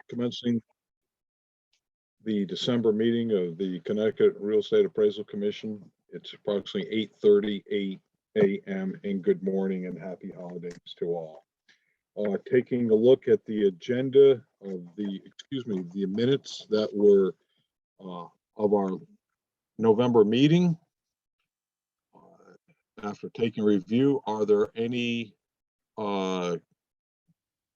Commencing the December meeting of the Connecticut Real Estate Appraisal Commission. It's approximately 8:30 a.m. and good morning and happy holidays to all. Taking a look at the agenda of the minutes that were of our November meeting. After taking review, are there any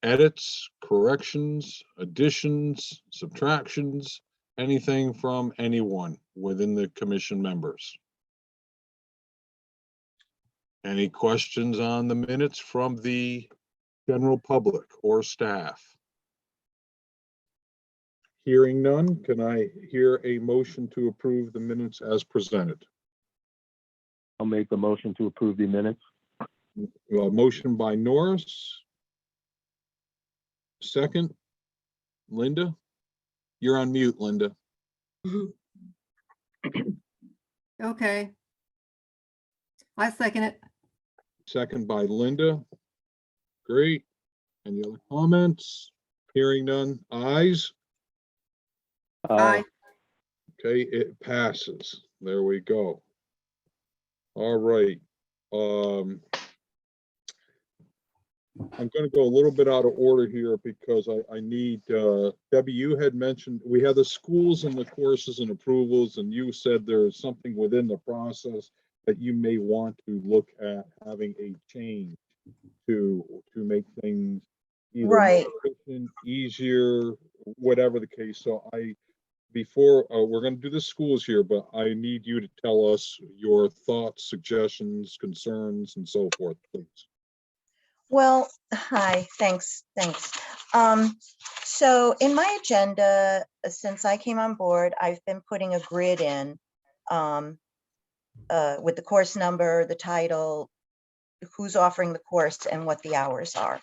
edits, corrections, additions, subtractions, anything from anyone within the commission members? Any questions on the minutes from the general public or staff? Hearing none, can I hear a motion to approve the minutes as presented? I'll make the motion to approve the minutes. Motion by Norris. Second, Linda. You're on mute, Linda. Okay. I second it. Second by Linda. Great. Any other comments? Hearing none. Ayes? Aye. Okay, it passes. There we go. All right. I'm going to go a little bit out of order here because I need, Debbie, you had mentioned, we have the schools and the courses and approvals, and you said there's something within the process that you may want to look at having a change to make things either Right. more efficient, easier, whatever the case. So before we're going to do the schools here, but I need you to tell us your thoughts, suggestions, concerns, and so forth, please. Well, hi, thanks. So in my agenda, since I came on board, I've been putting a grid in with the course number, the title, who's offering the course, and what the hours are.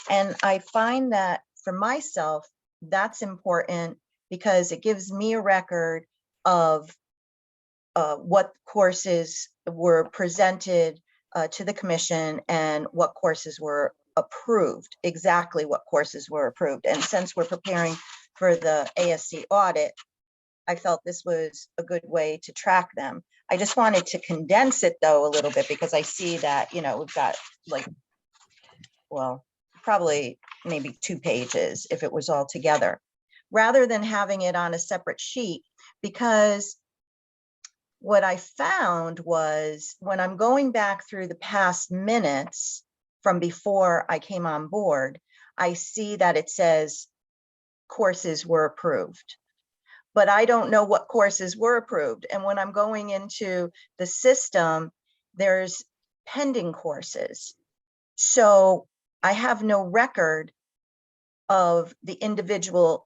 And I find that for myself, that's important because it gives me a record of what courses were presented to the commission and what courses were approved, exactly what courses were approved. And since we're preparing for the ASC audit, I felt this was a good way to track them. I just wanted to condense it though a little bit because I see that, you know, we've got like, well, probably maybe 2 pages if it was all together, rather than having it on a separate sheet, because what I found was when I'm going back through the past minutes from before I came on board, I see that it says courses were approved, but I don't know what courses were approved. And when I'm going into the system, there's pending courses. So I have no record of the individual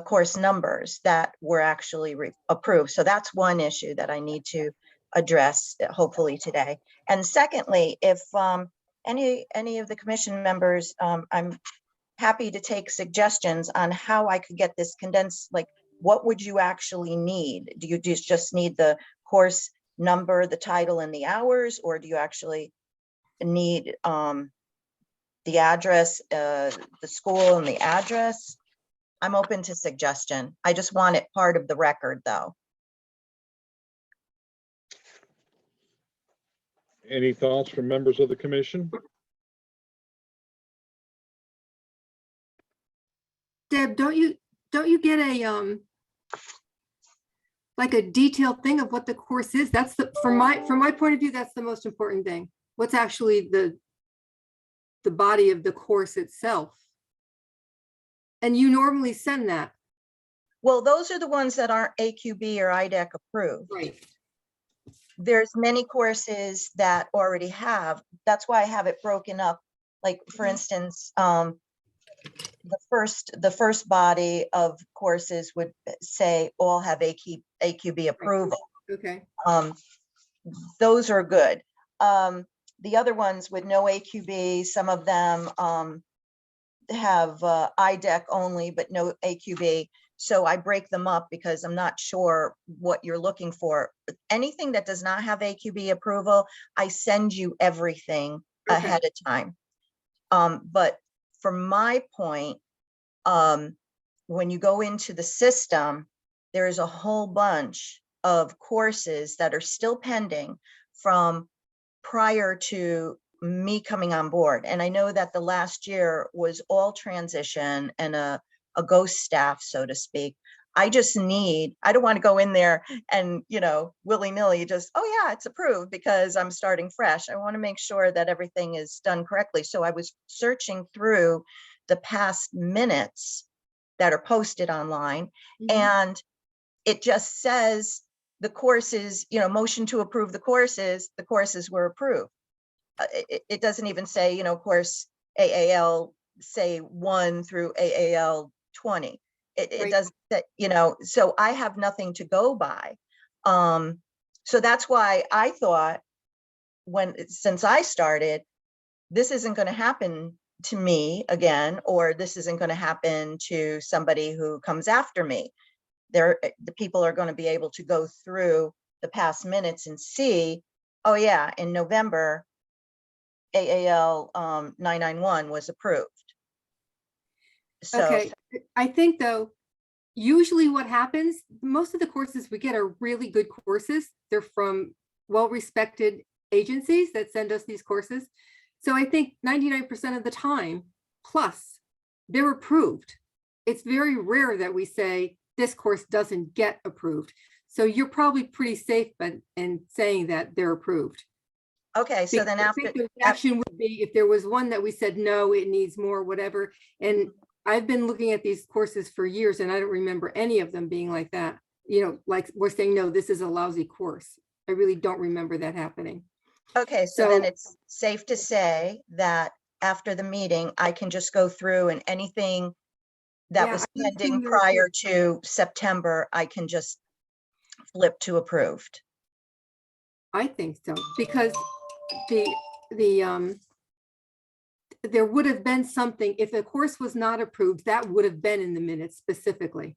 course numbers that were actually approved. So that's one issue that I need to address hopefully today. And secondly, if any of the commission members, I'm happy to take suggestions on how I could get this condensed. Like, what would you actually need? Do you just need the course number, the title, and the hours, or do you actually need the address, the school and the address? I'm open to suggestion. I just want it part of the record though. Any thoughts from members of the commission? Deb, don't you get a like a detailed thing of what the course is? That's the from my point of view, that's the most important thing. What's actually the body of the course itself? And you normally send that. Well, those are the ones that aren't AQB or IDEC approved. Right. There's many courses that already have. That's why I have it broken up. Like, for instance, the first body of courses would say all have AQB approval. Okay. Those are good. The other ones with no AQB, some of them have IDEC only, but no AQB. So I break them up because I'm not sure what you're looking for. Anything that does not have AQB approval, I send you everything ahead of time. But from my point, when you go into the system, there is a whole bunch of courses that are still pending from prior to me coming on board. And I know that the last year was all transition and a ghost staff, so to speak. I don't want to go in there and, willy-nilly just, oh yeah, it's approved because I'm starting fresh. I want to make sure that everything is done correctly. So I was searching through the past minutes that are posted online, and it just says the courses, motion to approve the courses were approved. It doesn't even say, course AAL, say 1 through AAL 20. It Right. does that, so I have nothing to go by. So that's why I thought since I started, this isn't going to happen to me again, or this isn't going to happen to somebody who comes after me. The people are going to be able to go through the past minutes and see, oh yeah, in November, AAL 991 was approved. So, Okay, I think though, usually what happens, most of the courses we get are really good courses. They're from well-respected agencies that send us these courses. So I think 99% of the time, plus, they're approved. It's very rare that we say this course doesn't get approved. So you're probably pretty safe in saying that they're approved. okay, so then I after, think the action would be if there was one that we said, no, it needs more, whatever. And I've been looking at these courses for years and I don't remember any of them being like that. Like we're saying, no, this is a lousy course. I really don't remember that happening. okay, so then So- it's safe to say that after the meeting, I can just go through and anything that Yeah, was I would pending assume they're prior to September, I can just flip to approved. I think so, because there would have been something, if the course was not approved, that would have been in the minutes specifically.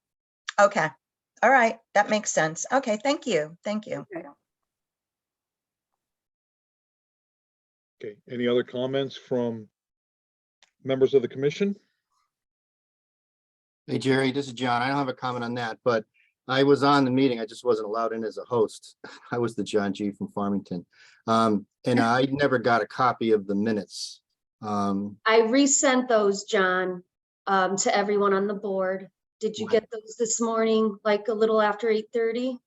Okay, all right, that makes sense. Okay, thank you, thank you. Okay. Okay, any other comments from members of the commission? Hey, Jerry, this is John. I don't have a comment on that, but I was on the meeting. I just wasn't allowed in as a host. I was the John G from Farmington. And I never got a copy of the minutes. I resent those, John, to everyone on the board. Did you get those this morning, like a little after 8:30?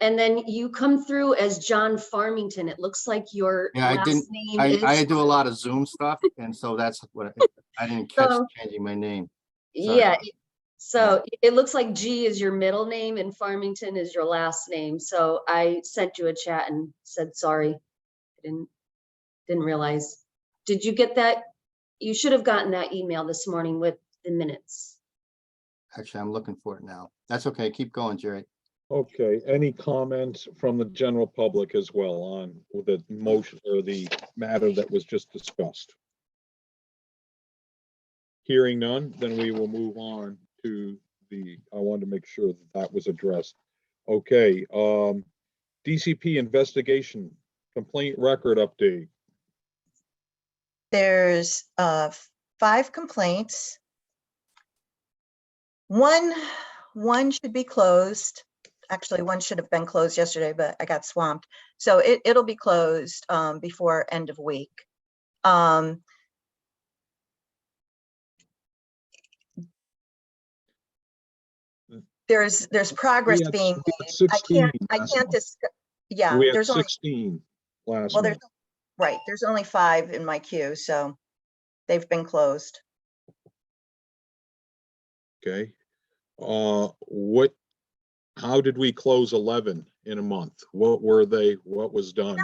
And then you come through as John Farmington. It looks like your Yeah, I last didn't, name I is. do a lot of Zoom stuff, and so that's what I didn't catch So- changing my name. Yeah, so it looks like G is your middle name and Farmington is your last name. So I sent you a chat and said, sorry. I didn't realize. Did you get that? You should have gotten that email this morning with the minutes. Actually, I'm looking for it now. That's okay. Keep going, Jerry. Okay, any comments from the general public as well on the motion or the matter that was just discussed? Hearing none, then we will move on to I wanted to make sure that was addressed. Okay, DCP investigation complaint record update. There's 5 complaints. One should be closed. Actually, one should have been closed yesterday, but I got swamped. So it'll be closed before end of week. There's progress We had- being we had made. 16 I last can't month. discuss. Yeah, We had there's only 16 last well, there's month. right. There's only 5 in my queue, so they've been closed. Okay. How did we close 11 in a month? What were they? What was done?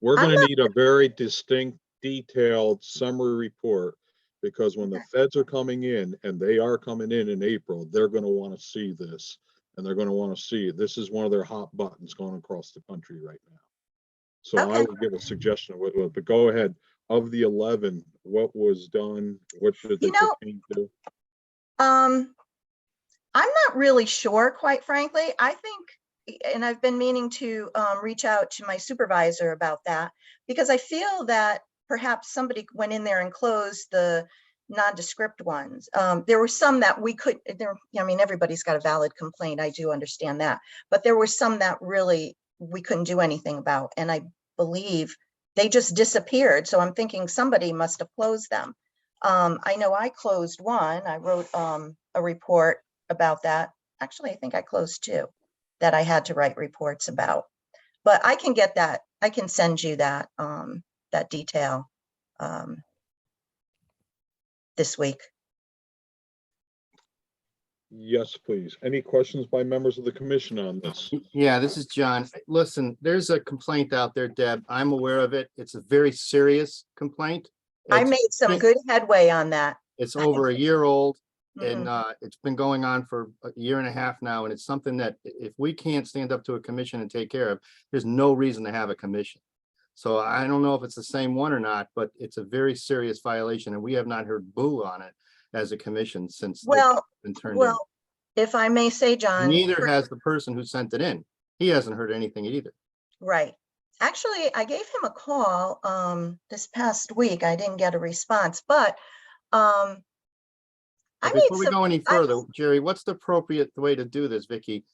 We're I'm gonna need a very distinct, detailed summary report, because when the feds are coming in, and they are coming in April, they're gonna wanna see this. And they're gonna wanna see, this is one of their hot buttons going across the country right now. So I Okay. would give a suggestion of what, but go ahead. Of the 11, what was done? What did they You know, pertain to? I'm not really sure, quite frankly. I think, and I've been meaning to reach out to my supervisor about that, because I feel that perhaps somebody went in there and closed the nondescript ones. There were some that we could, I mean, everybody's got a valid complaint. I do understand that. But there were some that really we couldn't do anything about. And I believe they just disappeared. So I'm thinking somebody must have closed them. I know I closed one. I wrote a report about that. Actually, I think I closed two that I had to write reports about. But I can get that. I can send you that that detail this week. Yes, please. Any questions by members of the commission on this? Yeah, this is John. Listen, there's a complaint out there, Deb. I'm aware of it. It's a very serious complaint. I It's made some been- good headway on that. It's over a year old and Mhm. it's been going on for a year and a half now. And it's something that if we can't stand up to a commission and take care of, there's no reason to have a commission. So I don't know if it's the same one or not, but it's a very serious violation and we have not heard boo on it as a commission since it's Well, been turned in. well, if I may say, John. Neither has the person who sent it in. He hasn't heard anything either. Right. Actually, I gave him a call this past week. I didn't get a response, but I But made before we some, go any further, Jerry, what's the appropriate way to do this, Vicky?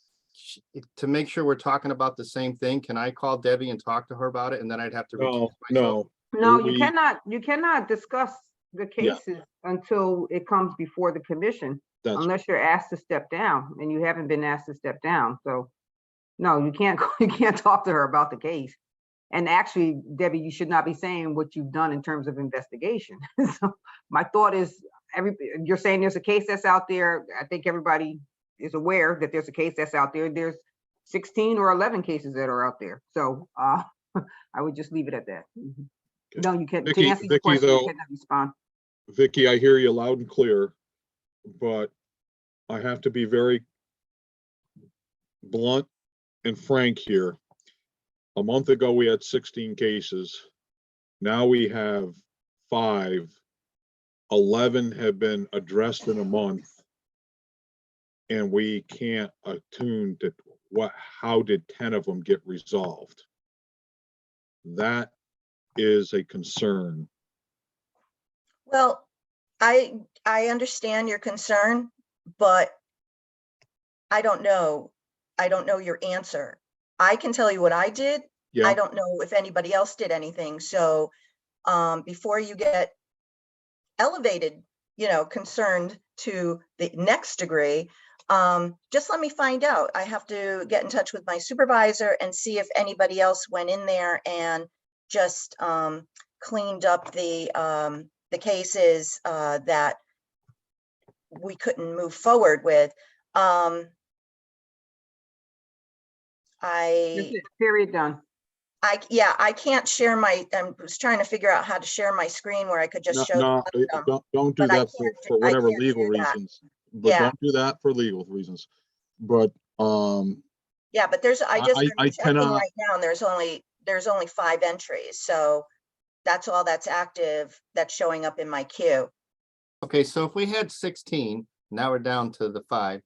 To make sure we're talking about the same thing, can I call Debbie and talk to her about it and then I'd have to recuse myself? No, No, we- you cannot discuss the cases until it comes before the commission, that's, unless you're asked to step down, and you haven't been asked to step down, so. No, you can't, you can't talk to her about the case. And actually, Debbie, you should not be saying what you've done in terms of investigation. So my thought is, you're saying there's a case that's out there. I think everybody is aware that there's a case that's out there. There's 16 or 11 cases that are out there. So I would just leave it at that. Mhm. No, you can't, to Vicky- answer your Vicky, question, though- you cannot respond. Vicky, I hear you loud and clear, but I have to be very blunt and frank here. A month ago, we had 16 cases. Now we have 5. 11 have been addressed in a month. And we can't attune to how did 10 of them get resolved? That is a concern. well, I understand your concern, but I don't know. I don't know your answer. I can tell you what I did. Yeah. I don't know if anybody else did anything. So before you get elevated, concerned to the next degree, just let me find out. I have to get in touch with my supervisor and see if anybody else went in there and just cleaned up the cases that we couldn't move forward with. That's it, period, done. I can't share I was trying to figure out how to share my screen where I could just show. No, them. don't do but I that can't for do- I whatever can't do legal that. reasons. But Yeah. don't do that for legal reasons. But Yeah, but I I checking cannot- right now, and there's only 5 entries. So that's all that's active, that's showing up in my queue. Okay, so if we had 16, now we're down to the 5.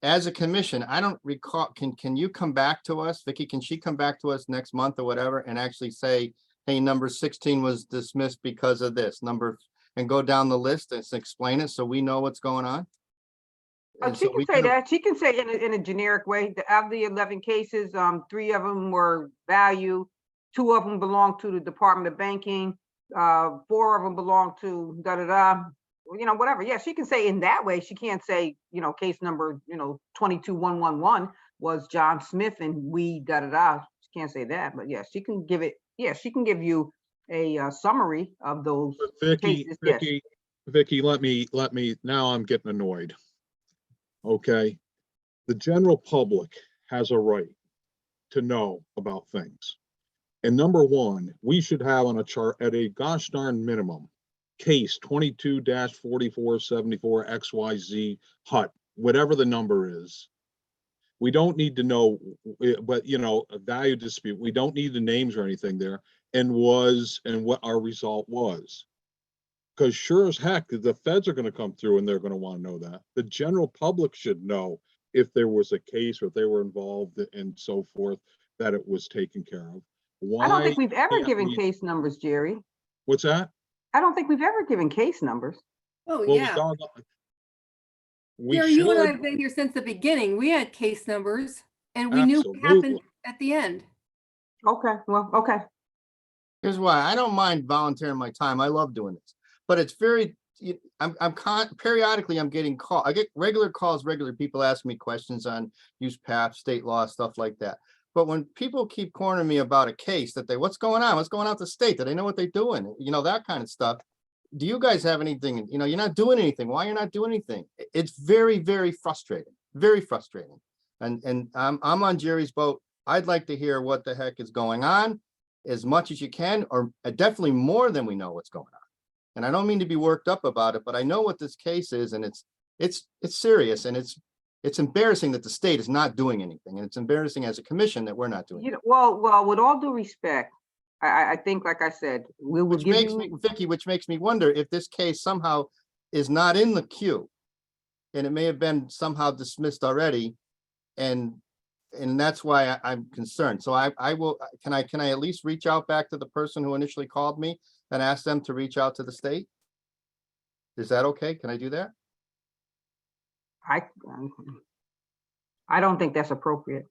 As a commission, I don't recall, can you come back to us? Vicky, can she come back to us next month or whatever and actually say, hey, number 16 was dismissed because of this and go down the list and explain it so we know what's going on? And She so can we say that. She can say in a generic way, of the 11 cases, 3 of them were value, 2 of them belong to the Department of Banking, 4 of them belong to da-da-da, whatever. Yeah, she can say in that way. She can't say, case number, 22111 was John Smith and we da-da-da. She can't say that, but yeah, she can give it. Yeah, she can give you a summary of those Vicky, cases. Yes. Vicky, let me, now I'm getting annoyed. Okay, the general public has a right to know about things. And number one, we should have on a chart at a gosh darn minimum, case 22-4474 XYZ HUT, whatever the number is. We don't need to know, but a value dispute, we don't need the names or anything there, and what our result was. Because sure as heck, the feds are going to come through and they're going to want to know that. The general public should know if there was a case or if they were involved and so forth, that it was taken care of. I don't think Why we've ever can't given we- case numbers, Jerry. What's that? I don't think we've ever given case numbers. Oh, Well, yeah. we Gary, you and I should, have been here since the beginning. We had case numbers and we knew what happened absolutely. at the end. Okay, well, okay. Here's why. I don't mind volunteering my time. I love doing this, but it's very, periodically I'm getting I get regular calls, regular people ask me questions on use PAP, state law, stuff like that. But when people keep cornering me about a case that what's going on? What's going on at the state? Do they know what they're doing? You know, that kind of stuff. Do you guys have anything? You know, you're not doing anything. Why you're not doing anything? It's very, very frustrating, very frustrating. And I'm on Jerry's boat. I'd like to hear what the heck is going on as much as you can, or definitely more than we know what's going on. And I don't mean to be worked up about it, but I know what this case is, and it's serious, and it's embarrassing that the state is not doing anything, and it's embarrassing as a commission that we're not doing. You know, well, with all due respect, I think, like I said, we will Which give makes me, you, Vicky, which makes me wonder if this case somehow is not in the queue, and it may have been somehow dismissed already, and that's why I'm concerned. So I will, can I at least reach out back to the person who initially called me and ask them to reach out to the state? Is that okay? Can I do that? I don't think that's appropriate.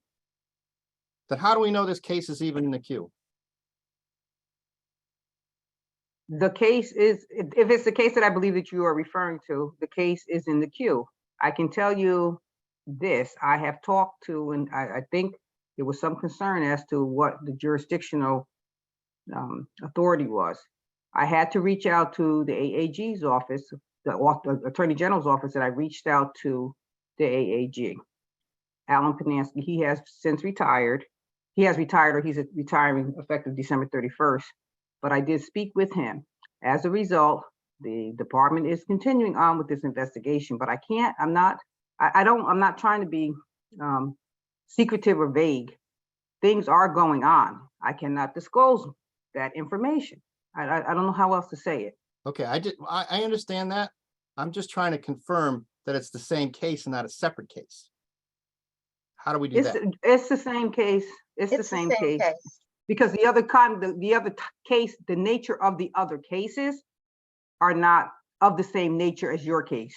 Then how do we know this case is even in the queue? The case is, if it's the case that I believe that you are referring to, the case is in the queue. I can tell you this, I have talked to, and I think there was some concern as to what the jurisdictional authority was. I had to reach out to the AAG's office, the Attorney General's office, and I reached out to the AAG. Alan Panansky, he has since retired. He has retired, or he's retiring effective December 31st. But I did speak with him. As a result, the department is continuing on with this investigation, but I'm not trying to be secretive or vague. Things are going on. I cannot disclose that information. I don't know how else to say it. Okay, I understand that. I'm just trying to confirm that it's the same case and not a separate case. How do we do that? It's the same case. It's the same case. Because the other case, the nature of the other cases are not of the same nature as your case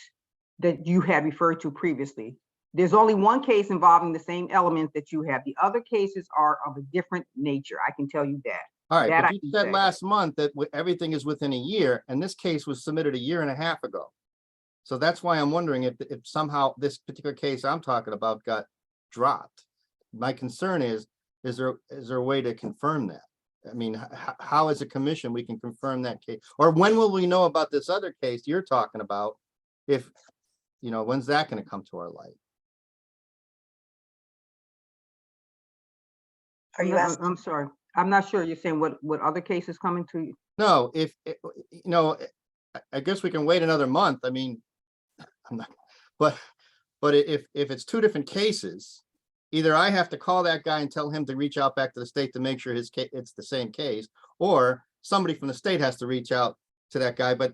that you had referred to previously. There's only one case involving the same elements that you have. The other cases are of a different nature. I can tell you that. All right, That but I you can said say. last month that everything is within a year, and this case was submitted a year and a half ago. So that's why I'm wondering if somehow this particular case I'm talking about got dropped. My concern is there a way to confirm that? I mean, how as a commission we can confirm that case? Or when will we know about this other case you're talking about? If, you know, when's that going to come to our light? Are you asking? I'm sorry. I'm not sure. You're saying what other cases coming to you? No, you know, I guess we can wait another month. I mean, I'm not, but if it's two different cases, either I have to call that guy and tell him to reach out back to the state to make sure his case, it's the same case, or somebody from the state has to reach out to that guy, but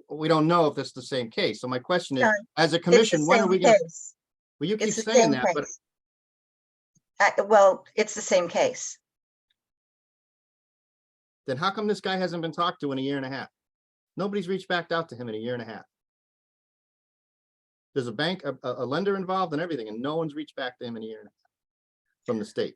we don't know if it's the same case. So my question is, No, as a It's the commission, when are same we going to, case. well, you keep It's the saying same that, but case. Well, it's the same case. then how come this guy hasn't been talked to in a year and a half? Nobody's reached back out to him in a year and a half. There's a bank, a lender involved and everything, and no one's reached back to him in a year and a half from the state.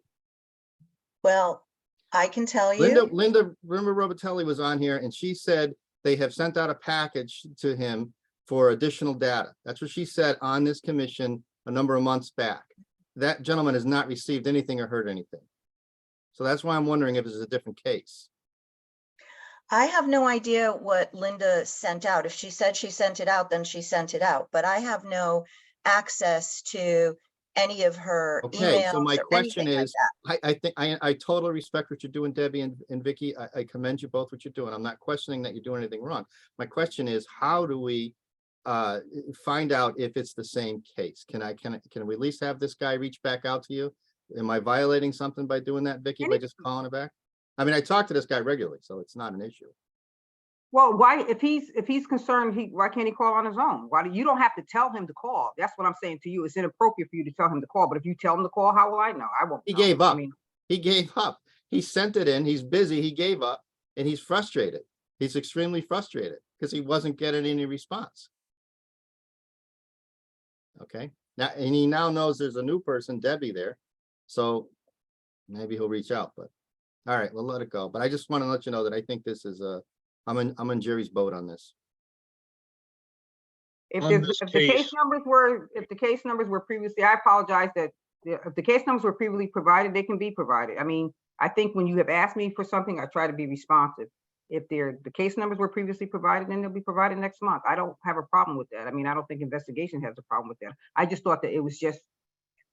Well, I can tell Linda you, Robitelli was on here and she said they have sent out a package to him for additional data. That's what she said on this commission a number of months back. That gentleman has not received anything or heard anything. So that's why I'm wondering if it's a different case. I have no idea what Linda sent out. If she said she sent it out, then she sent it out, but I have no access to any of her Okay, emails so my or question anything like is, that. I think I totally respect what you're doing, Debbie and Vicky. I commend you both what you're doing. I'm not questioning that you're doing anything wrong. My question is, how do we find out if it's the same case? Can we at least have this guy reach back out to you? Am I violating something by doing that, Vicky, by just calling it back? I mean, I talk to this guy regularly, so it's not an issue. Well, why, if he's concerned, why can't he call on his own? You don't have to tell him to call. That's what I'm saying to you. It's inappropriate for you to tell him to call, but if you tell him to call, how will I know? I won't He know. gave up. I mean, He gave up. He sent it in. He's busy. He gave up and he's frustrated. He's extremely frustrated because he wasn't getting any response. Okay, now, and he now knows there's a new person, Debbie, there. So maybe he'll reach out, but all right, we'll let it go. But I just want to let you know that I think this is I'm in Jerry's boat on this. If On there's, this if the case- case numbers were, if the case numbers were previously, I apologize that, if the case numbers were previously provided, they can be provided. I mean, I think when you have asked me for something, I try to be responsive. If the case numbers were previously provided, then they'll be provided next month. I don't have a problem with that. I mean, I don't think investigation has a problem with that. I just thought that it was just,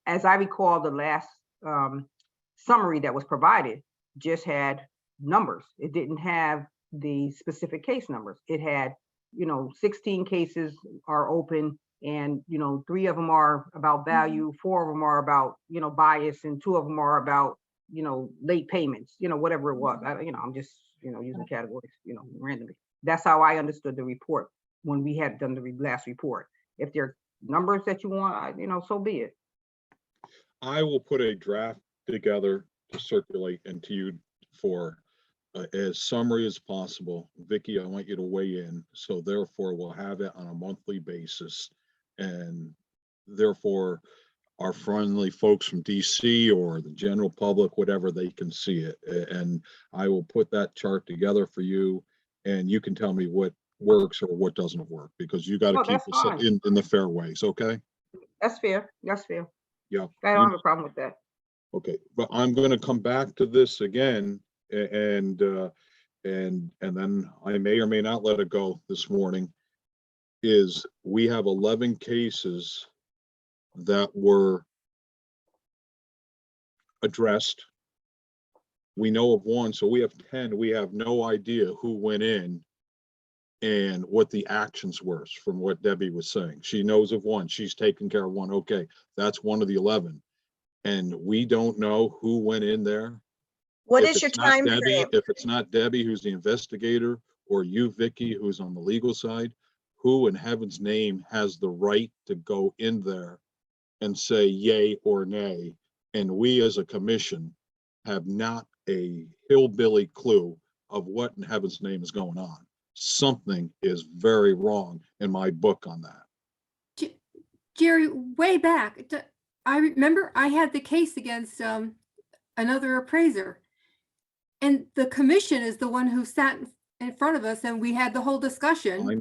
as I recall, the last summary that was provided just had numbers. It didn't have the specific case numbers. It had, 16 cases are open, and 3 of them are about value, 4 of them are about bias, and 2 of them are about late payments, whatever it was. I'm just using categories randomly. That's how I understood the report when we had done the last report. If there are numbers that you want, so be it. I will put a draft together to circulate and to you for as summary as possible. Vicky, I want you to weigh in. So therefore, we'll have it on a monthly basis. And therefore, our friendly folks from DC or the general public, whatever, they can see it. And I will put that chart together for you, and you can tell me what works or what doesn't work, because you got to No, keep that's us fine. in the fairways, okay? That's fair. That's fair. Yeah. I don't have a problem with that. Okay, but I'm gonna come back to this again, and then I may or may not let it go this morning. Is we have 11 cases that were addressed. We know of one, so we have 10. We have no idea who went in and what the actions were, from what Debbie was saying. She knows of one, she's taken care of one. Okay, that's one of the 11. And we don't know who went in there. What If is your it's not time Debbie, frame? if it's not Debbie, who's the investigator, or you, Vicky, who's on the legal side, who in heaven's name has the right to go in there and say yay or nay? And we as a commission have not a hillbilly clue of what in heaven's name is going on. Something is very wrong in my book on that. Jerry, way back, I remember I had the case against another appraiser. And the commission is the one who sat in front of us, and we had the whole discussion.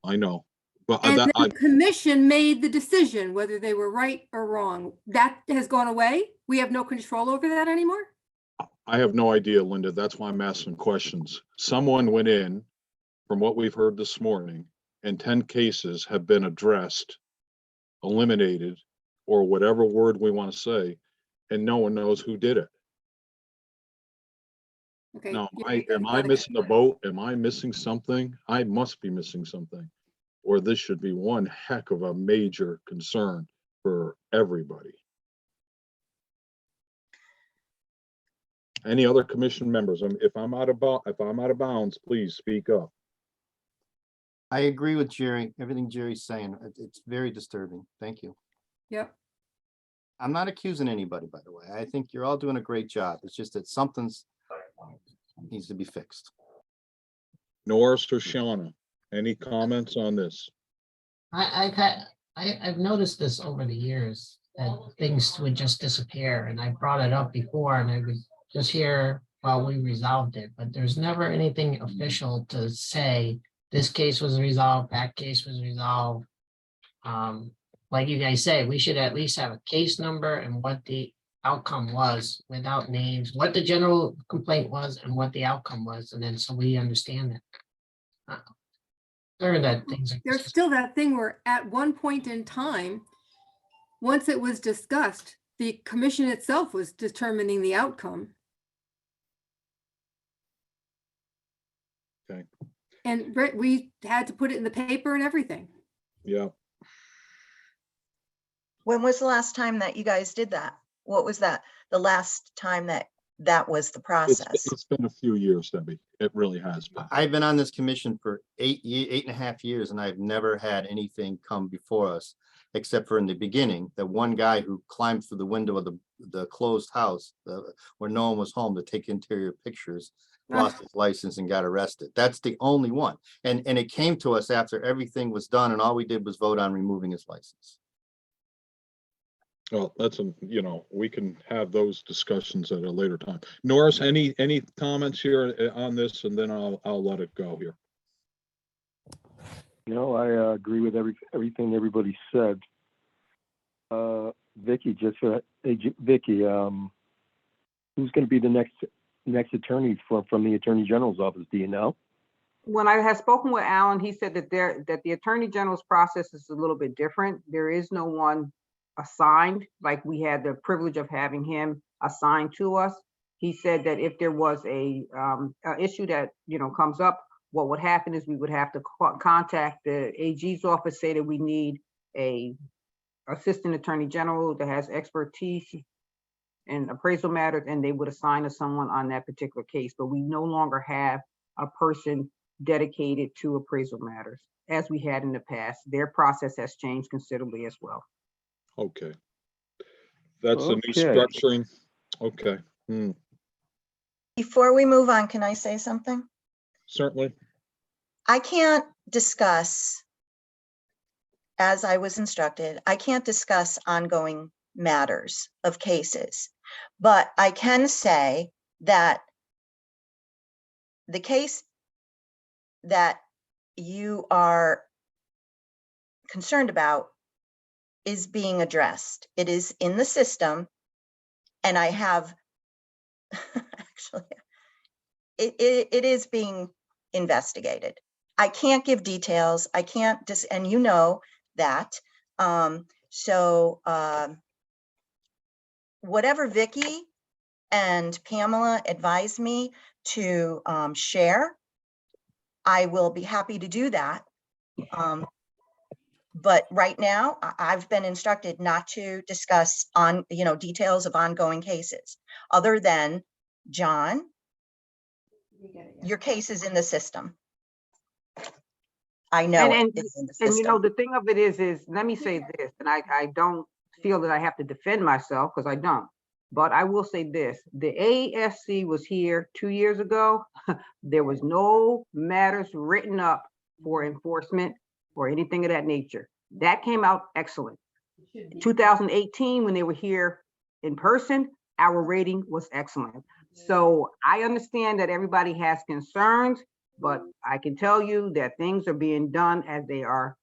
I know. But And that, the commission made the decision whether they were right or wrong. That has gone away. We have no control over that anymore. I have no idea, Linda. That's why I'm asking questions. Someone went in, from what we've heard this morning, and 10 cases have been addressed, eliminated, or whatever word we want to say, and no one knows who did it. Okay. Now, Jerry, am I missing the boat? Am I missing something? I must be missing something. Or this should be one heck of a major concern for everybody. Any other commission members? If I'm out of bounds, please speak up. I agree with Jerry, everything Jerry's saying. It's very disturbing. Thank you. Yep. I'm not accusing anybody, by the way. I think you're all doing a great job. It's just that something's needs to be fixed. Norris or Shauna, any comments on this? I've noticed this over the years, that things would just disappear, and I brought it up before, and I would just hear, well, we resolved it, but there's never anything official to say this case was resolved, that case was resolved. Like you guys say, we should at least have a case number and what the outcome was without names, what the general complaint was and what the outcome was, and then so we understand it. Sorry that things like There's this. still that thing where at one point in time, once it was discussed, the commission itself was determining the outcome. Okay. And we had to put it in the paper and everything. Yeah, When was the last time that you guys did that? What was that? The last time that was the process? it's been a few years, Debbie. It really has been. I've been on this commission for 8.5 years, and I've never had anything come before us, except for in the beginning, that one guy who climbed through the window of the closed house where no one was home to take interior pictures. lost his license and got arrested. That's the only one. And it came to us after everything was done and all we did was vote on removing his license. Well, we can have those discussions at a later time. Norris, any comments here on this, and then I'll let it go here. No, I agree with everything everybody said. Vicky, Vicky, who's going to be the next attorney from the Attorney General's office? Do you know? When I had spoken with Alan, he said that the Attorney General's process is a little bit different. There is no one assigned, like we had the privilege of having him assigned to us. He said that if there was a issue that comes up, what would happen is we would have to contact the AG's office, say that we need a assistant attorney general that has expertise in appraisal matters, and they would assign us someone on that particular case. But we no longer have a person dedicated to appraisal matters as we had in the past. Their process has changed considerably as well. Okay. That's the new Okay. structuring. Okay. Before we move on, can I say something? Certainly. I can't discuss, as I was instructed, I can't discuss ongoing matters of cases, but I can say that the case that you are concerned about is being addressed. It is in the system, and I have actually, it is being investigated. I can't give details. I can't and you know that. Whatever Vicky and Pamela advise me to share, I will be happy to do that. But right now, I've been instructed not to discuss details of ongoing cases, other than, John, your case is in the system. I know And it's in the system. the thing of it is let me say this, and I don't feel that I have to defend myself, because I don't. But I will say this, the ASC was here 2 years ago. There was no matters written up for enforcement or anything of that nature. That came out excellent. 2018, when they were here in person, our rating was excellent. So I understand that everybody has concerns, but I can tell you that things are being done as they are,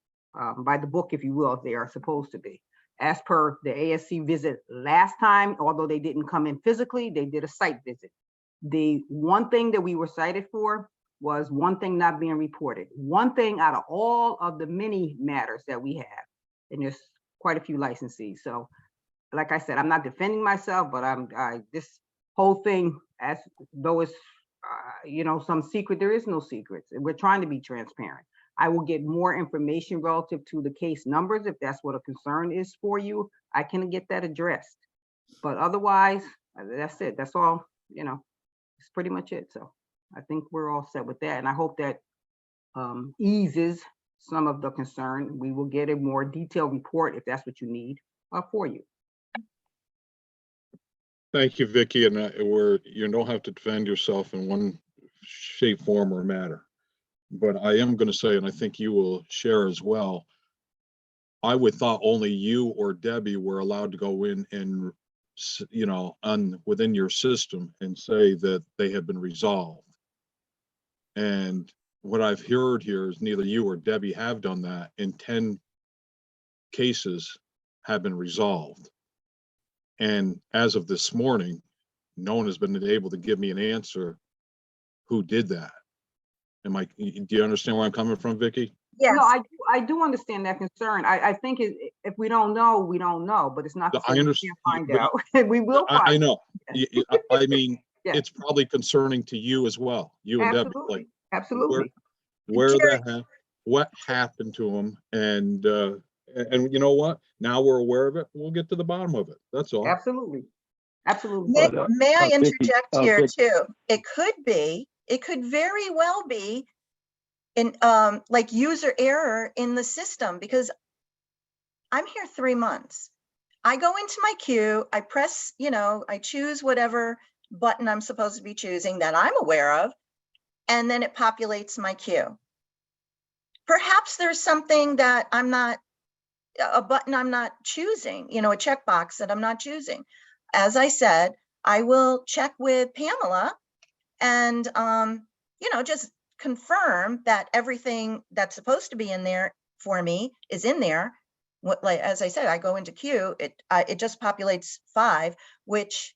by the book, if you will, as they are supposed to be. As per the ASC visit last time, although they didn't come in physically, they did a site visit. The one thing that we were cited for was one thing not being reported. One thing out of all of the many matters that we have, and there's quite a few licensees. So like I said, I'm not defending myself, but this whole thing, as though it's some secret, there is no secrets. We're trying to be transparent. I will get more information relative to the case numbers if that's what a concern is for you. I can get that addressed. But otherwise, that's it. That's all, it's pretty much it. So I think we're all set with that. And I hope that eases some of the concern. We will get a more detailed report if that's what you need for you. Thank you, Vicky. And you don't have to defend yourself in one shape, form, or matter. But I am going to say, and I think you will share as well, I would thought only you or Debbie were allowed to go in and, within your system and say that they have been resolved. And what I've heard here is neither you or Debbie have done that, and 10 cases have been resolved. And as of this morning, no one has been able to give me an answer who did that. Do you understand where I'm coming from, Vicky? Yes. No, I do understand that concern. I think if we don't know, we don't know, but it's not to say we can't find out. We will find I know. I mean, Yeah. it's probably concerning to you as well. You and Debbie, like Absolutely. what happened to them, and you know what? Now we're aware of it. We'll get to the bottom of it. That's all. Absolutely. May I Vicky, interject here Vicky. too? It could very well be in like user error in the system, because I'm here 3 months. I go into my queue, I press, I choose whatever button I'm supposed to be choosing that I'm aware of, and then it populates my queue. Perhaps there's something that I'm not, a button I'm not choosing, you know, a checkbox that I'm not choosing. As I said, I will check with Pamela and, you know, just confirm that everything that's supposed to be in there for me is in there. What, like, as I said, I go into queue, it just populates 5, which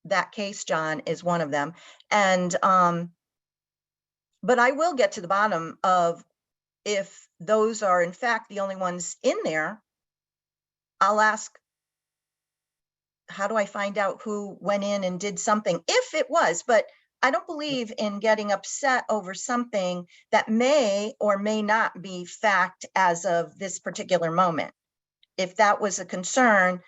that case, John, is one of them. And, but I will get to the bottom of if those are in fact the only ones in there. I'll ask, how do I find out who went in and did something if it was? But I don't believe in getting upset over something that may or may not be fact as of this particular moment. If that was a concern,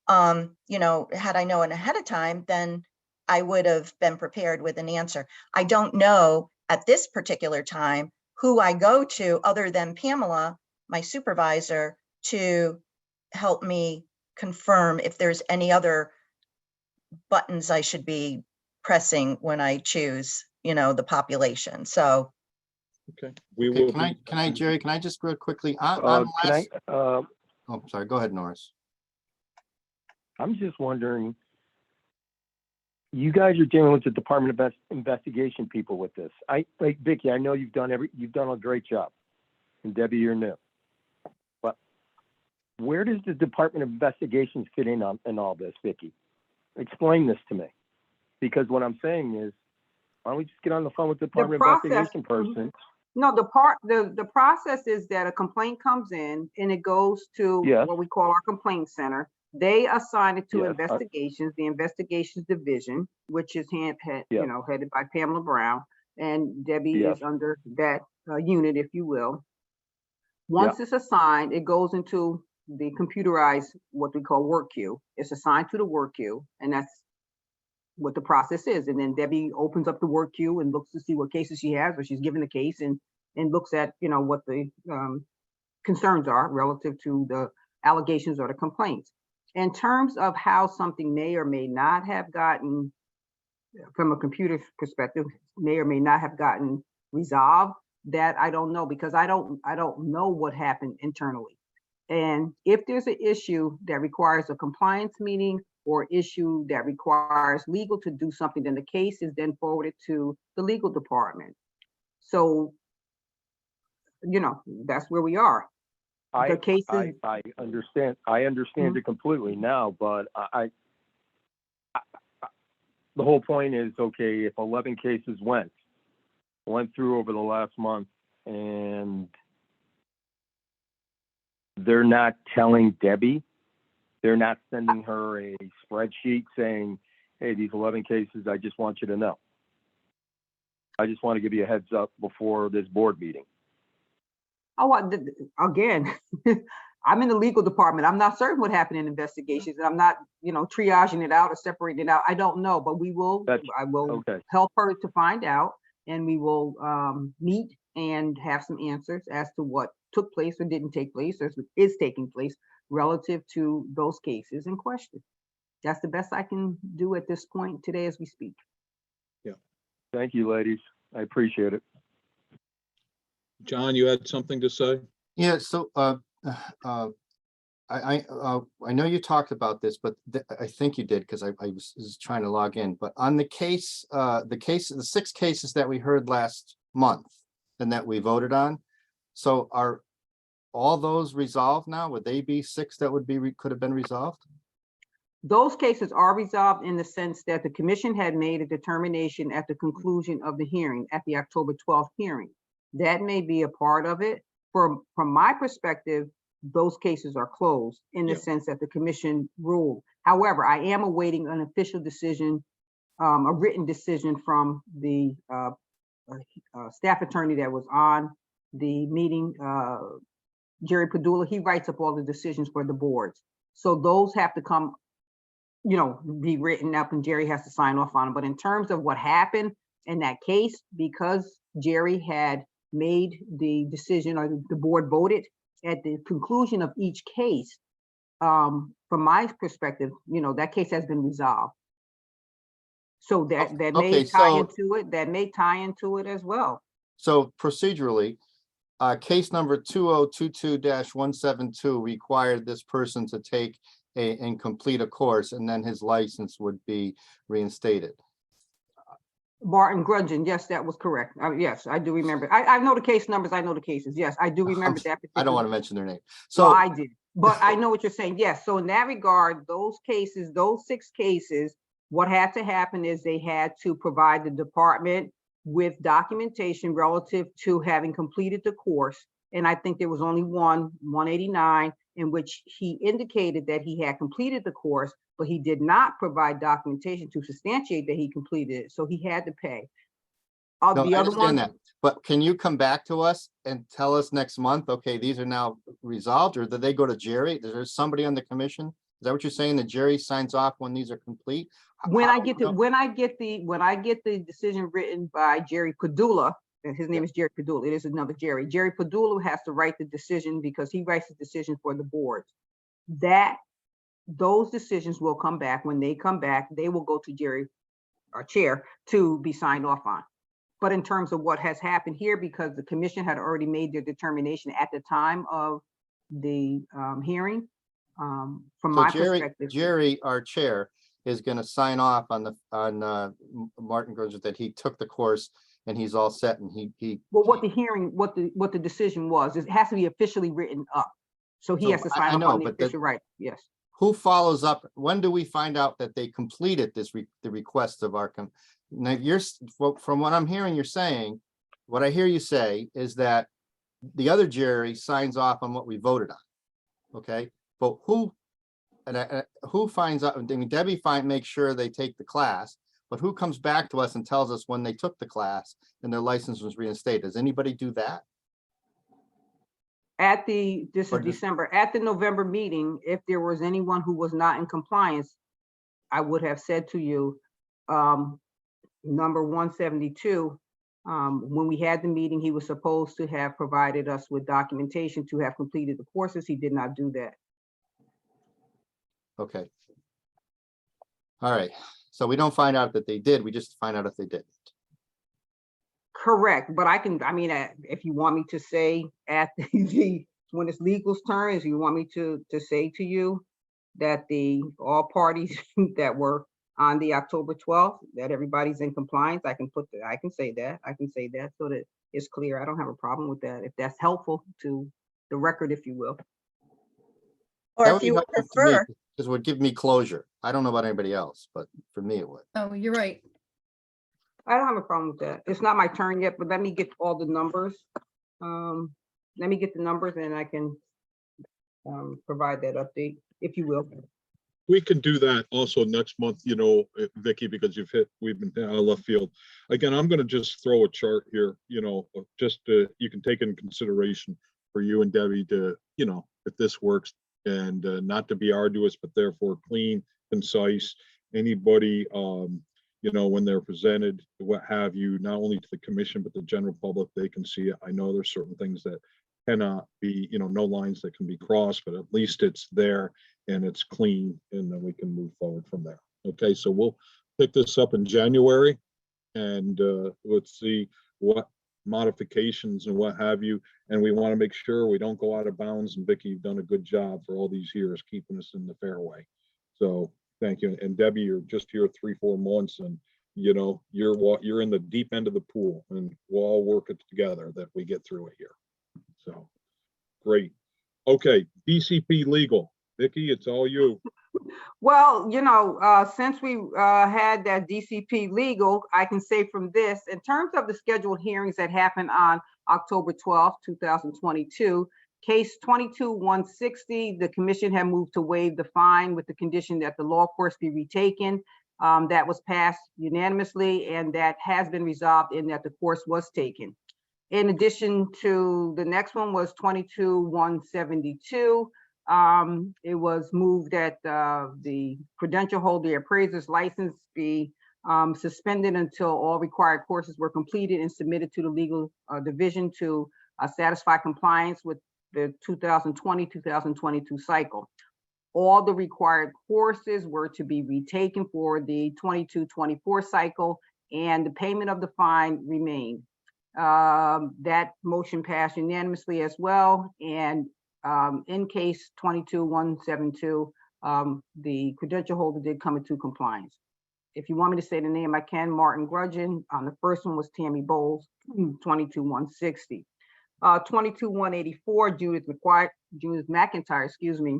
you know, had I known ahead of time, then I would have been prepared with an answer. I don't know at this particular time who I go to other than Pamela, my supervisor, to help me confirm if there's any other buttons I should be pressing when I choose, you know, the population. So Okay, we Okay, will. can I, Jerry, can I just real quickly, on Can last, I, oh, sorry, go ahead, Norris. I'm just wondering, you guys are dealing with the Department of Investigation people with this. Like Vicky, I know you've done a great job, and Debbie, you're new. But where does the Department of Investigations fit in all this, Vicky? Explain this to me, because what I'm saying is, why don't we just get on the phone with the Department of Investigation person? No, the process is that a complaint comes in and it goes to Yes. what we call our complaint center. They assign it to Yes. investigations, the investigations division, which is headed by Pamela Brown, and Debbie Yes. is under that unit, if you will. Once it's assigned, it goes into the computerized, what we call work queue. It's assigned to the work queue, and that's what the process is. And then Debbie opens up the work queue and looks to see what cases she has, or she's given a case, and looks at, you know, what the concerns are relative to the allegations or the complaints. In terms of how something may or may not have gotten, from a computer perspective, may or may not have gotten resolved, that I don't know, because I don't know what happened internally. And if there's an issue that requires a compliance meeting or issue that requires legal to do something, then the case is then forwarded to the legal department. So, you know, that's where we are. The cases. I understand. I understand it completely now, but I the whole point is, okay, if 11 cases went through over the last month, and they're not telling Debbie, they're not sending her a spreadsheet saying, hey, these 11 cases, I just want you to know. I just want to give you a heads up before this board meeting. Oh, again, I'm in the legal department. I'm not certain what happened in investigations, and I'm not, you know, triaging it out or separating it out. I don't know, but I will help her to find out, and we will meet and have some answers as to what took place or didn't take place or is taking place relative to those cases in question. That's the best I can do at this point today as we speak. Yeah. Thank you, ladies. I appreciate it. John, you had something to say? Yeah, so I know you talked about this, but I think you did, because I was trying to log in. But on the 6 cases that we heard last month and that we voted on, so are all those resolved now? Would they be 6 that could have been resolved? Those cases are resolved in the sense that the commission had made a determination at the conclusion of the hearing, at the October 12th hearing. That may be a part of it. From my perspective, those cases are closed in the sense that the commission ruled. However, I am awaiting an official decision, a written decision from the staff attorney that was on the meeting, Jerry Padula. He writes up all the decisions for the boards. So those have to come, you know, be written up, and Jerry has to sign off on them. But in terms of what happened in that case, because Jerry had made the decision, or the board voted at the conclusion of each case, from my perspective, you know, that case has been resolved. So that may Okay, tie so- into it, that may tie into it as well. So procedurally, case number 2022-172 required this person to take and complete a course, and then his license would be reinstated. Barton Grudgeon, yes, that was correct. Yes, I do remember. I know the case numbers, I know the cases. Yes, I do remember that. I don't want to particular- mention their name. Well, So, I did, but I know what you're saying. Yes, so in that regard, those cases, those 6 cases, what had to happen is they had to provide the department with documentation relative to having completed the course. And I think there was only 189, in which he indicated that he had completed the course, but he did not provide documentation to substantiate that he completed it, so he had to pay. no, The I other one, understand that, but can you come back to us and tell us next month, okay, these are now resolved, or did they go to Jerry? Is there somebody on the commission? Is that what you're saying, that Jerry signs off when these are complete? when How I do we get to, know? when I get the decision written by Jerry Padula, and his name is Jerry Padula, it is another Jerry. Jerry Padula has to write the decision because he writes the decision for the boards. Those decisions will come back. When they come back, they will go to Jerry, our chair, to be signed off on. But in terms of what has happened here, because the commission had already made their determination at the time of the hearing, from So my Jerry, perspective. Jerry, our chair, is gonna sign off on Martin Groves that he took the course and he's all set, and he. Well, what the hearing, what the decision was, it has to be officially written up. So he So has to I sign off know, on the but the- official right, yes. Who follows up? When do we find out that they completed the request of our, now from what I'm hearing, you're saying, what I hear you say is that the other Jerry signs off on what we voted on. Okay, but who, who finds out? I mean, Debbie makes sure they take the class, but who comes back to us and tells us when they took the class and their license was reinstated? Does anybody do that? This Or is does- December, at the November meeting, if there was anyone who was not in compliance, I would have said to you, number 172, when we had the meeting, he was supposed to have provided us with documentation to have completed the courses. He did not do that. Okay. All right, so we don't find out that they did, we just find out if they didn't. Correct, but I mean, if you want me to say at when it's legal's turn, if you want me to say to you that all parties that were on the October 12th, that everybody's in compliance, I can say that so that it's clear. I don't have a problem with that, if that's helpful to the record, if you will. Or That if would be you would helpful to me, prefer, because it would give me closure. I don't know about anybody else, but for me it would. Oh, you're right. I don't have a problem with that. It's not my turn yet, but let me get all the numbers. Let me get the numbers and I can provide that update, if you will. We can do that also next month, you know, Vicky, because we've been out of left field. Again, I'm gonna just throw a chart here, you know, you can take in consideration for you and Debbie to, you know, if this works, and not to be arduous, but therefore clean, concise. Anybody, you know, when they're presented, what have you, not only to the commission, but the general public, they can see it. I know there's certain things that cannot be, you know, no lines that can be crossed, but at least it's there and it's clean, and then we can move forward from there. Okay, so we'll pick this up in January, and let's see what modifications and what have you. And we want to make sure we don't go out of bounds. And Vicky, you've done a good job for all these years, keeping us in the fairway. So thank you. And Debbie, you're just here 3-4 months, and you know, you're in the deep end of the pool, and we'll all work it together that we get through it here. So great. Okay, DCP legal. Vicky, it's all you. Well, you know, since we had that DCP legal, I can say from this, in terms of the scheduled hearings that happened on October 12th, 2022, case 22-160, the commission had moved to waive the fine with the condition that the law course be retaken. That was passed unanimously, and that has been resolved in that the course was taken. In addition to, the next one was 22-172. It was moved that the credential holder appraiser's license be suspended until all required courses were completed and submitted to the legal division to satisfy compliance with the 2020-2022 cycle. all the required courses were to be retaken for the 22-24 cycle, and the payment of the fine remained. That motion passed unanimously as well. And in case 22-172, the credential holder did come into compliance. If you want me to say the name, I can. Martin Grudgeon. The first one was Tammy Bowles, 22-160. 22-184, Judith McIntyre, excuse me.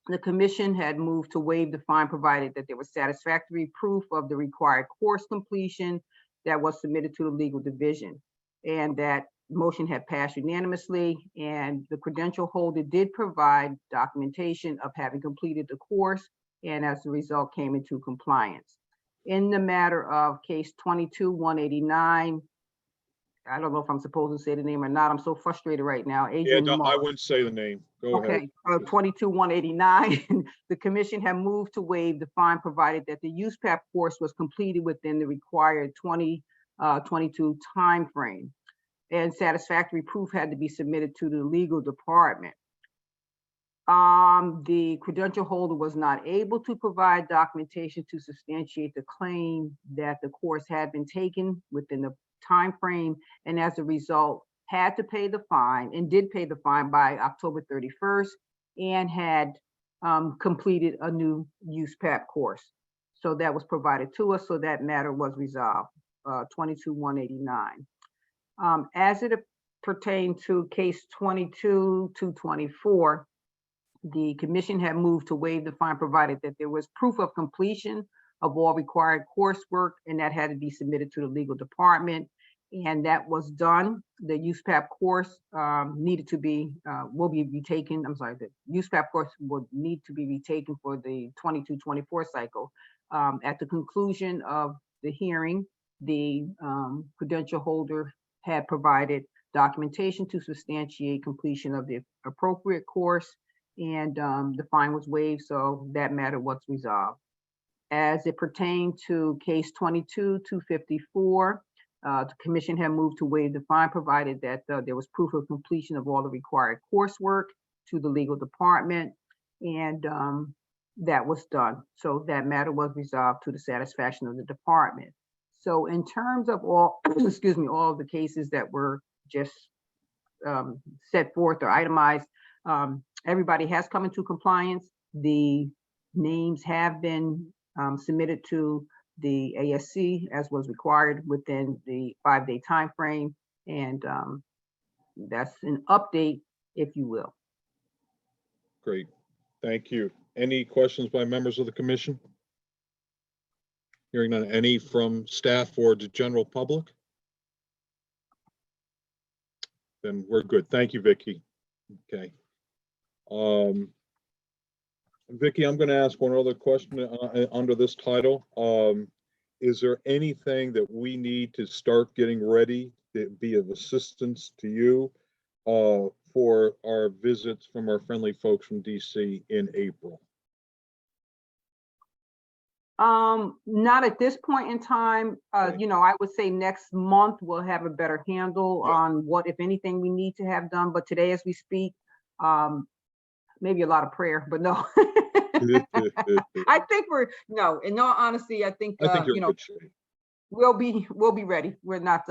The commission had moved to waive the fine provided that there was satisfactory proof of the required course completion that was submitted to the legal division. And that motion had passed unanimously, and the credential holder did provide documentation of having completed the course, and as a result came into compliance. In the matter of case 22-189, I don't know if I'm supposed to say the name or not. I'm so frustrated right now. Yeah, Adrian no, I Marr. wouldn't say the name. Go ahead. Okay, 22-189, the commission had moved to waive the fine provided that the USPAP course was completed within the required 2022 timeframe, and satisfactory proof had to be submitted to the legal department. The credential holder was not able to provide documentation to substantiate the claim that the course had been taken within the timeframe, and as a result had to pay the fine, and did pay the fine by October 31st, and had completed a new USPAP course. So that was provided to us, so that matter was resolved. 22-189. As it pertained to case 22-224, the commission had moved to waive the fine provided that there was proof of completion of all required coursework, and that had to be submitted to the legal department, and that was done. The USPAP course needed to be, will be retaken. I'm sorry, the USPAP course will need to be retaken for the 22-24 cycle. At the conclusion of the hearing, the credential holder had provided documentation to substantiate completion of the appropriate course, and the fine was waived, so that matter was resolved. As it pertained to case 22-254, the commission had moved to waive the fine provided that there was proof of completion of all the required coursework to the legal department, and that was done. So that matter was resolved to the satisfaction of the department. So in terms of all, excuse me, all of the cases that were just set forth or itemized, everybody has come into compliance. The names have been submitted to the ASC as was required within the 5-day time frame, and that's an update, if you will. Great, thank you. Any questions by members of the commission? Hearing none. Any from staff or the general public? Then we're good. Thank you, Vicky. Okay. Vicky, I'm going to ask one other question under this title. Is there anything that we need to start getting ready to be of assistance to you for our visits from our friendly folks from DC in April? Not at this point in time. Okay. You know, I would say next month we'll have a better handle on what, if anything, we need to have done. But today, as we speak, maybe a lot of prayer, but no. I think no, in all honesty, I think you're you in know, good shape. we'll be ready. We're not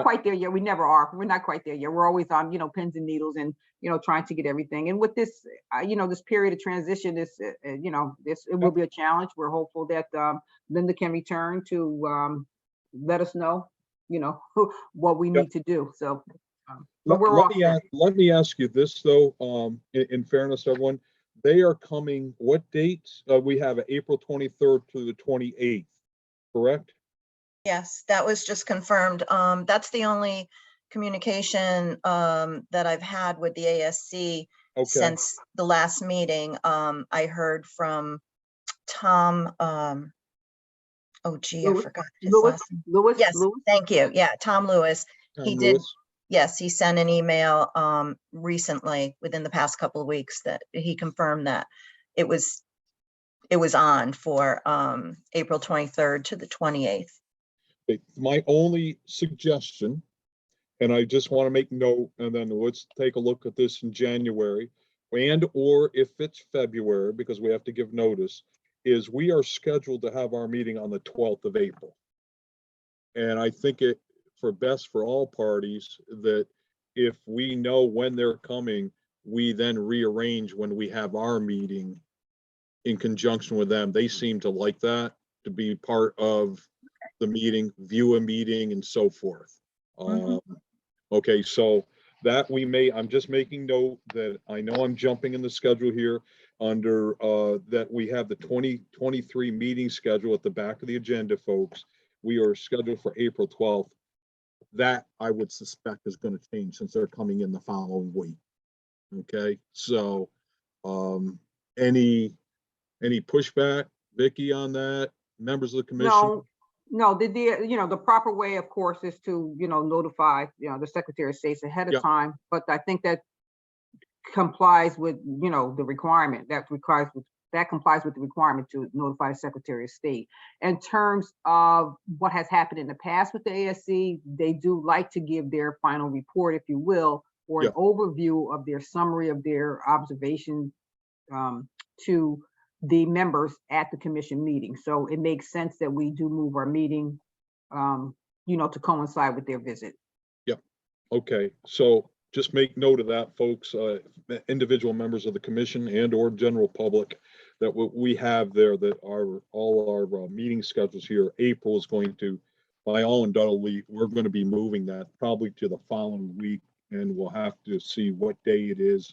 quite there yet. We never are. We're not quite there yet. We're always on, you know, pins and needles, and, you know, trying to get everything. And with this, you know, this period of transition, you know, it will be a challenge. We're hopeful that Linda can return to let us know, you know, what we need to do. So, but we're all set. Let me ask you this though, in fairness, everyone, they are coming, what dates? We have April 23rd to the 28th, correct? Yes, that was just confirmed. That's the only communication that I've had with the ASC since the last meeting. I heard from Tom. Oh, gee, I forgot his last name. Lewis. Yes, thank you. Yeah, Tom Lewis. He did. Lewis? Yes, he sent an email recently, within the past couple of weeks, that he confirmed that it was on for April 23rd to the 28th. My only suggestion, and I just want to make note, and then let's take a look at this in January. and or if it's February, because we have to give notice, is we are scheduled to have our meeting on the 12th of April. And I think it for best for all parties that if we know when they're coming, we then rearrange when we have our meeting in conjunction with them. They seem to like that, to be part of the meeting, view a meeting and so forth. Mhm. Okay, so that I'm just making note that I know I'm jumping in the schedule here under that we have the 2023 meeting schedule at the back of the agenda, folks. We are scheduled for April 12th. That I would suspect is going to change since they're coming in the following week. Okay, so any pushback, Vicky, on that? Members of the commission? No, the proper way, of course, is to, notify, the Secretary of State ahead of Yep. time. But I think that complies with, the requirement that complies with the requirement to notify the Secretary of State. In terms of what has happened in the past with the ASC, they do like to give their final report, if you will, or an Yeah. overview of their summary of their observations to the members at the commission meeting. So it makes sense that we do move our meeting, to coincide with their visit. Yep. Okay, so just make note of that, folks, individual members of the commission and or general public, that what we have there, that all our meeting schedules here, April is going to, by all undoubtedly, we're going to be moving that probably to the following week, and we'll have to see what day it is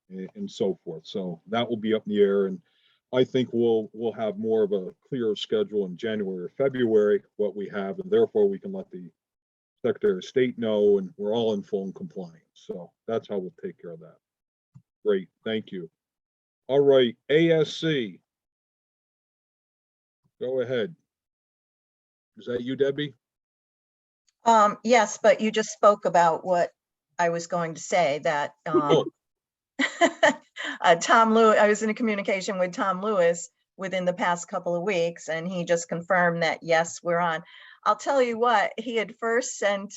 and so forth. So that will be up in the air, and I think we'll have more of a clearer schedule in January or February, what we have, and therefore we can let the Secretary of State know, and we're all in full compliance. So that's how we'll take care of that. Great, thank you. All right, ASC. Go ahead. Is that you, Debbie? Yes, but you just spoke about what I was going to say, that Oh. Tom Lewis, I was in a communication with Tom Lewis within the past couple of weeks, and he just confirmed that, yes, we're on. I'll tell you what, he had first sent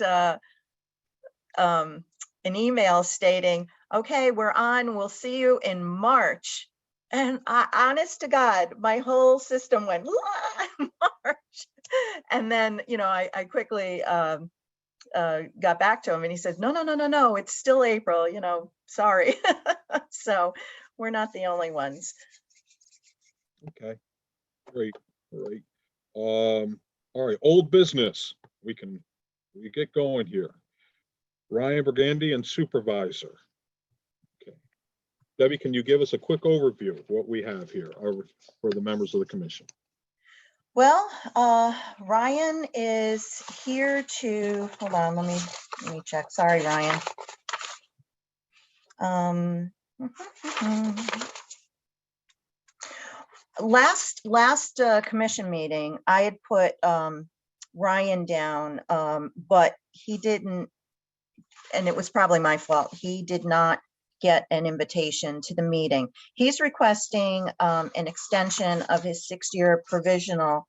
an email stating, okay, we're on, we'll see you in March. And honest to God, my whole system went, March. And then, I quickly got back to him, and he said, no, it's still April, sorry. So we're not the only ones. Okay, great, great. All right, old business. We get going here. Ryan Burgundy and supervisor. Okay. Debbie, can you give us a quick overview of what we have here for the members of the commission? Well, Ryan is here to, hold on, let me check. Sorry, Ryan. Last commission meeting, I had put Ryan down, but he didn't, and it was probably my fault. He did not get an invitation to the meeting. He's requesting an extension of his 6-year provisional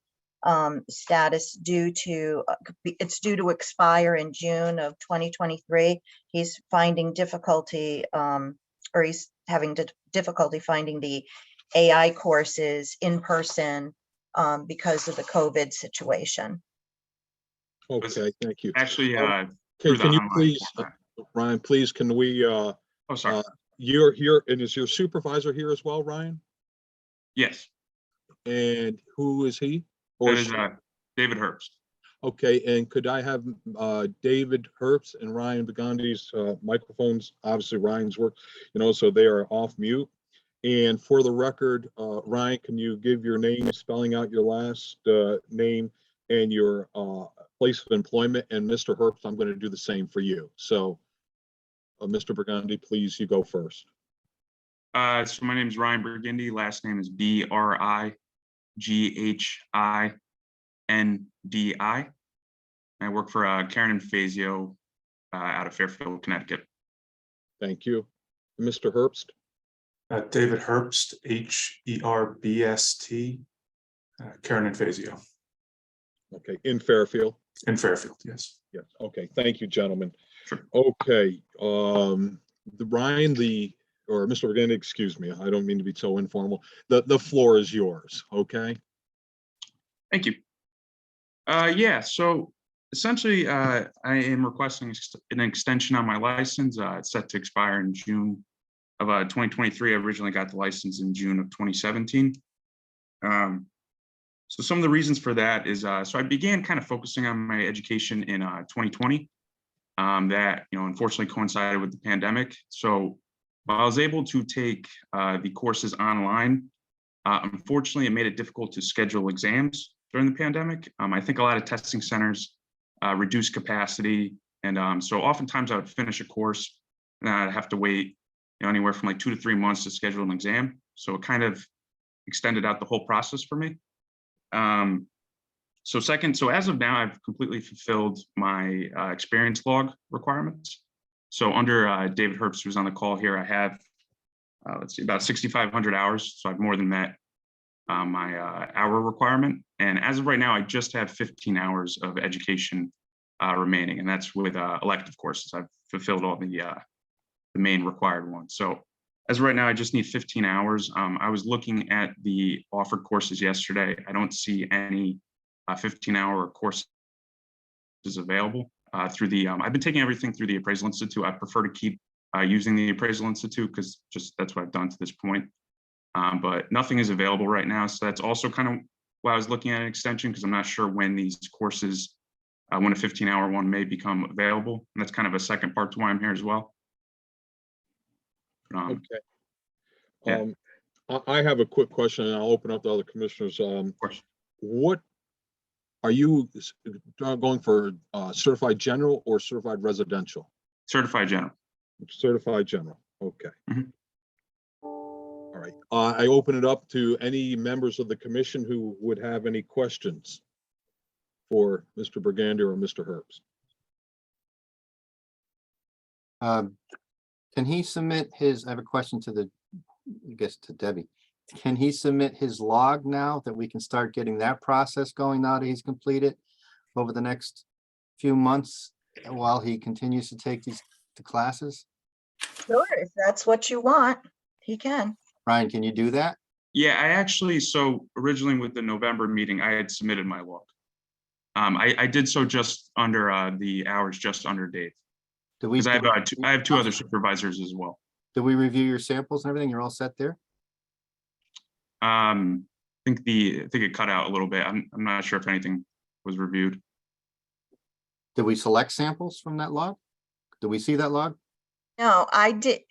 status due to expire in June of 2023. He's finding difficulty, or he's having difficulty finding the AI courses in person because of the COVID situation. Okay, thank you. Actually, Can through the you online please, format. Ryan, please, can we, Oh, sorry. you're here, and is your supervisor here as well, Ryan? Yes, And who is he? Or that is she? David Herbst. Okay, and could I have David Herbst and Ryan Burgundy's microphones? Obviously, Ryan's work, so they are off mute. And for the record, Ryan, can you give your name, spelling out your last name and your place of employment? And Mr. Herbst, I'm going to do the same for you. So, Mr. Burgundy, please, you go first. So my name is Ryan Burgundy. Last name is Brighindy. I work for Karen and Fazio out of Fairfield, Connecticut. Thank you. Mr. Herbst? David Herbst, Herbst, Karen and Fazio. Okay, in Fairfield? In Fairfield, yes. Yes, okay, thank you, gentlemen. Sure. Okay, Ryan, the or Mr. Burgundy, excuse me, I don't mean to be so informal. The floor is yours, okay? Thank you. Yeah, so essentially, I am requesting an extension on my license. It's set to expire in June of 2023. I originally got the license in June of 2017. So some of the reasons for that is, so I began kind of focusing on my education in 2020. That, unfortunately coincided with the pandemic. So while I was able to take the courses online, unfortunately, it made it difficult to schedule exams during the pandemic. I think a lot of testing centers reduced capacity. And so oftentimes I would finish a course and I'd have to wait anywhere from like 2 to 3 months to schedule an exam. So it kind of extended out the whole process for me. So as of now, I've completely fulfilled my experience log requirements. So under David Herbst, who's on the call here, I have, let's see, about 6,500 hours. So I've more than met my hour requirement. And as of right now, I just have 15 hours of education remaining, and that's with elective courses. I've fulfilled all the main required ones. So as of right now, I just need 15 hours. I was looking at the offered courses yesterday. I don't see any 15-hour courses available through the, I've been taking everything through the Appraisal Institute. I prefer to keep using the Appraisal Institute because just that's what I've done to this point. But nothing is available right now. So that's also kind of why I was looking at an extension, because I'm not sure when these courses, when a 15-hour one may become available. And that's kind of a second part to why I'm here as well. Okay. Yeah. I have a quick question, and I'll open up to other commissioners. Of course. What are you going for, certified general or certified residential? Certified general. Certified general, okay. Mhm. All right, I open it up to any members of the commission who would have any questions for Mr. Burgundy or Mr. Herbst. Can he submit his, I have a question to the, I guess to Debbie. Can he submit his log now that we can start getting that process going now that he's completed over the next few months while he continues to take the classes? Sure, if that's what you want, he can. Ryan, can you do that? Yeah, I actually, so originally with the November meeting, I had submitted my log. I did so just under the hours, just under Dave. Do we? Because I have two other supervisors as well. Did we review your samples and everything? You're all set there? I think it cut out a little bit. I'm not sure if anything was reviewed. Did we select samples from that log? Did we see that log? No, I did.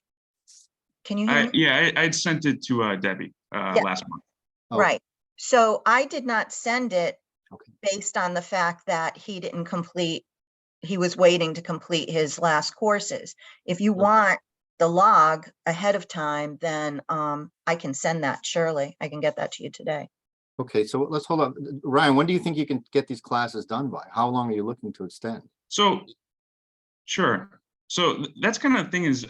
Can you hear me? Yeah, I'd sent it to Debbie last month. Oh. Right. So I did not send it Okay. based on the fact that he didn't complete, he was waiting to complete his last courses. If you Okay. want the log ahead of time, then I can send that, surely. I can get that to you today. Okay, so let's hold on. Ryan, when do you think you can get these classes done by? How long are you looking to extend? So, sure. So that's kind of the thing is,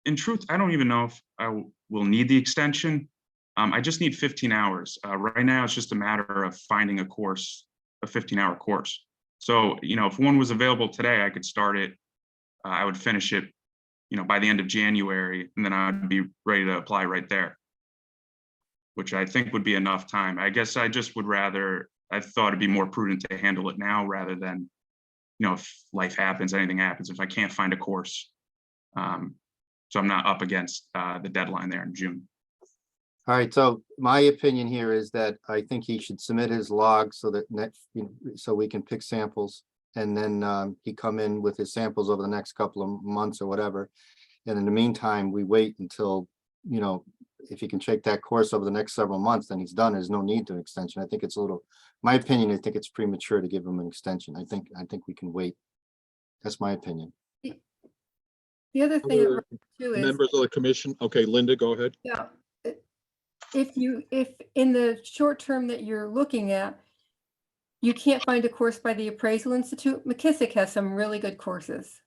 in truth, I don't even know if I will need the extension. I just need 15 hours. Right now, it's just a matter of finding a course, a 15-hour course. So, if one was available today, I could start it. I would finish it, by the end of January, and then I'd be ready to apply right there, which I think would be enough time. I guess I just would rather, I thought it'd be more prudent to handle it now rather than, if life happens, anything happens, if I can't find a course. So I'm not up against the deadline there in June. All right, so my opinion here is that I think he should submit his log so that so we can pick samples, and then he come in with his samples over the next couple of months or whatever. And in the meantime, we wait until, if he can take that course over the next several months, then he's done. There's no need to extension. I think it's a little, my opinion, I think it's premature to give him an extension. I think we can wait. That's my opinion. The other thing Other too is, members of the commission, okay, Linda, go ahead. yeah, if in the short term that you're looking at, you can't find a course by the Appraisal Institute, McKissick has some really good courses.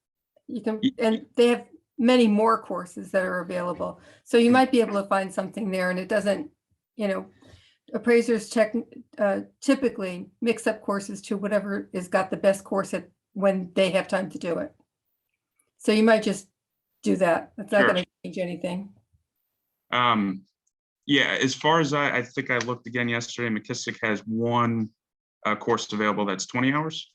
You can, and they have many more courses that are available. So you might be able to find something there, and it doesn't, appraisers typically mix up courses to whatever has got the best course when they have time to do it. So you might just do that. It's not Sure. going to Change anything? Yeah, as far as I think I looked again yesterday, McKissick has one course available that's 20 hours,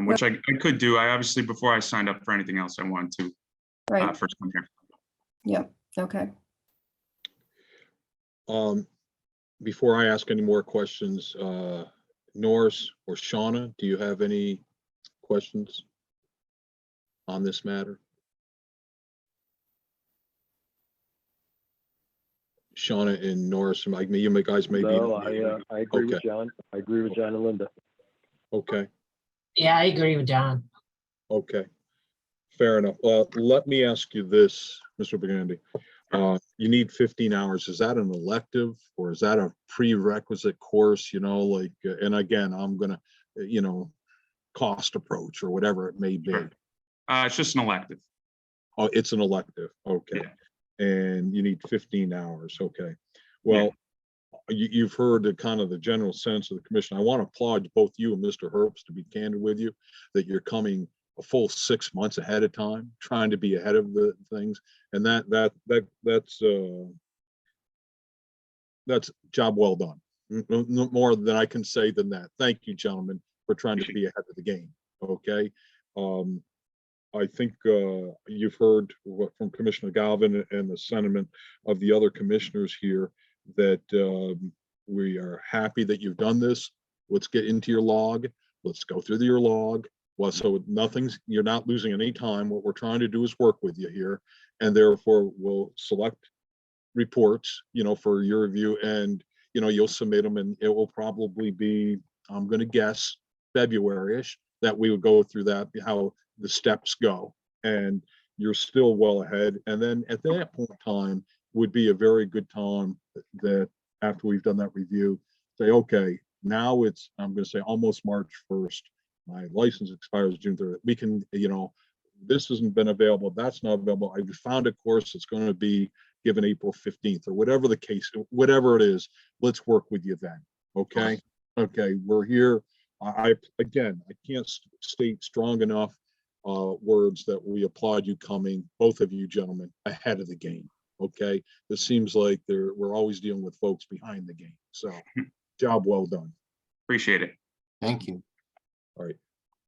which I could do. I obviously, before I signed up for anything else, I wanted to Right, first come here. yep, okay. Before I ask any more questions, Norris or Shauna, do you have any questions on this matter? Shauna and Norris, and you guys may be. No, I agree with Okay. John. I agree with John and Linda. Okay, Yeah, I agree with John. okay. Fair enough. Let me ask you this, Mr. Burgundy. You need 15 hours. Is that an elective or is that a prerequisite course? Like, and again, I'm gonna, cost approach or whatever it may be. Sure. It's just an elective. Oh, it's an elective. Okay. And you need 15 hours. Okay. Well, you've heard the kind of the general sense of the commission. I want to applaud both you and Mr. Herbst, to be candid with you, that you're coming a full 6 months ahead of time, trying to be ahead of the things. And that's job well done. No more than I can say than that. Thank you, gentlemen, for trying to be ahead of the game. Okay. I think you've heard from Commissioner Galvin and the sentiment of the other commissioners here that we are happy that you've done this. Let's get into your log. Let's go through your log. Well, so you're not losing any time. What we're trying to do is work with you here, and therefore we'll select reports, for your review, and you'll submit them, and it will probably be, I'm going to guess, February-ish that we would go through that, how the steps go, and you're still well ahead. And then at that point in time would be a very good time that after we've done that review, say, okay, now it's, I'm going to say almost March 1st. My license expires June 3rd. We can, this hasn't been available. That's not available. I found a course that's going to be given April 15th or whatever the case, whatever it is, let's work with you then. Okay. Okay. We're here. Again, I can't state strong enough words that we applaud you coming, both of you gentlemen, ahead of the game. Okay. It seems like we're always dealing with folks behind the game. So job well done. Appreciate it. Thank you. All right.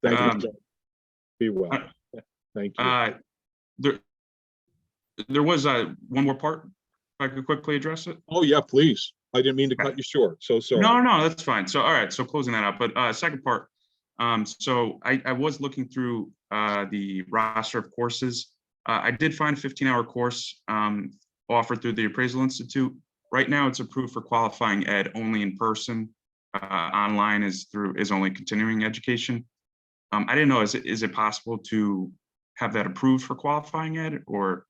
Thank you. Be well. Thank you. There was one more part, if I could quickly address it. Oh, yeah, please. I didn't mean to cut you short. So sorry. No, that's fine. So, all right. So closing that up, but second part. So I was looking through the roster of courses. I did find a 15-hour course offered through the Appraisal Institute. Right now it's approved for qualifying ed only in person. Online is only continuing education. I didn't know, is it possible to have that approved for qualifying ed, or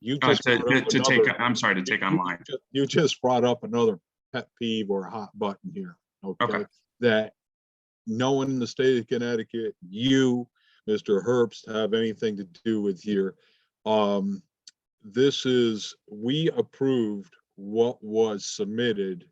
you just I'm sorry, to take online? You just brought up another pet peeve or a hot button here. Okay. That no one in the state of Connecticut, you, Mr. Herbst, have anything to do with here. We approved what was submitted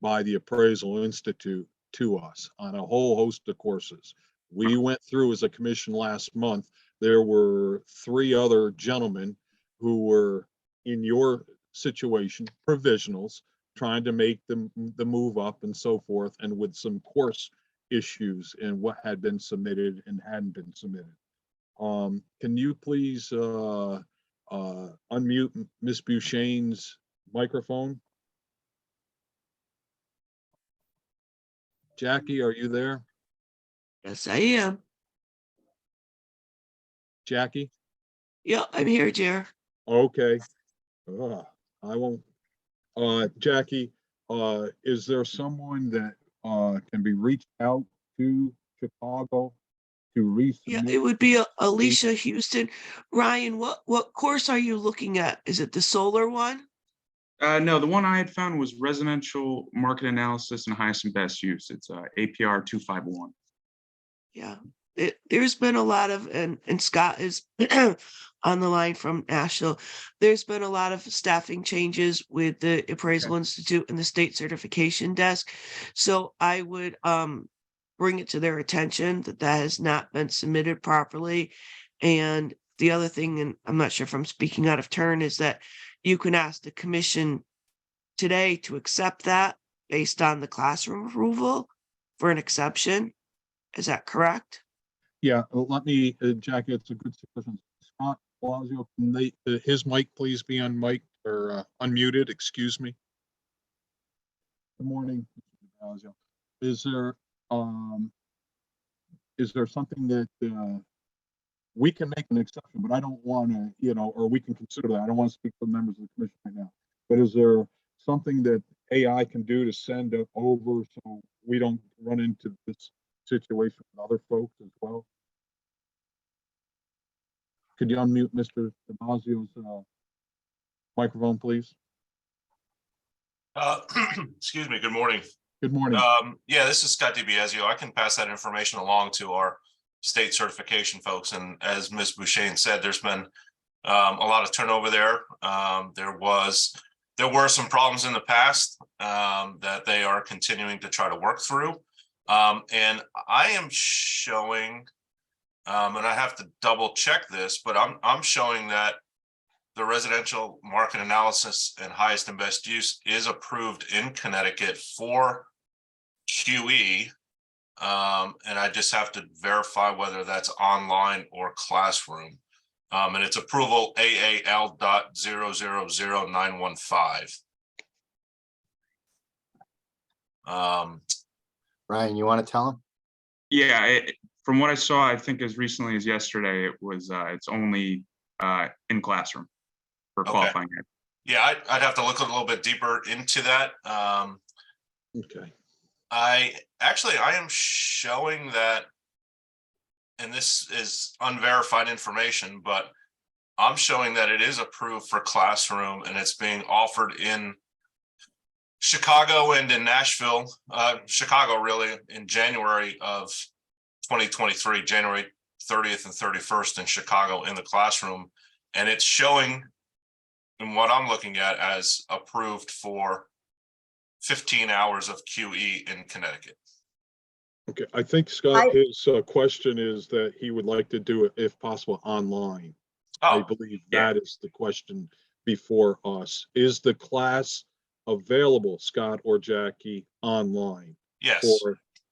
by the Appraisal Institute to us on a whole host of courses. We went through as a commission last month. There were 3 other gentlemen who were in your situation, provisionals, trying to make the move up and so forth, and with some course issues in what had been submitted and hadn't been submitted. Can you please unmute Ms. Bushane's microphone? Jackie, are you there? Yes, I am. Jackie? Yeah, I'm here, Jer. Okay. I won't. Jackie, is there someone that can be reached out to Chicago to resubmit? Yeah, it would be Alicia Houston. Ryan, what course are you looking at? Is it the solar one? No, the one I had found was residential market analysis and highest and best use. It's APR 251. Yeah, there's been a lot of, and Scott is on the line from Nashville. There's been a lot of staffing changes with the Appraisal Institute and the state certification desk. So I would bring it to their attention that has not been submitted properly, and the other thing, and I'm not sure if I'm speaking out of turn, is that you can ask the commission today to accept that based on the classroom approval for an exception. Is that correct? Yeah, let me, Jackie, it's a good suggestion. Scott Blasio, can they, his mic please be on mic or unmuted, excuse me. Good morning, Mr. Blasio. Is there something that we can make an exception, but I don't want to, or we can consider that. I don't want to speak for members of the commission right now. But is there something that AI can do to send it over so we don't run into this situation with other folks as well? Could you unmute Mr. Damasio's microphone, please? Excuse me, good morning. Good morning. Yeah, this is Scott DiBiasio. I can pass that information along to our state certification folks. And as Ms. Bouchane said, there's been a lot of turnover there. There were some problems in the past that they are continuing to try to work through. And I am showing, and I have to double check this, but I'm showing that the residential market analysis and highest and best use is approved in Connecticut for QE. And I just have to verify whether that's online or classroom. And it's approval AAL.000915. Ryan, you want to tell him? Yeah, from what I saw, I think as recently as yesterday, it was it's only in classroom for Okay. qualifying it. Yeah, I'd have to look a little bit deeper into that. Okay. I am showing that, and this is unverified information, but I'm showing that it is approved for classroom and it's being offered in Chicago and in Nashville, Chicago really in January of 2023, January 30th and 31st in Chicago in the classroom. And it's showing in what I'm looking at as approved for 15 hours of QE in Connecticut. Okay, I think Scott, his question is that he would like to do it if possible online. I Oh, believe yeah. that is the question before us. Is the class available, Scott or Jackie, online? yes,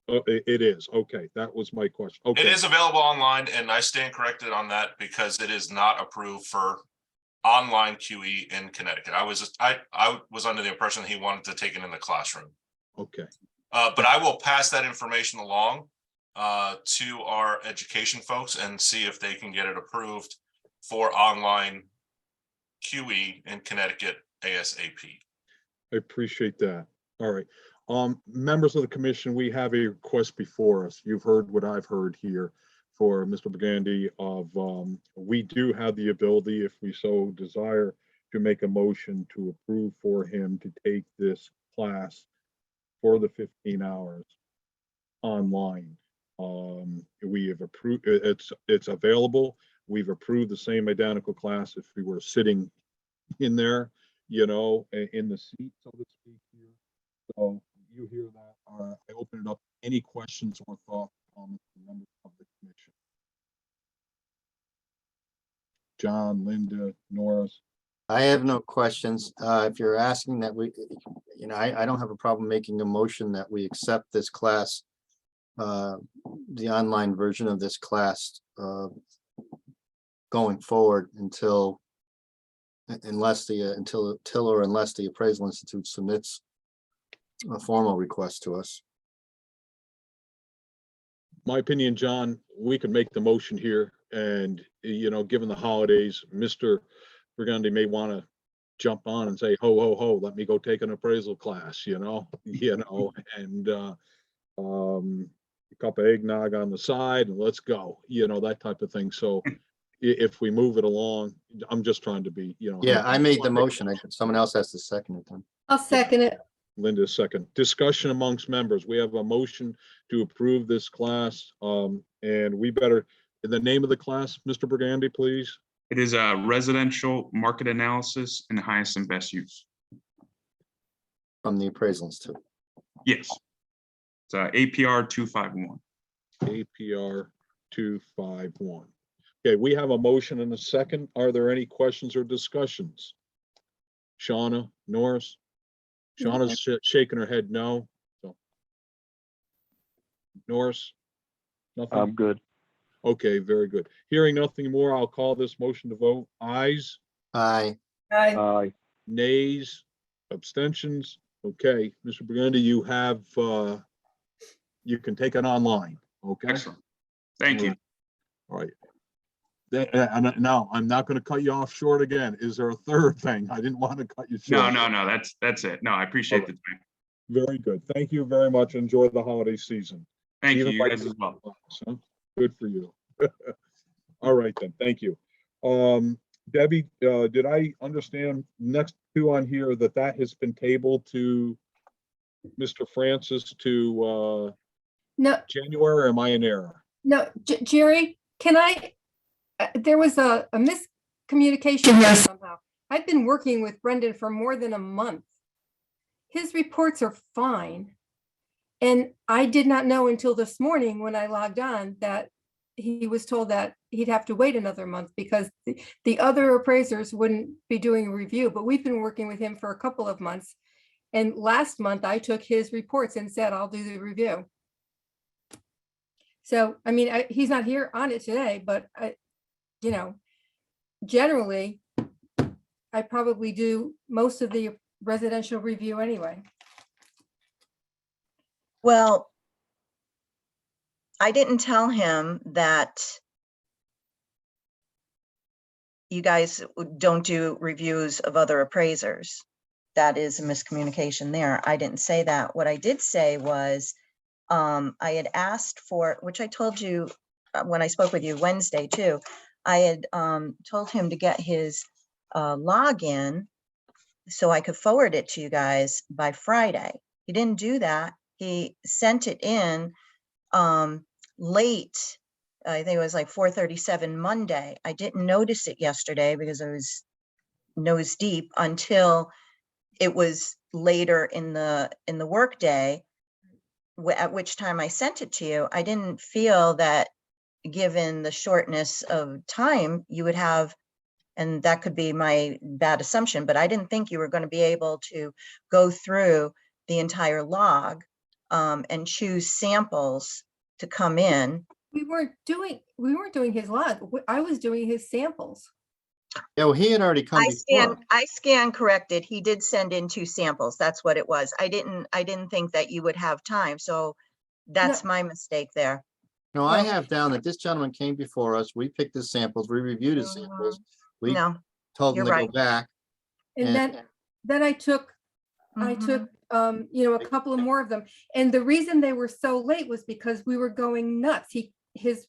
It is. Okay, that was my question. it Okay, is available online, and I stand corrected on that because it is not approved for online QE in Connecticut. I was under the impression he wanted to take it in the classroom. okay. But I will pass that information along to our education folks and see if they can get it approved for online QE in Connecticut ASAP. I appreciate that. All right. Members of the commission, we have a request before us. You've heard what I've heard here for Mr. Burgandy of, we do have the ability, if we so desire, to make a motion to approve for him to take this class for the 15 hours online. We have approved, it's available. We've approved the same identical class if we were sitting in there, in the seat, so to speak here. So you hear that. I open it up. Any questions or thoughts from members of the commission? John, Linda, Norris. I have no questions. If you're asking that we, I don't have a problem making a motion that we accept this class, the online version of this class, going forward until the Appraisal Institute submits a formal request to us. My opinion, John, we could make the motion here and, given the holidays, Mr. Burgundy may want to jump on and say, ho, ho, ho, let me go take an appraisal class, and a cup of eggnog on the side and let's go, that type of thing. So if we move it along, I'm just trying to be, Yeah, I made the motion. Someone else has to second it then. I'll second it. Linda, second. Discussion amongst members. We have a motion to approve this class. And we better, in the name of the class, Mr. Burgandy, please. It is a residential market analysis and highest and best use. From the Appraisal Institute. Yes. It's APR 251. APR 251. Okay, we have a motion and a second. Are there any questions or discussions? Shauna, Norris? No. Shauna's shaking her head no. So Norris? Nothing? I'm good. Okay, very good. Hearing nothing more, I'll call this motion to vote. Ayes, Aye. Aye. nays, abstentions. Okay, Mr. Burgundy, you have, you can take it online, okay? Excellent. Thank you. All right. And now, I'm not gonna cut you off short again. Is there a third thing? I didn't want to cut you short. No, that's it. No, I appreciate the time. Very good. Thank you very much. Enjoy the holiday season. Thank you, Even you by guys as well. Christmas, huh? Good for you. All right then, thank you. Debbie, did I understand next two on here that has been tabled to Mr. Francis to No, January, or am I in error? no, Jerry, can I, there was a miscommunication here somehow. I've been working with Brendan for more than a month. His reports are fine. And I did not know until this morning when I logged on that he was told that he'd have to wait another month because the other appraisers wouldn't be doing a review, but we've been working with him for a couple of months. And last month I took his reports and said, I'll do the review. So, I mean, he's not here on it today, but you know, generally, I probably do most of the residential review anyway. Well, I didn't tell him that you guys don't do reviews of other appraisers. That is a miscommunication there. I didn't say that. What I did say was, I had asked for, which I told you when I spoke with you Wednesday too, I had told him to get his login so I could forward it to you guys by Friday. He didn't do that. He sent it in late. I think it was like 4:37 Monday. I didn't notice it yesterday because I was nose deep until it was later in the workday, at which time I sent it to you. I didn't feel that given the shortness of time you would have, and that could be my bad assumption, but I didn't think you were going to be able to go through the entire log and choose samples to come in. We weren't doing his log. I was doing his samples. Yeah, well, he had already come before. I scanned corrected. He did send in 2 samples. That's what it was. I didn't think that you would have time. So that's my mistake there. No, I have down that this gentleman came before us. We picked his samples. We reviewed his samples. We No, told him you're to go right. back. And then I took, Mhm. you know, a couple of more of them. And the reason they were so late was because we were going nuts. His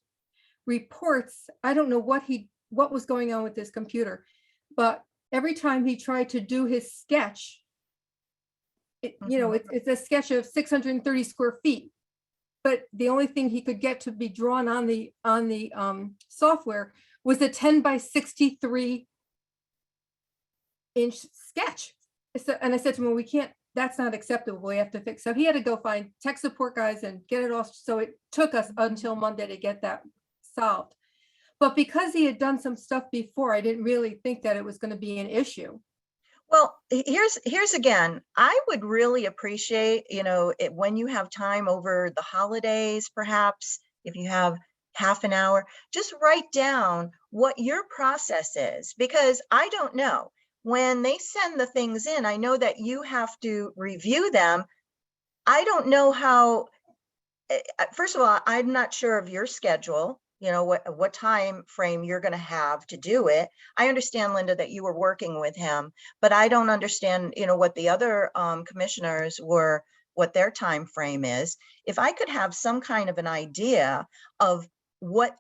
reports, I don't know what was going on with this computer, but every time he tried to do his sketch, you know, it's a sketch of 630 square feet. But the only thing he could get to be drawn on the software was a 10 by 63 inch sketch. So, and I said to him, well, we can't, that's not acceptable. We have to fix. So he had to go find tech support guys and get it off. So it took us until Monday to get that solved. But because he had done some stuff before, I didn't really think that it was going to be an issue. Well, here's again, I would really appreciate, you know, when you have time over the holidays, perhaps if you have half an hour, just write down what your process is, because I don't know. When they send the things in, I know that you have to review them. I don't know how, first of all, I'm not sure of your schedule, you know, what time frame you're going to have to do it. I understand, Linda, that you were working with him, but I don't understand, you know, what the other commissioners were, what their time frame is. If I could have some kind of an idea of what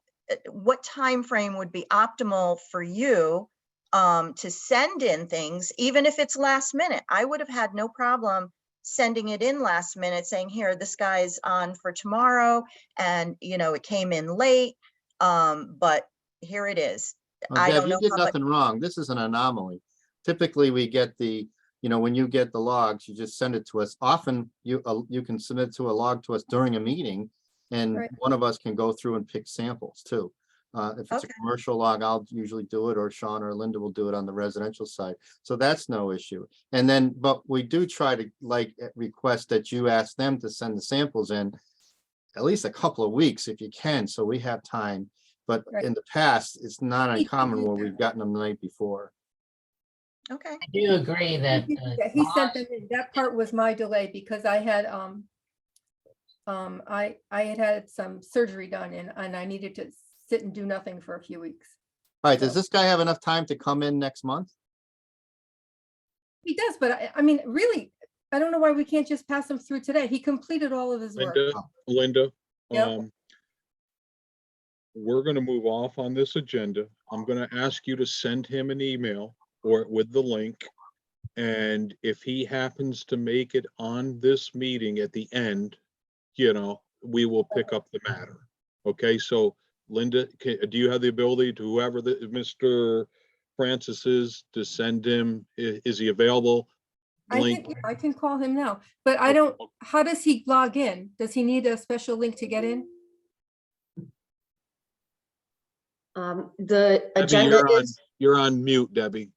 time frame would be optimal for you to send in things, even if it's last minute, I would have had no problem sending it in last minute, saying, here, this guy's on for tomorrow, and you know, it came in late, but here it is. Well, I Deb, don't you know did how much. nothing wrong. This is an anomaly. Typically, we get the, you know, when you get the logs, you just send it to us. Often you can submit to a log to us during a meeting, and Right. one of us can go through and pick samples too. If it's a Okay. commercial log, I'll usually do it, or Sean or Linda will do it on the residential side. So that's no issue. And then, but we do try to request that you ask them to send the samples in at least a couple of weeks if you can, so we have time. But Right. in the past, it's not He uncommon did where that. we've gotten them the night before. Okay. I do agree that. Yeah, he sent them in. That part was my delay because I had, I had some surgery done and I needed to sit and do nothing for a few weeks. All right, does So- this guy have enough time to come in next month? He does, but I mean, really, I don't know why we can't just pass him through today. He completed all of his work. Linda, Yep. we're gonna move off on this agenda. I'm gonna ask you to send him an email or with the link. And if he happens to make it on this meeting at the end, we will pick up the matter. Okay, so Linda, do you have the ability to whoever Mr. Francis is to send him, is he available? Link. I can call him now, but I don't, how does he log in? Does he need a special link to get in? The Debbie, agenda is, you're on mute, Debbie.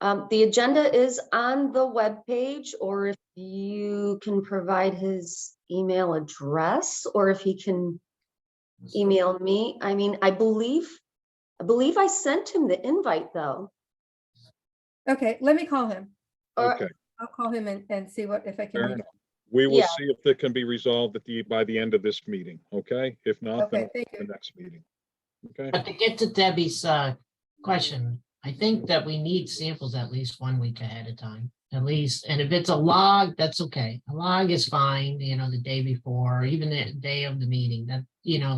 the agenda is on the webpage, or if you can provide his email address, or if he can email me. I mean, I believe I sent him the invite though. Okay, let me call him. Or Okay, I'll call him and see if I can fair make it. enough. We will Yeah. see if it can be resolved by the end of this meeting, okay? If not, then Okay, thank the you. next meeting. Okay, But to get to Debbie's question, I think that we need samples at least 1 week ahead of time, at least. And if it's a log, that's okay. A log is fine, the day before, or even the day of the meeting. That,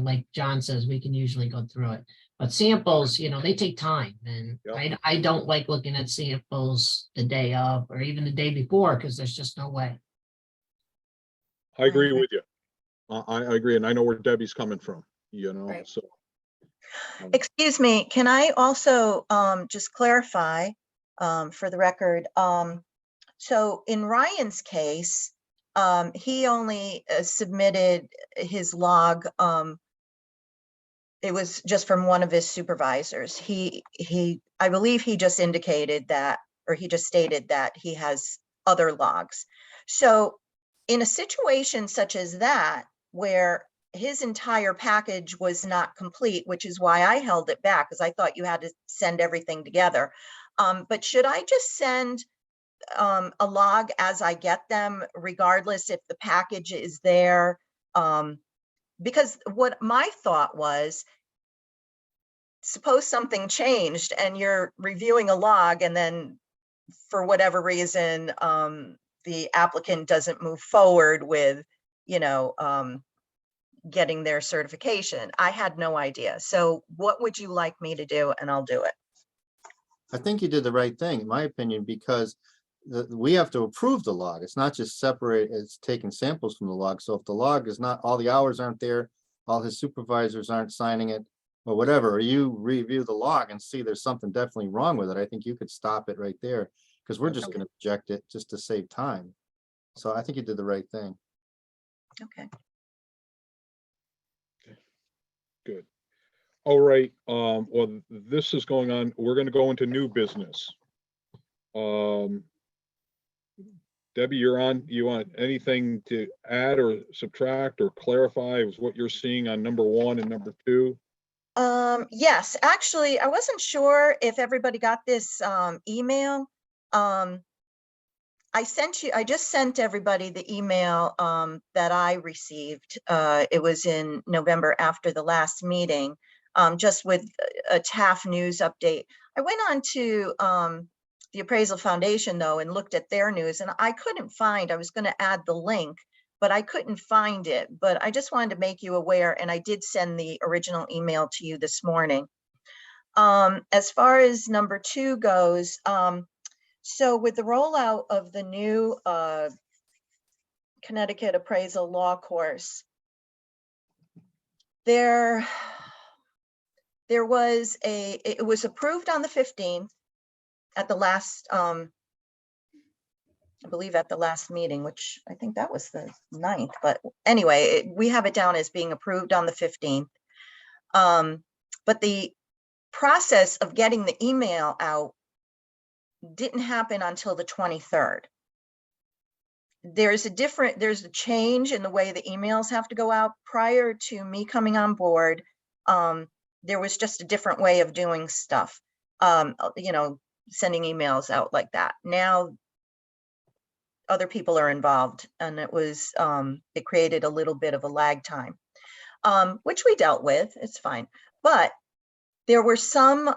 like John says, we can usually go through it. But samples, they take time, and Yep. I don't like looking at samples the day of or even the day before, because there's just no way. I agree with you. I agree, and I know where Debbie's coming from, Right. so. Excuse me, can I also just clarify for the record? So in Ryan's case, he only submitted his log. It was just from one of his supervisors. I believe he just indicated that, or he just stated that he has other logs. So in a situation such as that, where his entire package was not complete, which is why I held it back, because I thought you had to send everything together. But should I just send a log as I get them, regardless if the package is there? Because what my thought was, suppose something changed and you're reviewing a log and then for whatever reason, the applicant doesn't move forward with, getting their certification. I had no idea. So what would you like me to do? And I'll do it. I think you did the right thing, in my opinion, because we have to approve the log. It's not just separate, it's taking samples from the log. So if the log is not, all the hours aren't there, all his supervisors aren't signing it, or whatever, or you review the log and see there's something definitely wrong with it, I think you could stop it right there, because we're just Okay. gonna reject it just to save time. So I think you did the right thing. Okay. Good. All right, well, this is going on, we're gonna go into new business. Debbie, you're on, you want anything to add or subtract or clarify with what you're seeing on number 1 and number 2? Yes, actually, I wasn't sure if everybody got this email. I just sent everybody the email that I received. It was in November after the last meeting, just with a TAF news update. I went on to the Appraisal Foundation though and looked at their news, and I couldn't find, I was going to add the link, but I couldn't find it. But I just wanted to make you aware, and I did send the original email to you this morning. As far as number 2 goes, so with the rollout of the new Connecticut Appraisal Law course, it was approved on the 15th at the last, I believe at the last meeting, which I think that was the 9th, but anyway, we have it down as being approved on the 15th. But the process of getting the email out didn't happen until the 23rd. There's a change in the way the emails have to go out. Prior to me coming on board, there was just a different way of doing stuff, sending emails out like that. Now, other people are involved, and it created a little bit of a lag time, which we dealt with. It's fine. But there were some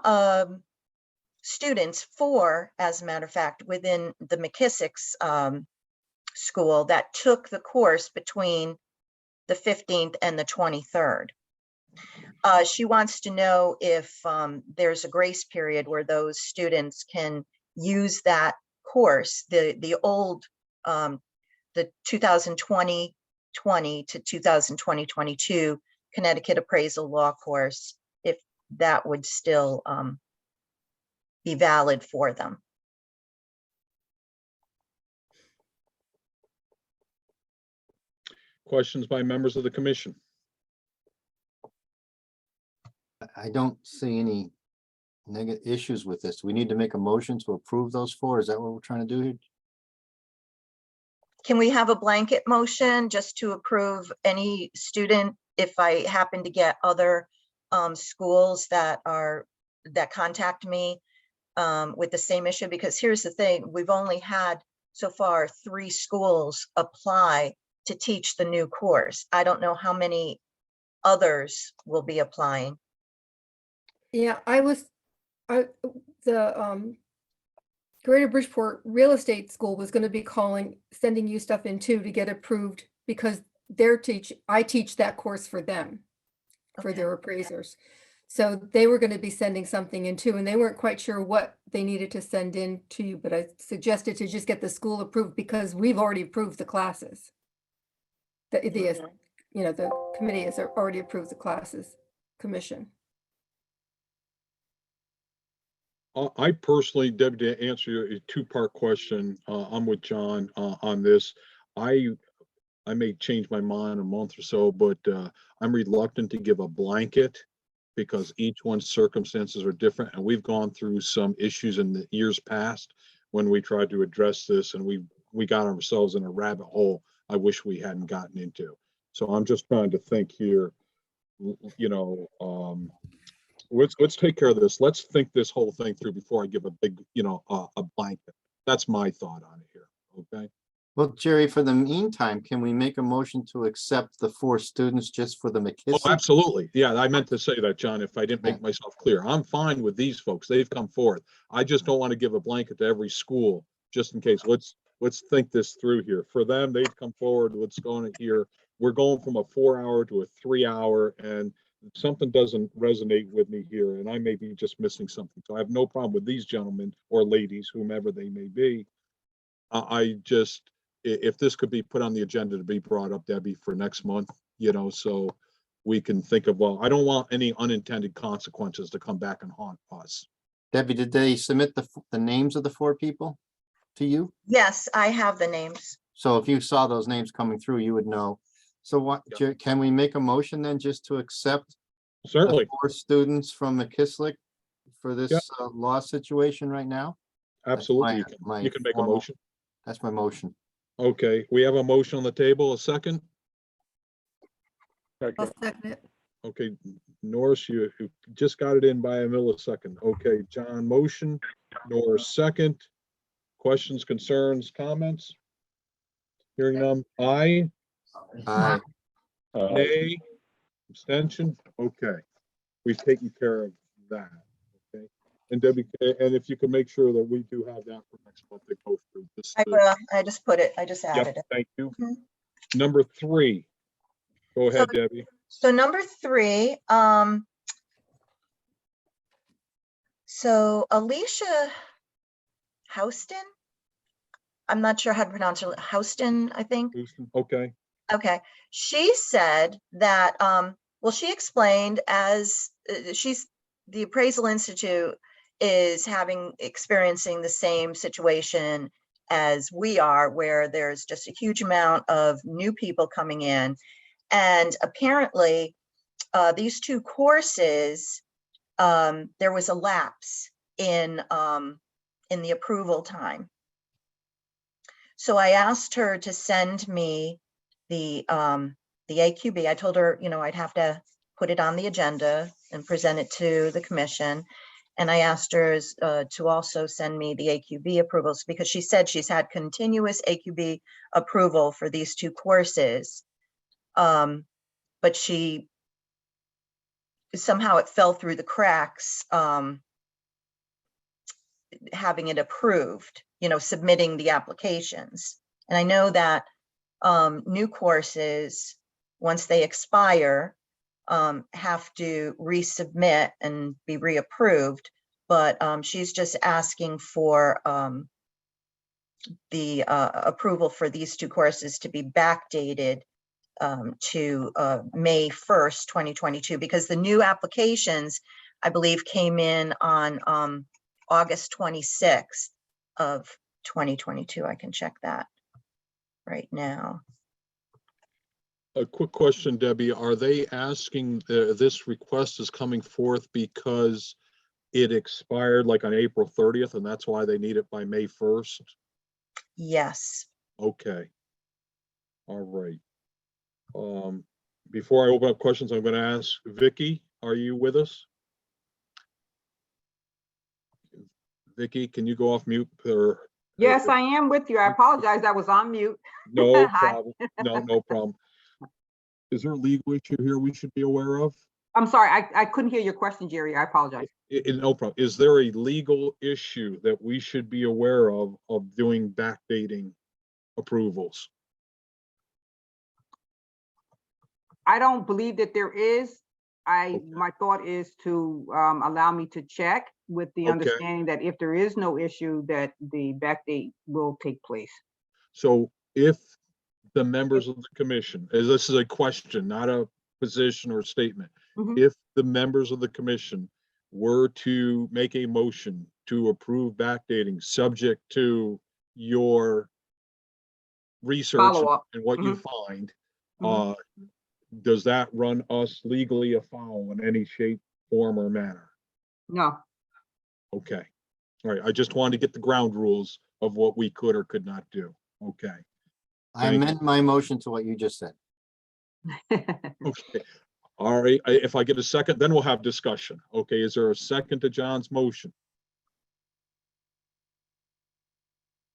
students, as a matter of fact, within the McKissick's school that took the course between the 15th and the 23rd. She wants to know if there's a grace period where those students can use that course, the old, the 2020 to 2020-22 Connecticut Appraisal Law course, if that would still be valid for them. Questions by members of the commission? I don't see any negative issues with this. We need to make a motion to approve those four. Is that what we're trying to do here? Can we have a blanket motion just to approve any student if I happen to get other schools that contact me with the same issue? Because here's the thing, we've only had so far 3 schools apply to teach the new course. I don't know how many others will be applying. Yeah, the Greater Bridgeport Real Estate School was going to be sending you stuff in too to get approved, because I teach that course for them, for Okay. their appraisers. So they were going to be sending something in too, and they weren't quite sure what they needed to send in to you, but I suggested to just get the school approved because we've already approved the classes. The committee has already approved the classes, commission. I personally, Debbie, to answer your 2-part question, I'm with John on this. I may change my mind a month or so, but I'm reluctant to give a blanket because each one's circumstances are different, and we've gone through some issues in the years past when we tried to address this, and we got ourselves in a rabbit hole I wish we hadn't gotten into. So I'm just trying to think here, let's take care of this. Let's think this whole thing through before I give a big, a blanket. That's my thought on it here. Okay. Well, Jerry, for the meantime, can we make a motion to accept the 4 students just for the Oh, McKissick? absolutely. Yeah, I meant to say that, John, if I didn't make myself clear. I'm fine with these folks. They've come forth. I just don't want to give a blanket to every school just in case. Let's think this through here. For them, they've come forward. Let's go on it here. We're going from a 4-hour to a 3-hour, and something doesn't resonate with me here, and I may be just missing something. So I have no problem with these gentlemen or ladies, whomever they may be. If this could be put on the agenda to be brought up, Debbie, for next month, so we can think of, well, I don't want any unintended consequences to come back and haunt us. Debbie, did they submit the names of the 4 people to you? Yes, I have the names. So if you saw those names coming through, you would know. So what, can we make a motion then just to accept Certainly. the 4 students from McKissick for this Yep. law situation right now? Absolutely. my You can make a formal- motion. That's my motion. Okay, we have a motion on the table. A second? I'll second it. Okay, Norris, you just got it in by a millisecond. Okay, John, motion, Norris, second. Questions, concerns, comments? Hearing none. Aye, Aye. nay, abstention? Okay, we've taken care of that. Okay, and Debbie, and if you can make sure that we do have that for next month to go through. I will. I just put it. I just Yep, added it. thank you. Mhm. Number 3. Go ahead, Debbie. So number 3, so Alicia Houston, I'm not sure how to pronounce her, Houston, I think. Houston, okay. Okay, she said that, well, she explained as the Appraisal Institute is experiencing the same situation as we are, where there's just a huge amount of new people coming in. And apparently these two courses, there was a lapse in the approval time. So I asked her to send me the AQB. I told her, you know, I'd have to put it on the agenda and present it to the commission. And I asked her to also send me the AQB approvals, because she said she's had continuous AQB approval for these two courses. But she somehow it fell through the cracks, having it approved, you know, submitting the applications. And I know that new courses, once they expire, have to resubmit and be reapproved. But she's just asking for the approval for these two courses to be backdated to May 1st, 2022, because the new applications, I believe, came in on August 26th of 2022. I can check that right now. A quick question, Debbie, are they asking, this request is coming forth because it expired like on April 30th and that's why they need it by May 1st? Yes. Okay. All right. Before I open up questions, I'm going to ask Vicky, are you with us? Vicky, can you go off mute or? Yes, I am with you. I apologize. I was on mute. No Hi. problem. No problem. Is there a legal issue here we should be aware of? I'm sorry, I couldn't hear your question, Jerry. I apologize. No problem. Is there a legal issue that we should be aware of doing backdating approvals? I don't believe that there is. Okay. My thought is to allow me to check with the Okay. understanding that if there is no issue, that the backdate will take place. So if the members of the commission, as this is a question, not a position or statement, Mhm. if the members of the commission were to make a motion to approve backdating subject to your research Follow up. and what you find, Mhm. does that run us legally afoul in any shape, form, or manner? No. Okay. All right. I just wanted to get the ground rules of what we could or could not do. Okay. I Thank you. amend my motion to what you just said. Okay. All right. If I get a second, then we'll have discussion. Okay. Is there a second to John's motion?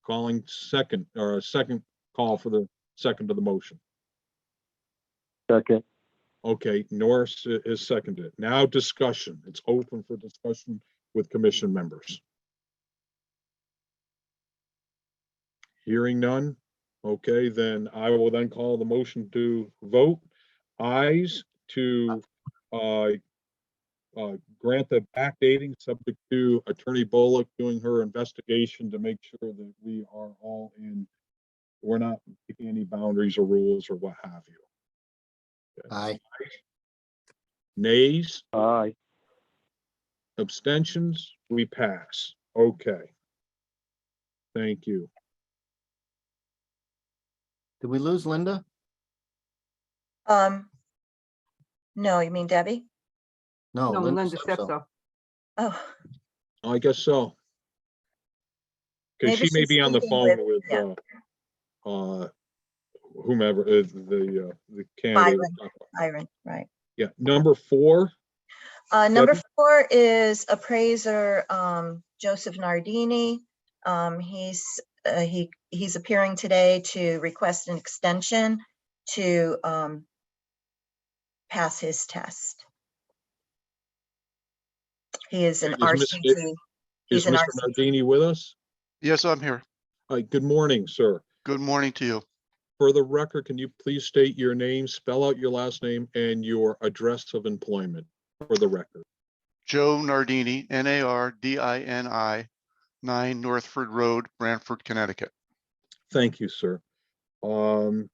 Calling second, or a second call for the second to the motion. Second. Okay, Norris is seconded. Now discussion. It's open for discussion with commission members. Hearing none. Okay, then I will then call the motion to vote. Ayes to grant the backdating subject to Attorney Bullock doing her investigation to make sure that we are all in, we're not picking any boundaries or rules or what have you. Aye. Nays? Aye. Abstentions? We pass. Okay. Thank you. Did we lose Linda? No, you mean Debbie? No, No, Linda Linda said said so. so. Oh, I guess so. Because maybe she may she's be on the speaking phone with- with yeah. whomever is the candidate. Byron, right. Yeah, number 4. Number Debbie? 4 is appraiser Joseph Nardini. He's appearing today to request an extension to pass his test. He is an RCT. Is He's an Mr. RCT. Nardini with us? Yes, I'm here. Hi, good morning, sir. Good morning to you. For the record, can you please state your name, spell out your last name, and your address of employment for the record? Joe Nardini, Nardini, 9 Northford Road, Branford, Connecticut. Thank you, sir. I'm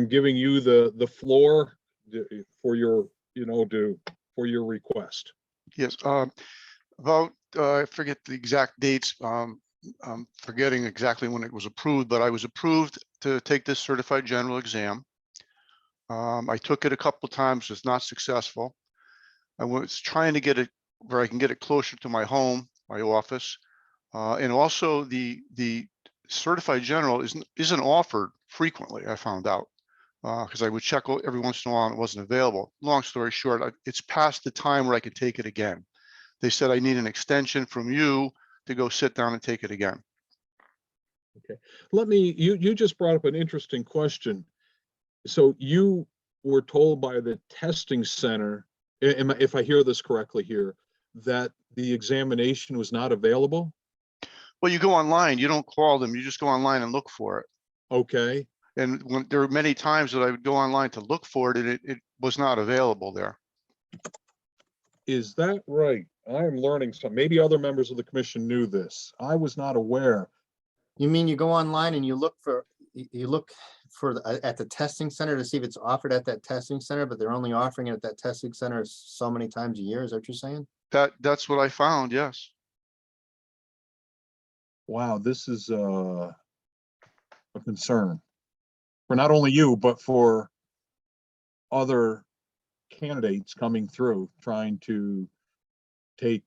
giving you the floor for your, for your request. Yes, about, I forget the exact dates. I'm forgetting exactly when it was approved, but I was approved to take this certified general exam. I took it a couple times, was not successful. I was trying to get it where I can get it closer to my home, my office. And also the certified general isn't offered frequently, I found out. Because I would check every once in a while and it wasn't available. Long story short, it's past the time where I could take it again. They said I need an extension from you to go sit down and take it again. Okay, you just brought up an interesting question. So you were told by the testing center, if I hear this correctly here, that the examination was not available? Well, you go online, you don't call them, you just go online and look for it. Okay, And when there were many times that I would go online to look for it and it was not available there. is that right? I'm learning some, maybe other members of the commission knew this. I was not aware. You mean you go online and you look for, at the testing center to see if it's offered at that testing center, but they're only offering it at that testing center so many times a year? Is that what you're saying? That's what I found, yes. Wow, this is a concern for not only you, but for other candidates coming through trying to take,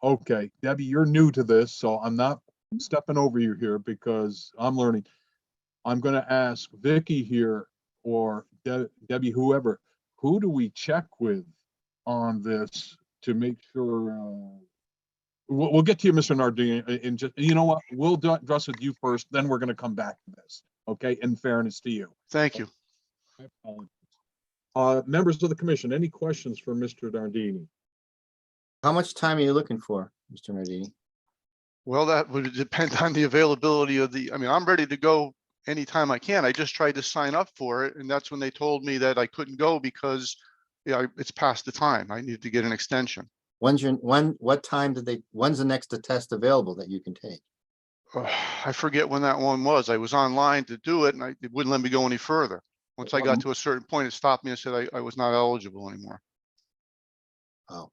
okay, Debbie, you're new to this, so I'm not stepping over you here because I'm learning. I'm going to ask Vicky here or Debbie, whoever, who do we check with on this to make sure, we'll get to you, Mr. Nardini, and just, you know what, we'll address with you first, then we're going to come back to this, okay, in fairness to you. Thank you. I apologize. Members of the commission, any questions for Mr. Nardini? How much time are you looking for, Mr. Nardini? Well, that would depend on the availability of I mean, I'm ready to go anytime I can. I just tried to sign up for it. And that's when they told me that I couldn't go because it's past the time. I need to get an extension. When's the next test available that you can take? I forget when that one was. I was online to do it and it wouldn't let me go any further. Once I got to a certain point, it stopped me and said I was not eligible anymore. Oh,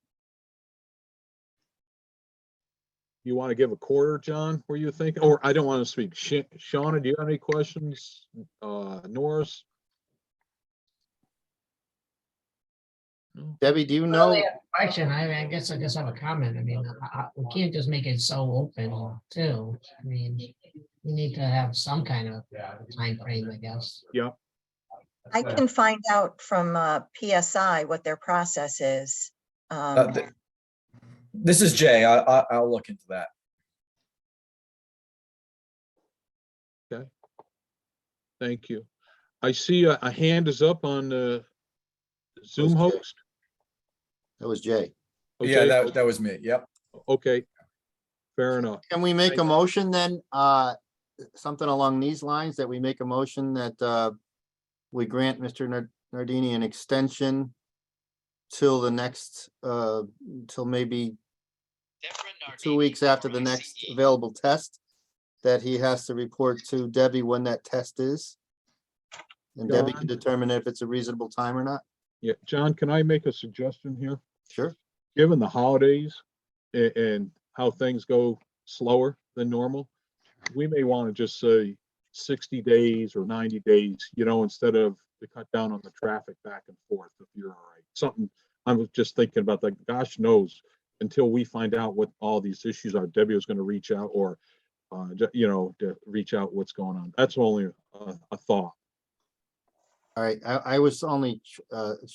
You want to give a quarter, John? Were you thinking? Or I don't want to speak. Shauna, do you have any questions? Norris? No? Debbie, do you know? Question, I guess I have a comment. I mean, we can't just make it so open too. I mean, we need to have some kind of time frame, I guess. Yeah. I can find out from PSI what their process is. This is Jay. I'll look into that. Okay. Thank you. I see a hand is up on the Zoom Okay. host. That was Jay. Okay. Yeah, that was me. Yep. Okay. Fair enough. Can we make a motion then, something along these lines, that we make a motion that we grant Mr. Nardini an extension till the next, till maybe 2 weeks after the next available test, that he has to report to Debbie when that test is. And Debbie can determine if it's a reasonable time or not. Yeah, John, can I make a suggestion here? Sure. Given the holidays and how things go slower than normal, we may want to just say 60 days or 90 days, instead of to cut down on the traffic back and forth, if you're all right. Something I was just thinking about, like, gosh knows, until we find out what all these issues are, Debbie was going to reach out or, to reach out what's going on. That's only a thought. All right, I was only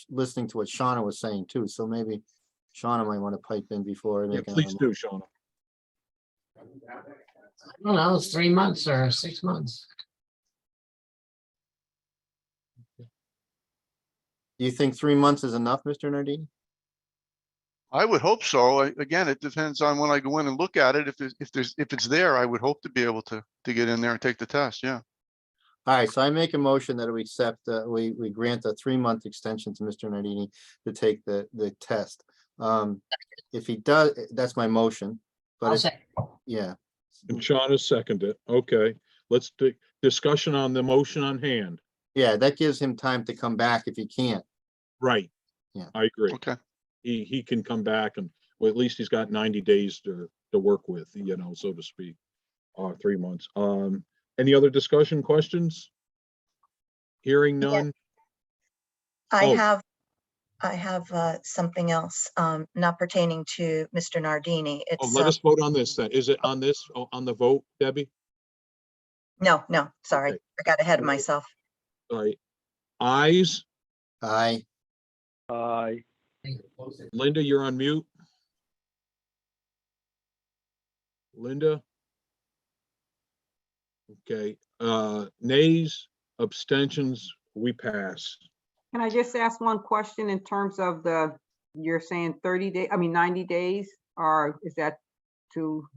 listening to what Shauna was saying too, so maybe Shauna might want to pipe in before. Yeah, please do, Shauna. I don't know, it's 3 months or 6 months. Do you think 3 months is enough, Mr. Nardini? I would hope so. Again, it depends on when I go in and look at it. If it's there, I would hope to be able to get in there and take the test. Yeah. All right, so I make a motion that we accept, we grant a 3-month extension to Mr. Nardini to take the test. If he does, that's my motion, I'll but say, yeah, And Shauna seconded. Okay, let's do discussion on the motion on hand. yeah, that gives him time to come back if he can't. Right. Yeah. I agree. Okay. He can come back and, well, at least he's got 90 days to work with, so to speak, 3 months. Any other discussion, questions? Hearing none. Oh. I have something else, not pertaining to Mr. Nardini. Oh, It's, let us vote on this then. Is it on this, on the vote, Debbie? no, sorry, Okay. I got ahead of All right. myself. All right. Ayes. Aye. Aye. Linda, you're on mute. Linda? Okay, nays, abstentions, we pass. Can I just ask one question in terms of you're saying 30 day, 90 days? Or is that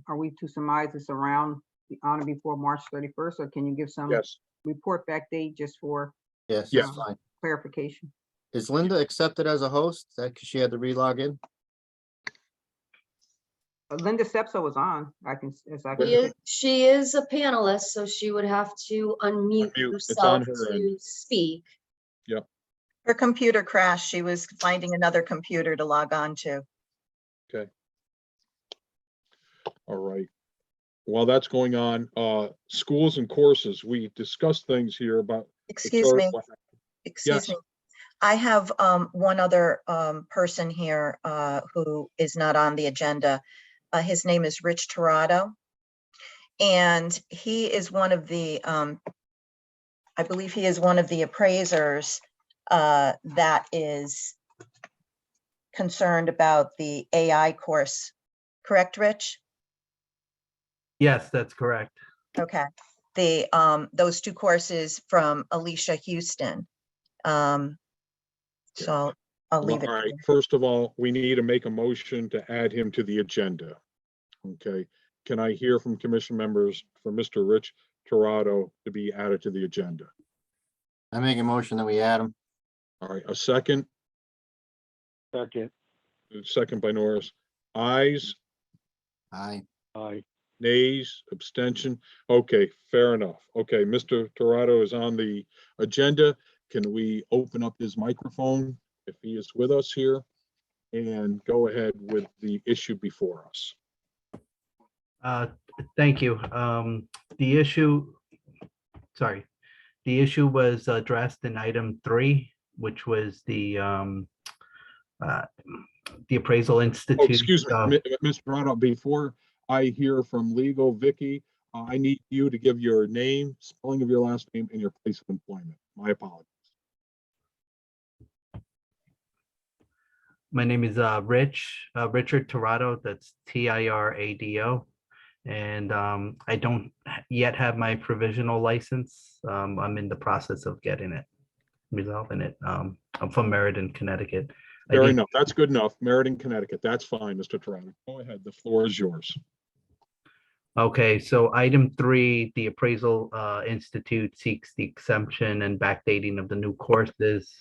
are we to surmise it's around on or before March 31st? Or can you give some Yes, report back date just for Yes, Yeah. that's fine. clarification? Is Linda accepted as a host? Is that because she had to re-log in? Linda Sepsa was on. She is a panelist, so she would have to unmute Unmute. It's on herself her end. to speak. Her computer crashed. She was finding another computer to log on to. okay. All right. While that's going on, schools and courses, we discussed things here about. Excuse me, Yes. excuse me. I have one other person here who is not on the agenda. His name is Rich Torado. And he is one of the, I believe he is one of the appraisers that is concerned about the AI course. Correct, Rich? Yes, that's correct. Okay. Those two courses from Alicia Houston. So I'll leave it. All right, first of all, we need to make a motion to add him to the agenda. Okay, can I hear from commission members for Mr. Rich Torado to be added to the agenda? I make a motion that we add him. All right, a second, Second. by Norris. Ayes, Aye. Aye. nays, abstention. Okay, fair enough. Okay, Mr. Torado is on the agenda. Can we open up his microphone if he is with us here and go ahead with the issue before us? Thank you. The issue was addressed in item 3, which was the Appraisal Oh, Institute. excuse me, Mr. Torado, before I hear from legal, Vicky, I need you to give your name, spelling of your last name, and your place of employment. My apologies. My name is Richard Torado. That's Tirado. And I don't yet have my provisional license. I'm in the process of getting it, resolving it. I'm from Meriden, Connecticut. Fair enough. That's good enough. Meriden, Connecticut. That's fine, Mr. Torado. Go ahead. The floor is yours. Okay, so item 3, the Appraisal Institute seeks the exemption and backdating of the new courses,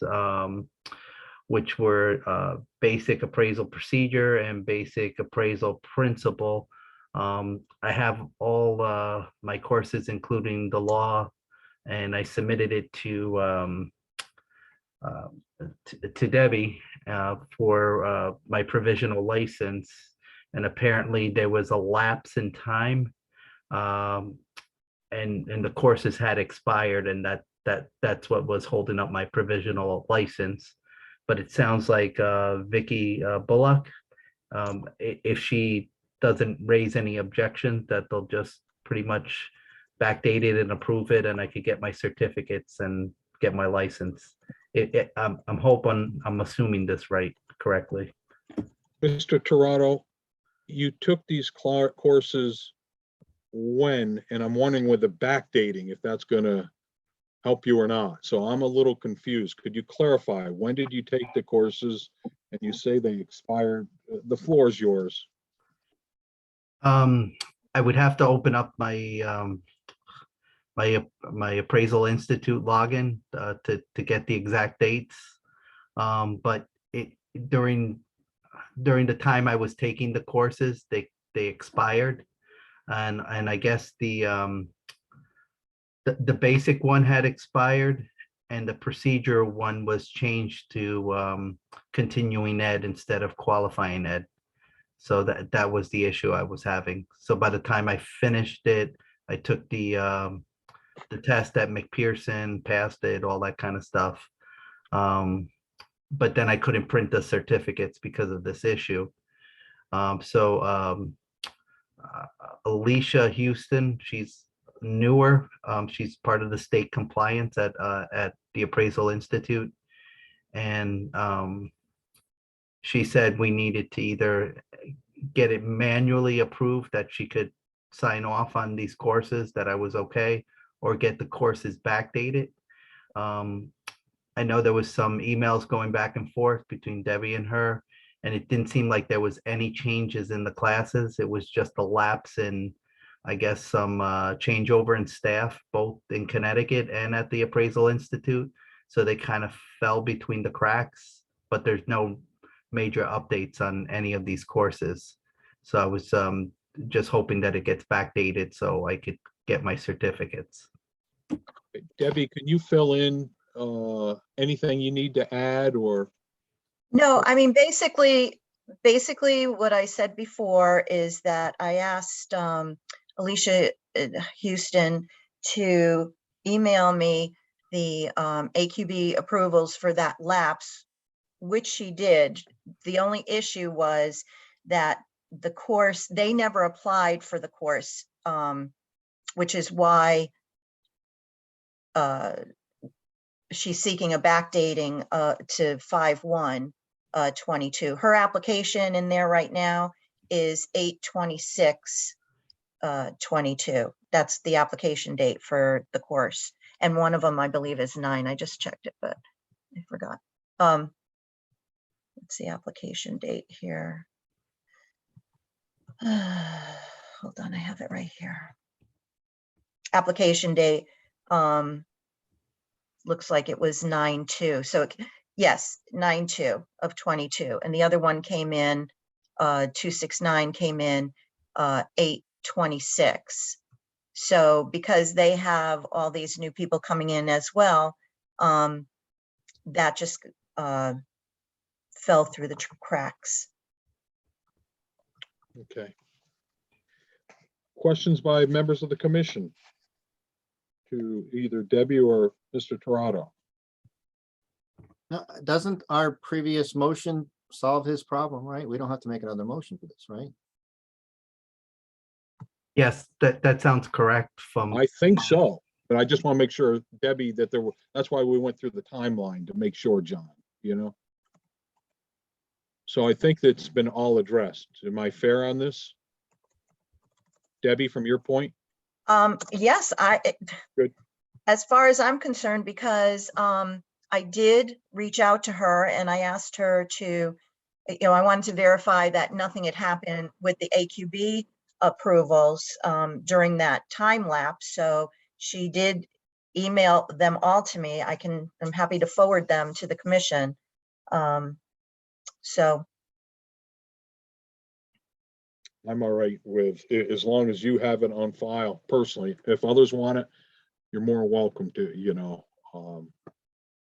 which were basic appraisal procedure and basic appraisal principle. I have all my courses, including the law, and I submitted it to Debbie for my provisional license. And apparently there was a lapse in time, and the courses had expired, and that's what was holding up my provisional license. But it sounds like Vicky Bullock, if she doesn't raise any objection, that they'll just pretty much backdate it and approve it, and I could get my certificates and get my license. I'm assuming this correctly. Mr. Torado, you took these courses when, and I'm wondering with the backdating, if that's going to help you or not. So I'm a little confused. Could you clarify, when did you take the courses and you say they expired? The floor is yours. I would have to open up my my Appraisal Institute login to get the exact dates. But during the time I was taking the courses, they expired, and I guess the basic one had expired, and the procedure one was changed to continuing ed instead of qualifying ed. So that was the issue I was having. So by the time I finished it, I took the test at McPherson, passed it, all that kind of stuff. but then I couldn't print the certificates because of this issue. Alicia Houston, she's newer. She's part of the state compliance at the Appraisal Institute. And she said we needed to either get it manually approved that she could sign off on these courses, that I was okay, or get the courses backdated. I know there was some emails going back and forth between Debbie and her, and it didn't seem like there was any changes in the classes. It was just a lapse in, I guess, some changeover in staff, both in Connecticut and at the Appraisal Institute. So they kind of fell between the cracks, but there's no major updates on any of these courses. So I was just hoping that it gets backdated so I could get my certificates. Debbie, can you fill in anything you need to add, or? No, I mean, basically what I said before is that I asked Alicia Houston to email me the AQB approvals for that lapse, which she did. The only issue was that the course, they never applied for the course, which is why she's seeking a backdating to 5/1/22. Her application in there right now is 8/26/22. That's the application date for the course. And one of them, I believe, is 9. I just checked it, but I forgot. Let's see, application date here. Hold on, I have it right here. Application date looks like it was 9/2. So yes, 9/2/22. And the other one came in, 269 came in 8/26. So because they have all these new people coming in as well, that just fell through the cracks. Okay. Questions by members of the commission to either Debbie or Mr. Torado? No, doesn't our previous motion solve his problem, right? We don't have to make another motion for this, right? Yes, that sounds correct from. I think so, but I just want to make sure, Debbie, that there were, that's why we went through the timeline to make sure, John, you know? So I think that's been all addressed. Am I fair on this? Debbie, from your point? Yes, Good. As far as I'm concerned, because I did reach out to her and I asked her to, I wanted to verify that nothing had happened with the AQB approvals during that time lapse. So she did email them all to me. I'm happy to forward them to the commission. So I'm all right with, as long as you have it on file personally. If others want it, you're more welcome to,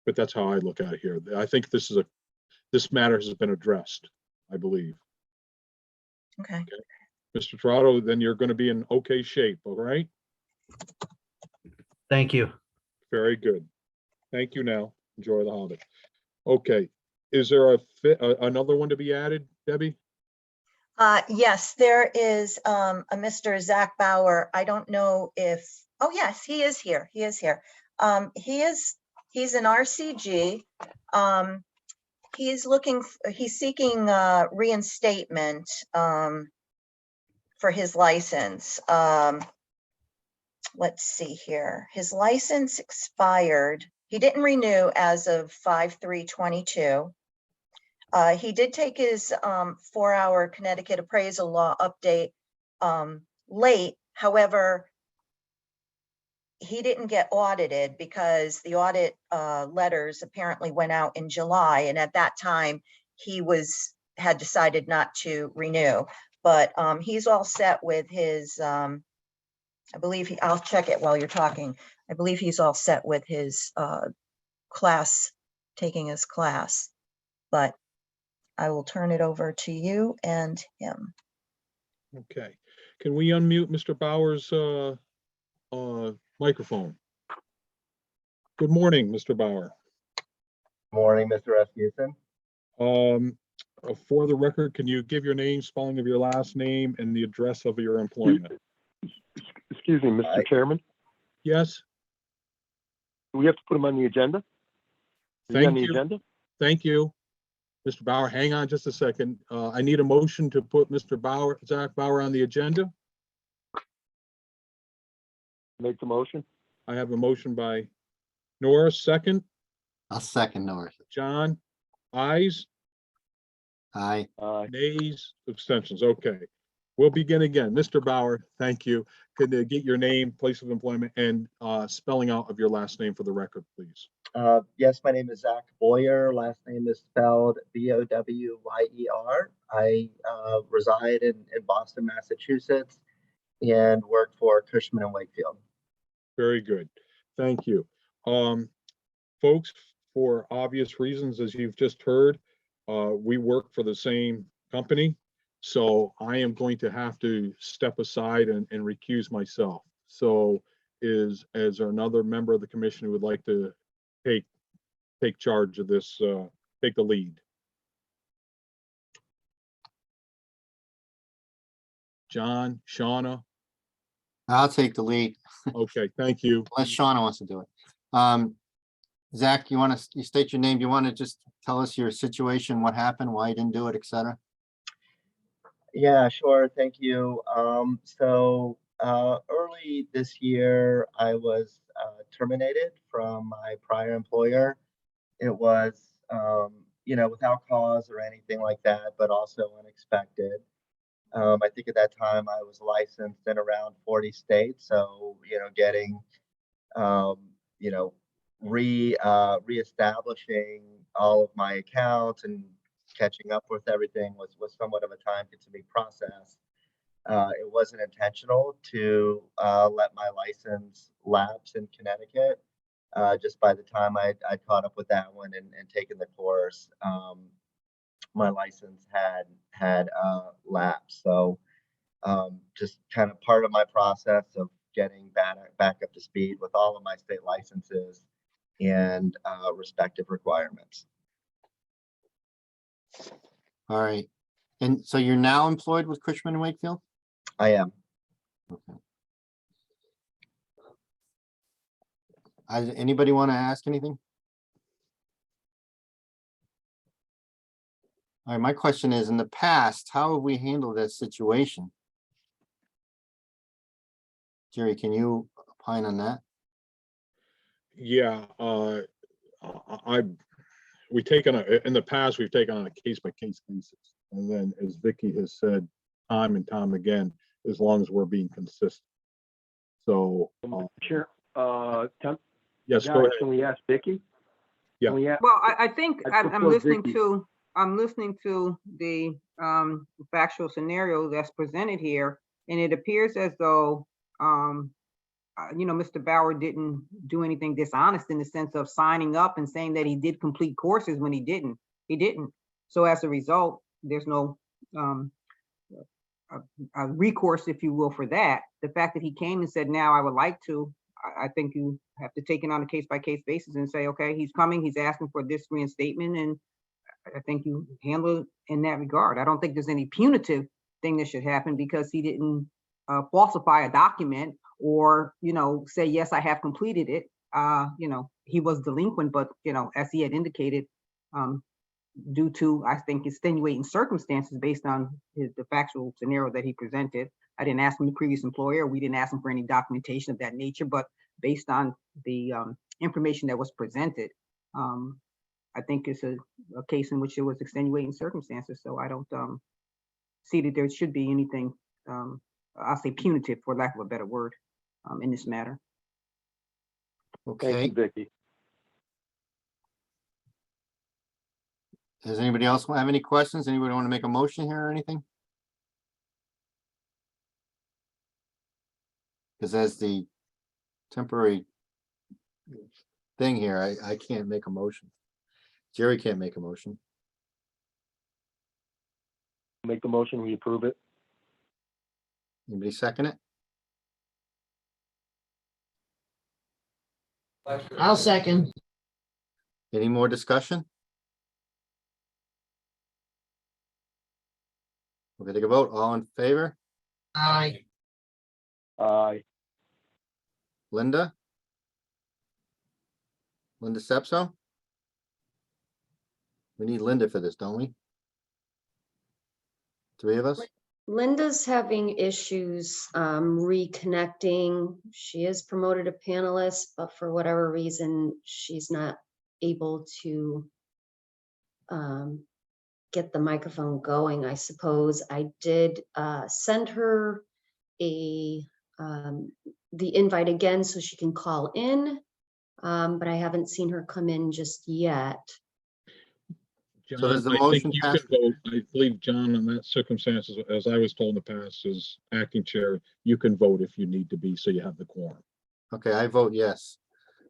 but that's how I look at it here. I think this matter has been addressed, I believe. okay. Mr. Torado, then you're going to be in okay shape, all right? Thank you. Very good. Thank you now. Enjoy the holiday. Okay, is there another one to be added, Debbie? Yes, there is a Mr. Zach Bauer. I don't know if, oh yes, he is here. He is here. He's an RCG. He's seeking reinstatement for his license. Let's see here. His license expired. He didn't renew as of 5/3/22. He did take his 4-hour Connecticut appraisal law update late. However, he didn't get audited because the audit letters apparently went out in July. And at that time, he had decided not to renew. But he's all set with his, I believe I'll check it while you're talking. I believe he's all set with his class, taking his class. But I will turn it over to you and him. Okay. Can we unmute Mr. Bauer's microphone? Good morning, Mr. Bauer. Morning, Mr. Rasmussen. For the record, can you give your name, spelling of your last name, and the address of your employment? Excuse me, Mr. Chairman, Yes, do we have to put him on the agenda? Is he on thank the you. agenda? Thank you. Mr. Bauer, hang on just a second. I need a motion to put Mr. Bauer, Zach Bauer on the agenda. Make the motion. I have a motion by Norris, second. I'll second Norris. John, ayes, Aye. nays, abstentions. Okay. We'll begin again. Mr. Bauer, thank you. Could you get your name, place of employment, and spelling out of your last name for the record, please? Yes, my name is Zach Boyer. Last name is spelled Boweyer. I reside in Boston, Massachusetts, and work for Cushman and Wakefield. Very good. Thank you. Folks, for obvious reasons, as you've just heard, we work for the same company. So I am going to have to step aside and recuse myself. So is there another member of the commission who would like to take charge of this, take the lead? John, Shauna? I'll take the lead, Okay, thank you. unless Shauna wants to do it. Zach, you want to, state your name? Do you want to just tell us your situation, what happened, why you didn't do it, et cetera? Yeah, sure. Thank you. Early this year, I was terminated from my prior employer. It was, without cause or anything like that, but also unexpected. I think at that time I was licensed in around 40 states. So, getting, reestablishing all of my accounts and catching up with everything was somewhat of a time-consuming process. It wasn't intentional to let my license lapse in Connecticut. Just by the time I caught up with that one and taken the course, my license had lapsed. So just kind of part of my process of getting back up to speed with all of my state licenses and respective requirements. All right. And so you're now employed with Cushman and Wakefield? I am. Okay. Anybody want to ask anything? All right, my question is, in the past, how have we handled that situation? Jerry, can you opine on that? Yeah, we've taken in the past, we've taken on a case-by-case basis. And then, as Vicky has said, time and time again, as long as we're being consistent. So, Sure. yes, Guys, go ahead. can we ask Vicky? Yeah. Can we ask- Well, I think I'm prefer listening Vicky. to the factual scenario that's presented here, and it appears as though Mr. Bauer didn't do anything dishonest in the sense of signing up and saying that he did complete courses when he didn't. He didn't. So as a result, there's no a recourse, if you will, for that. The fact that he came and said, now I would like to, I think you have to take it on a case-by-case basis and say, okay, he's coming, he's asking for this reinstatement, and I think you handle it in that regard. I don't think there's any punitive thing that should happen because he didn't falsify a document or, say, yes, I have completed it. He was delinquent, but, as he had indicated, due to, I think, extenuating circumstances based on the factual scenario that he presented. I didn't ask him the previous employer. We didn't ask him for any documentation of that nature, but based on the information that was presented, I think it's a case in which it was extenuating circumstances. So I don't see that there should be anything, I'll say punitive, for lack of a better word, in this matter. Okay. Thank you, Vicky. Does anybody else have any questions? Anybody want to make a motion here or anything? Because as the temporary thing here, I can't make a motion. Jerry can't make a motion. Make the motion, we approve it. Anybody second it? I'll second. Any more discussion? We're gonna take a vote. All in favor? Aye. Aye. Linda? Linda Sepso? We need Linda for this, don't we? Three of us? Linda's having issues reconnecting. She is promoted a panelist, but for whatever reason, she's not able to get the microphone going, I suppose. I did send her the invite again so she can call in, but I haven't seen her come in just yet. So does the John, I think motion you pass? can vote. I believe, John, in that circumstances, as I was told in the past, as acting chair, you can vote if you need to be, so you have the quorum. Okay, I vote yes.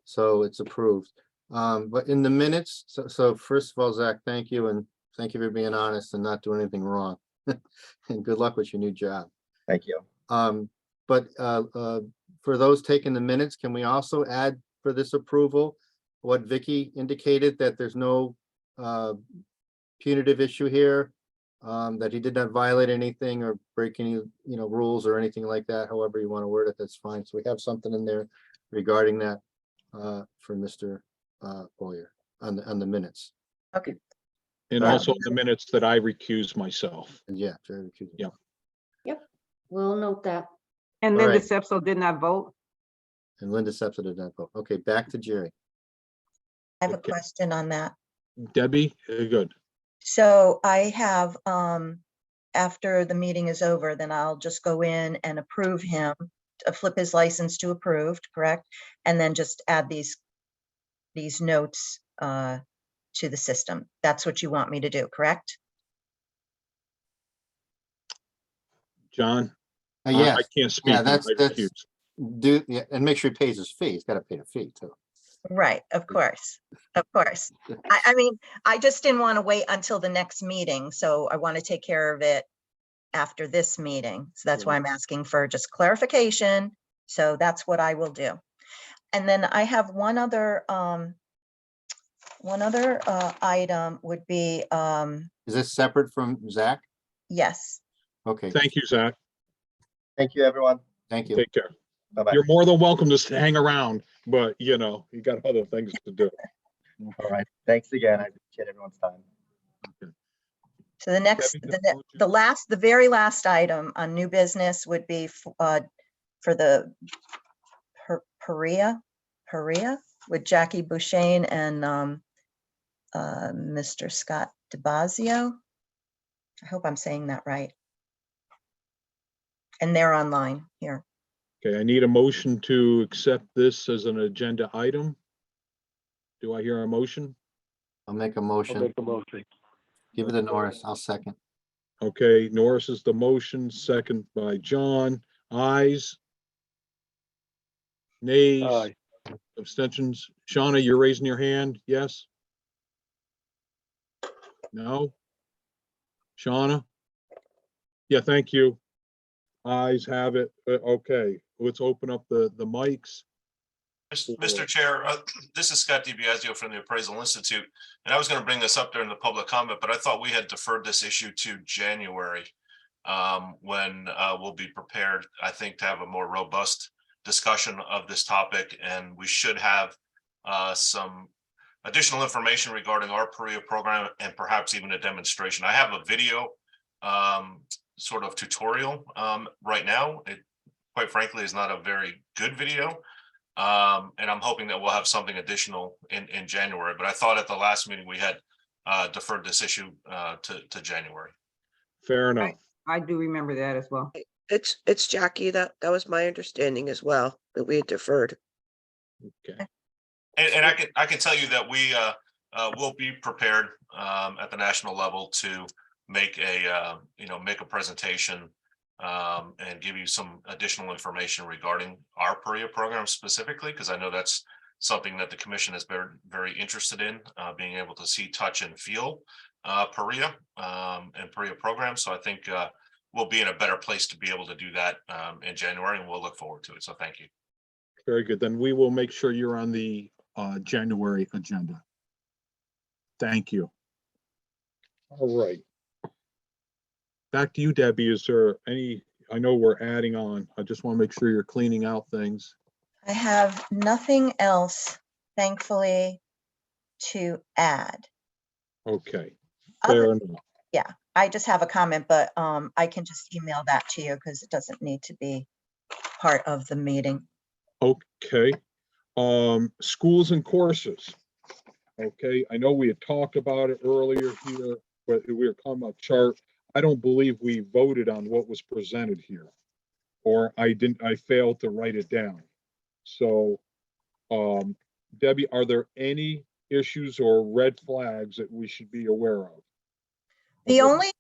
So it's approved. But in the minutes, so first of all, Zach, thank you, and thank you for being honest and not doing anything wrong. And good luck with your new job. Thank you. But for those taking the minutes, can we also add for this approval what Vicky indicated, that there's no punitive issue here, that he did not violate anything or break any, rules or anything like that, however you want to word it, that's fine. So we have something in there regarding that for Mr. Boyer on the minutes. Okay. And Right. also the minutes that I recuse myself. And yeah, very cute. Yeah. Yep, we'll note that. And All Linda right. Sepso did not vote. And Linda Sepsa did not vote. Okay, back to Jerry. I have a Okay. question on that. Debbie, good. So I have, after the meeting is over, then I'll just go in and approve him, flip his license to approved, correct? And then just add these notes to the system. That's what you want me to do, correct? John? Yes, I can't speak. yeah, now. that's, I recuse. and make sure he pays his fee. He's got to pay the fee too. Right, of course, of course. I mean, I just didn't want to wait until the next meeting, so I want to take care of it after this meeting. So that's why I'm asking for just clarification. So that's what I will do. And then I have one other item would be, Is this separate from Zach? yes. Okay, Thank you, Zach. Thank you, everyone. thank you. Take care. Bye-bye. You're more than welcome to hang around, but you got other things to do. All right. Thanks again. I appreciate everyone's time. So the next, Debbie, the motion? the very last item on new business would be for the Perea with Jackie Bouchane and Mr. Scott DeBazio. I hope I'm saying that right. And they're online here. Okay, I need a motion to accept this as an agenda item. Do I hear a motion? I'll make a I'll motion. make a motion. Give it to Norris. I'll second. Okay, Norris is the motion, second by John. Ayes? Nays? Aye. Abstentions? Shauna, you're raising your hand? Yes? No? Shauna? Yeah, thank you. Ayes have it. Okay, let's open up the mics. Mr. Chair, this is Scott DiBiasio from the Appraisal Institute, and I was going to bring this up during the public comment, but I thought we had deferred this issue to January when we'll be prepared, I think, to have a more robust discussion of this topic, and we should have some additional information regarding our Perea program and perhaps even a demonstration. I have a video sort of tutorial right now. It, quite frankly, is not a very good video. And I'm hoping that we'll have something additional in January, but I thought at the last meeting we had deferred this issue to January. Fair enough. I do remember that as well. It's Jackie. That was my understanding as well, that we had deferred. Okay. And I can tell you that we will be prepared at the national level to make a make a presentation and give you some additional information regarding our Perea program specifically, because I know that's something that the commission has been very interested in, being able to see, touch, and feel Perea and Perea programs. So I think we'll be in a better place to be able to do that in January, and we'll look forward to it. So thank you. Very good. Then we will make sure you're on the January agenda. Thank you. All right. Back to you, Debbie. Is there any, I know we're adding on. I just want to make sure you're cleaning out things. I have nothing else, thankfully, to add. Okay, Other, fair enough. yeah, I just have a comment, but I can just email that to you because it doesn't need to be part of the meeting. Okay, schools and courses. Okay, I know we had talked about it earlier here, but we were talking about chart. I don't believe we voted on what was presented here. Or I failed to write it down. So, Debbie, are there any issues or red flags that we should be aware of? The only,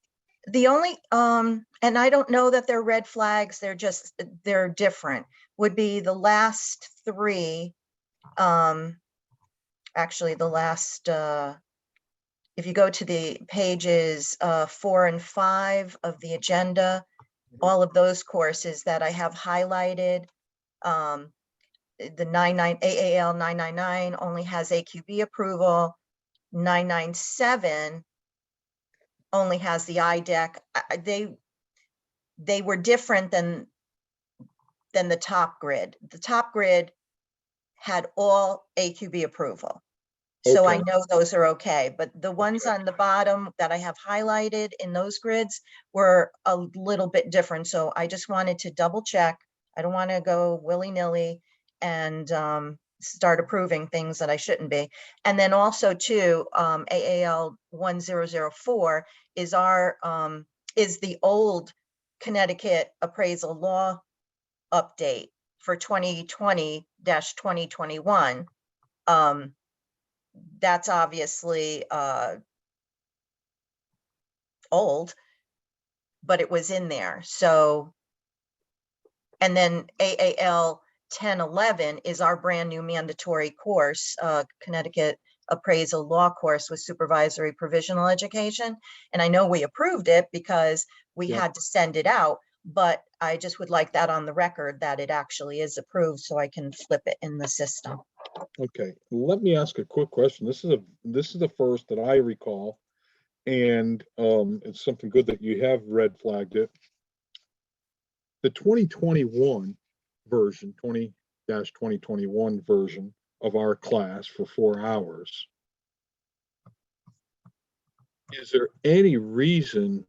and I don't know that they're red flags, they're different, would be the last three. Actually, the last, if you go to the pages 4 and 5 of the agenda, all of those courses that I have highlighted, the 99 AAL 999 only has AQB approval. 997 only has the IDEC. They were different than the top grid. The top grid had all AQB approval. So I Okay. know those are okay, but the ones on the bottom that I have highlighted in those grids were a little bit different. So I just wanted to double check. I don't want to go willy-nilly and start approving things that I shouldn't be. And then also too, AAL 1004 is is the old Connecticut appraisal law update for 2020-2021. That's obviously old, but it was in there. So, and then AAL 1011 is our brand new mandatory course, Connecticut appraisal law course with supervisory provisional education. And I know we approved it because we Yeah. had to send it out, but I just would like that on the record that it actually is approved so I can flip it in the system. Okay, let me ask a quick question. This is the first that I recall, and it's something good that you have red flagged it. The 2021 version, 20-2021 version of our class for 4 hours. Is there any reason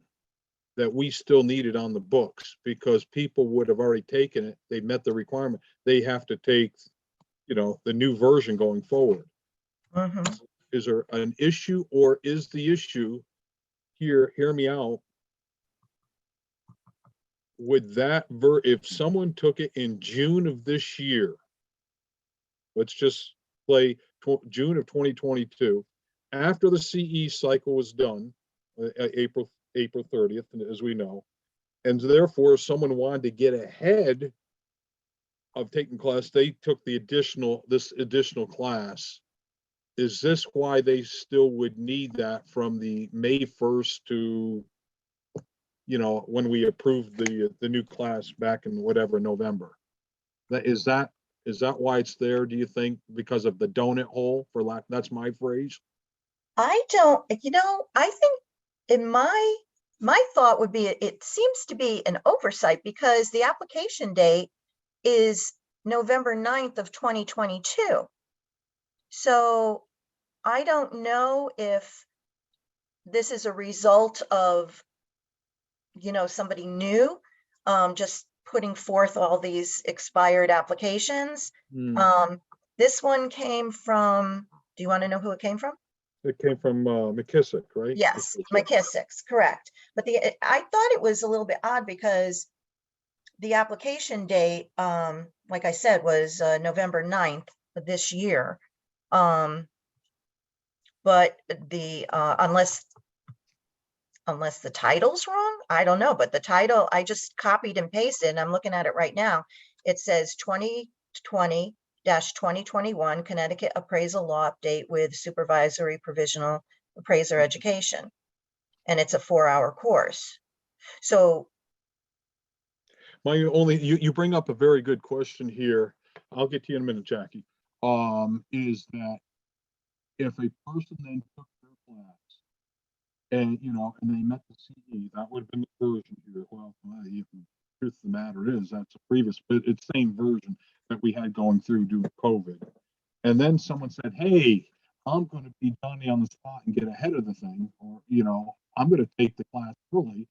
that we still need it on the books? Because people would have already taken it, they met the requirement, they have to take, the new version going forward. Mhm. Is there an issue, or is the issue here, hear me out, would that if someone took it in June of this year, let's just play June of 2022, after the CE cycle was done, April 30th, as we know, and therefore someone wanted to get ahead of taking class, they took this additional class. Is this why they still would need that from the May 1st to, when we approved the new class back in whatever, November? Is that why it's there, do you think, because of the donut hole, that's my phrase? I don't, I think in my thought would be, it seems to be an oversight because the application date is November 9th of 2022. So I don't know if this is a result of, somebody new, just putting forth all these expired applications. This one came from, do you want to know who it came from? It came from McKissick, right? Yes, McKissick's, correct. But I thought it was a little bit odd because the application date, like I said, was November 9th of this year. But the unless the title's wrong, I don't know. But the title, I just copied and pasted, and I'm looking at it right now. It says 2020-2021 Connecticut Appraisal Law Update with Supervisory Provisional Appraiser Education. And it's a 4-hour course. So you bring up a very good question here. I'll get to you in a minute, Jackie. Is that if a person then took their And, and they met the CE, that would have been the version here. Well, the truth of the matter is that's a previous, but it's same version that we had going through due to COVID. And then someone said, hey, I'm going to be Johnny on the spot and get ahead of the thing, or, I'm going to take the class early.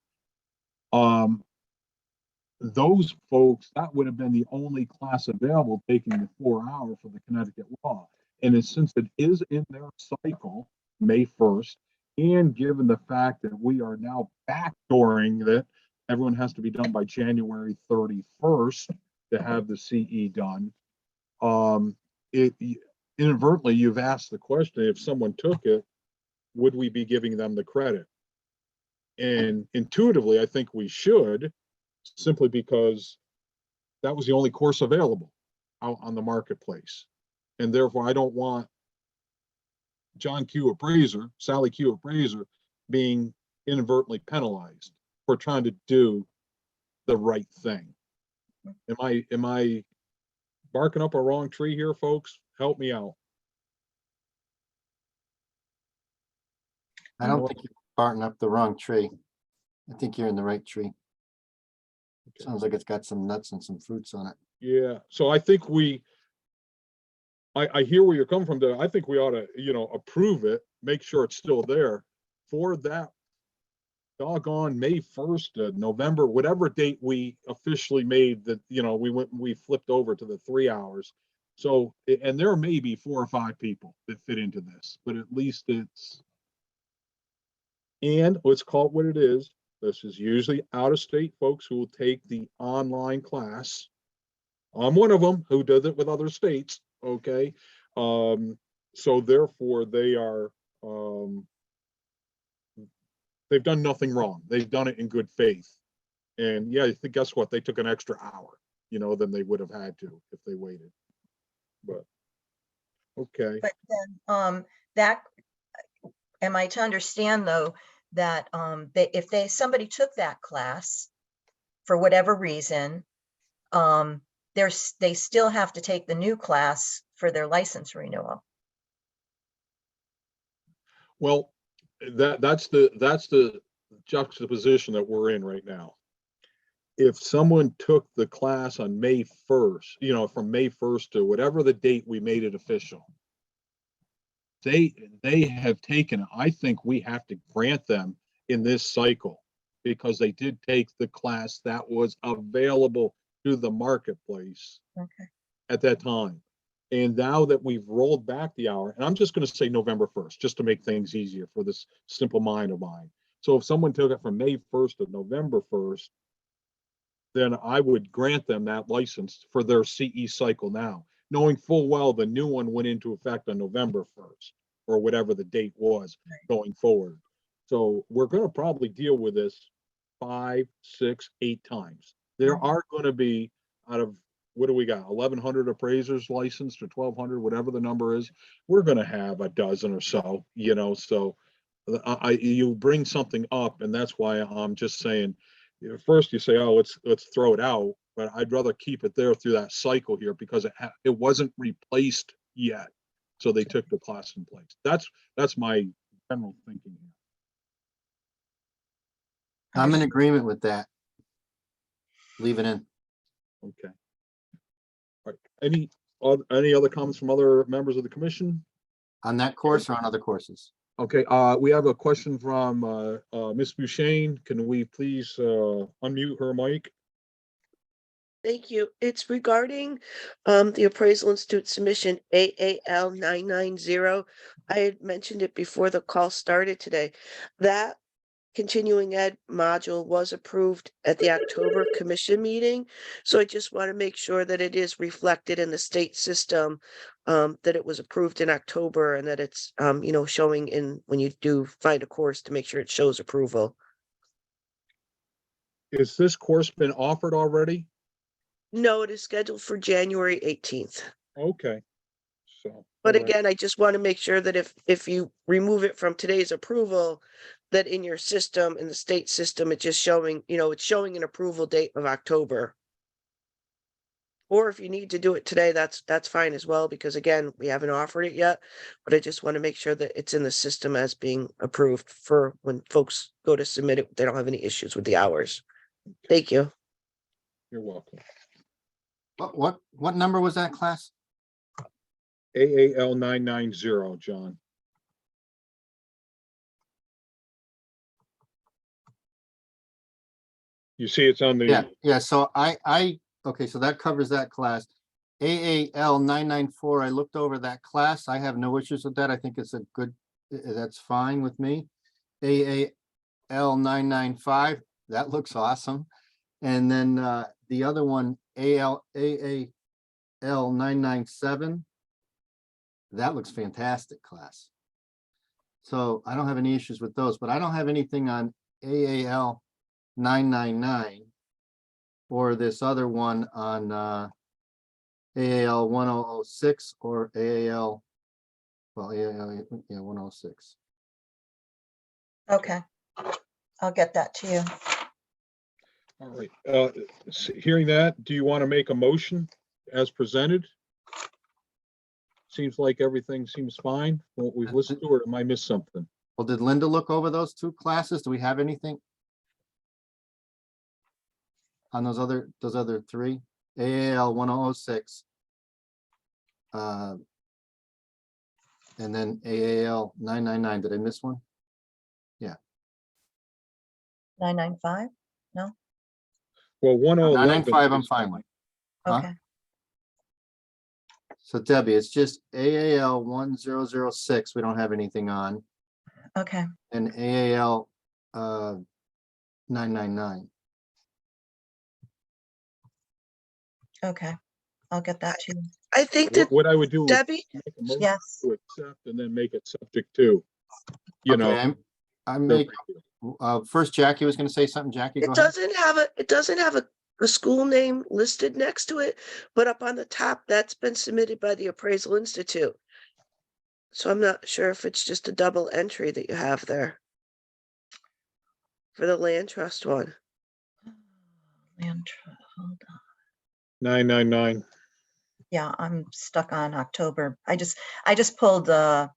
Those folks, that would have been the only class available taking the 4 hour for the Connecticut law. And since it is in their cycle, May 1st, and given the fact that we are now backdooring that everyone has to be done by January 31st to have the CE done, inadvertently, you've asked the question, if someone took it, would we be giving them the credit? And intuitively, I think we should, simply because that was the only course available out on the marketplace. And therefore, I don't want John Q. Appraiser, Sally Q. Appraiser being inadvertently penalized for trying to do the right thing. Am I barking up a wrong tree here, folks? Help me out. I don't think you're barking up the wrong tree. I think you're in the right tree. Sounds like it's got some nuts and some fruits on it. Yeah, so I think I hear where you're coming from there. I think we ought to, approve it, make sure it's still there for that doggone May 1st, November, whatever date we officially made that, we flipped over to the 3 hours. So, and there may be 4 or 5 people that fit into this, but at least and let's call it what it is. This is usually out-of-state folks who will take the online class. I'm one of them who does it with other states. Okay. So therefore they are, they've done nothing wrong. They've done it in good faith. And yeah, I think, guess what? They took an extra hour, than they would have had to if they waited. But, okay. But then, that, am I to understand though, that, if somebody took that class for whatever reason, they still have to take the new class for their license renewal? Well, that's the juxtaposition that we're in right now. If someone took the class on May 1st, from May 1st to whatever the date we made it official, they have taken it. I think we have to grant them in this cycle because they did take the class that was available to the marketplace at that time. And now that we've rolled back the hour, and I'm just going to say November 1st, just to make things easier for this simple mind of mine. So if someone took it from May 1st to November 1st, then I would grant them that license for their CE cycle now, knowing full well the new one went into effect on November 1st or whatever the date was going forward. So we're going to probably deal with this 5, 6, 8 times. There are going to be, out of, what do we got, 1,100 appraisers licensed or 1,200, whatever the number is, we're going to have a dozen or so, so you bring something up, and that's why I'm just saying, first you say, oh, let's throw it out, but I'd rather keep it there through that cycle here because it wasn't replaced yet. So they took the class in place. That's my general thinking here. I'm in agreement with that. Leave it in. Okay. All right. Any other comments from other members of the commission? On that course or on other courses? Okay, we have a question from Ms. Buchain. Can we please unmute her mic? Thank you. It's regarding the Appraisal Institute submission AAL 990. I had mentioned it before the call started today. That continuing ed module was approved at the October commission meeting. So I just want to make sure that it is reflected in the state system, that it was approved in October and that it's, showing in when you do find a course to make sure it shows approval. Is this course been offered already? No, it is scheduled for January 18th. Okay. So, But all right. again, I just want to make sure that if you remove it from today's approval, that in your system, in the state system, it's just showing, it's showing an approval date of October. or if you need to do it today, that's fine as well, because again, we haven't offered it yet. But I just want to make sure that it's in the system as being approved for when folks go to submit it, they don't have any issues with the hours. Thank you. You're welcome. What number was that class? AAL 990, John. You see it's on Yeah, the, yeah, so okay, so that covers that class. AAL 994, I looked over that class. I have no issues with that. I think it's a good, that's fine with me. AAL 995, that looks awesome. And then the other one, AAL 997, that looks fantastic class. So I don't have any issues with those, but I don't have anything on AAL 999 or this other one on AAL 1006 or AAL, well, AAL, yeah, 106. Okay. I'll get that to you. all right. Hearing that, do you want to make a motion as presented? Seems like everything seems fine. Well, we've listened to it. Am I missed something? Well, did Linda look over those two classes? Do we have anything on those other three? AAL 1006. And then AAL 999. Did I miss one? 995? No? Well, 1011. 995, I'm fine with. Huh? Okay. So Debbie, it's just AAL 1006. We don't have anything on, Okay. and AAL 999. Okay. I'll get that to you. I think that What I would do is Debbie, make a motion Yes. to accept and then make it subject to, you know. Okay, I no make, big deal. first Jackie was gonna say something. Jackie, go it ahead. doesn't have a school name listed next to it, but up on the top, that's been submitted by the Appraisal Institute. So I'm not sure if it's just a double entry that you have there for the land trust one. Hold on. 999. Yeah, I'm stuck on October. I just pulled the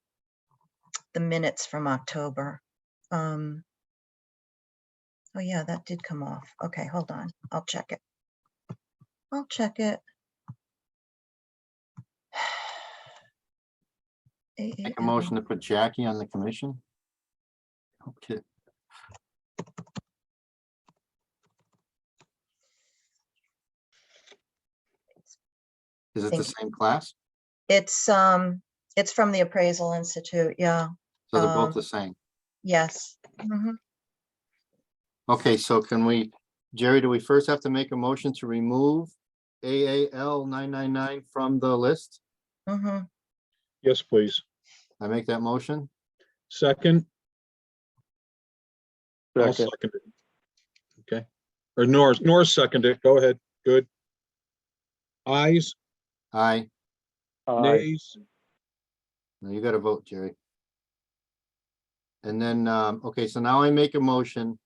minutes from October. Oh yeah, that did come off. Okay, hold on. I'll check it. I'll check it. Make a motion to put Jackie on the commission. Okay. Is it the same class? It's from the Appraisal Institute. Yeah. So they're both the same. Yes. Mhm. Okay, so can we, Jerry, do we first have to make a motion to remove AAL 999 from the list? Mhm. Yes, please. I make that motion? Second. I'll Second. second it. Okay. Or Norris seconded it. Go ahead. Good. Ayes, Aye. Aye. nays. Now you gotta vote, Jerry. And then, okay, so now I make a motion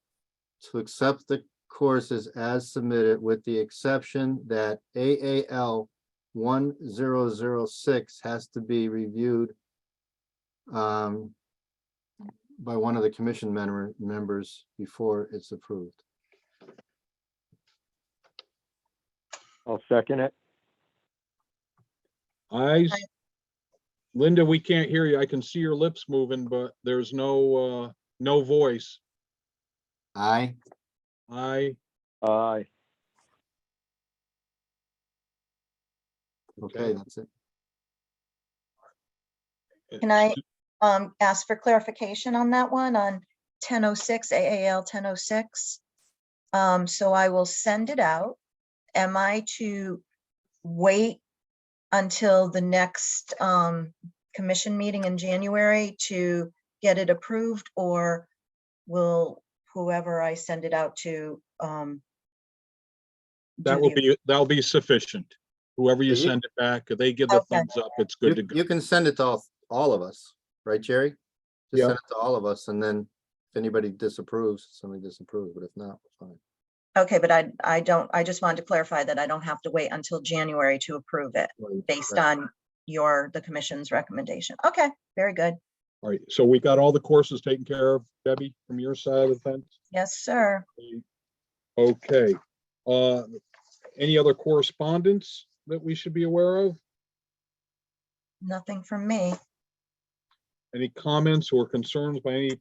to accept the courses as submitted with the exception that AAL 1006 has to be reviewed by one of the commission members before it's approved. I'll second it. Ayes. Aye. Linda, we can't hear you. I can see your lips moving, but there's no voice. Aye. Aye. Aye. Okay, that's it. Can I ask for clarification on that one on 1006, AAL 1006? So I will send it out. Am I to wait until the next commission meeting in January to get it approved, or will whoever I send it out to That'll be sufficient. Whoever you Yeah, send it back, if they give the Okay. thumbs up, it's good to go. You can send it to all of us, right, Jerry? Just Yeah. send it to all of us, and then if anybody disapproves, somebody disapproves, but if not, fine. Okay, but I just wanted to clarify that I don't have to wait until January to approve it Right, based right. on the commission's recommendation. Okay, very good. All right, so we got all the courses taken care of, Debbie, from your side of the fence? Yes, sir. Okay, any other correspondence that we should be aware of? Nothing from me. Any comments or concerns by any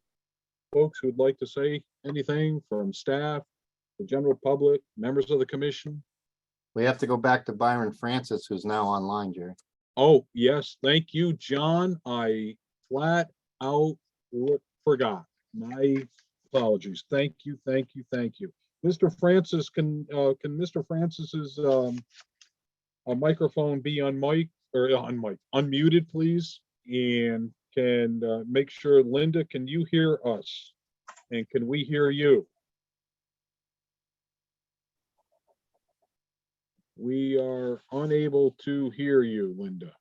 folks who would like to say anything from staff, the general public, members of the commission? We have to go back to Byron Francis, who's now online, Jerry. Oh, yes, thank you, John. I flat out forgot. My apologies. Thank you, thank you, thank you. Mr. Francis, can Mr. Francis's a microphone be unmuted, please? And can make sure, Linda, can you hear us? And can we hear you? We are unable to hear you, Linda.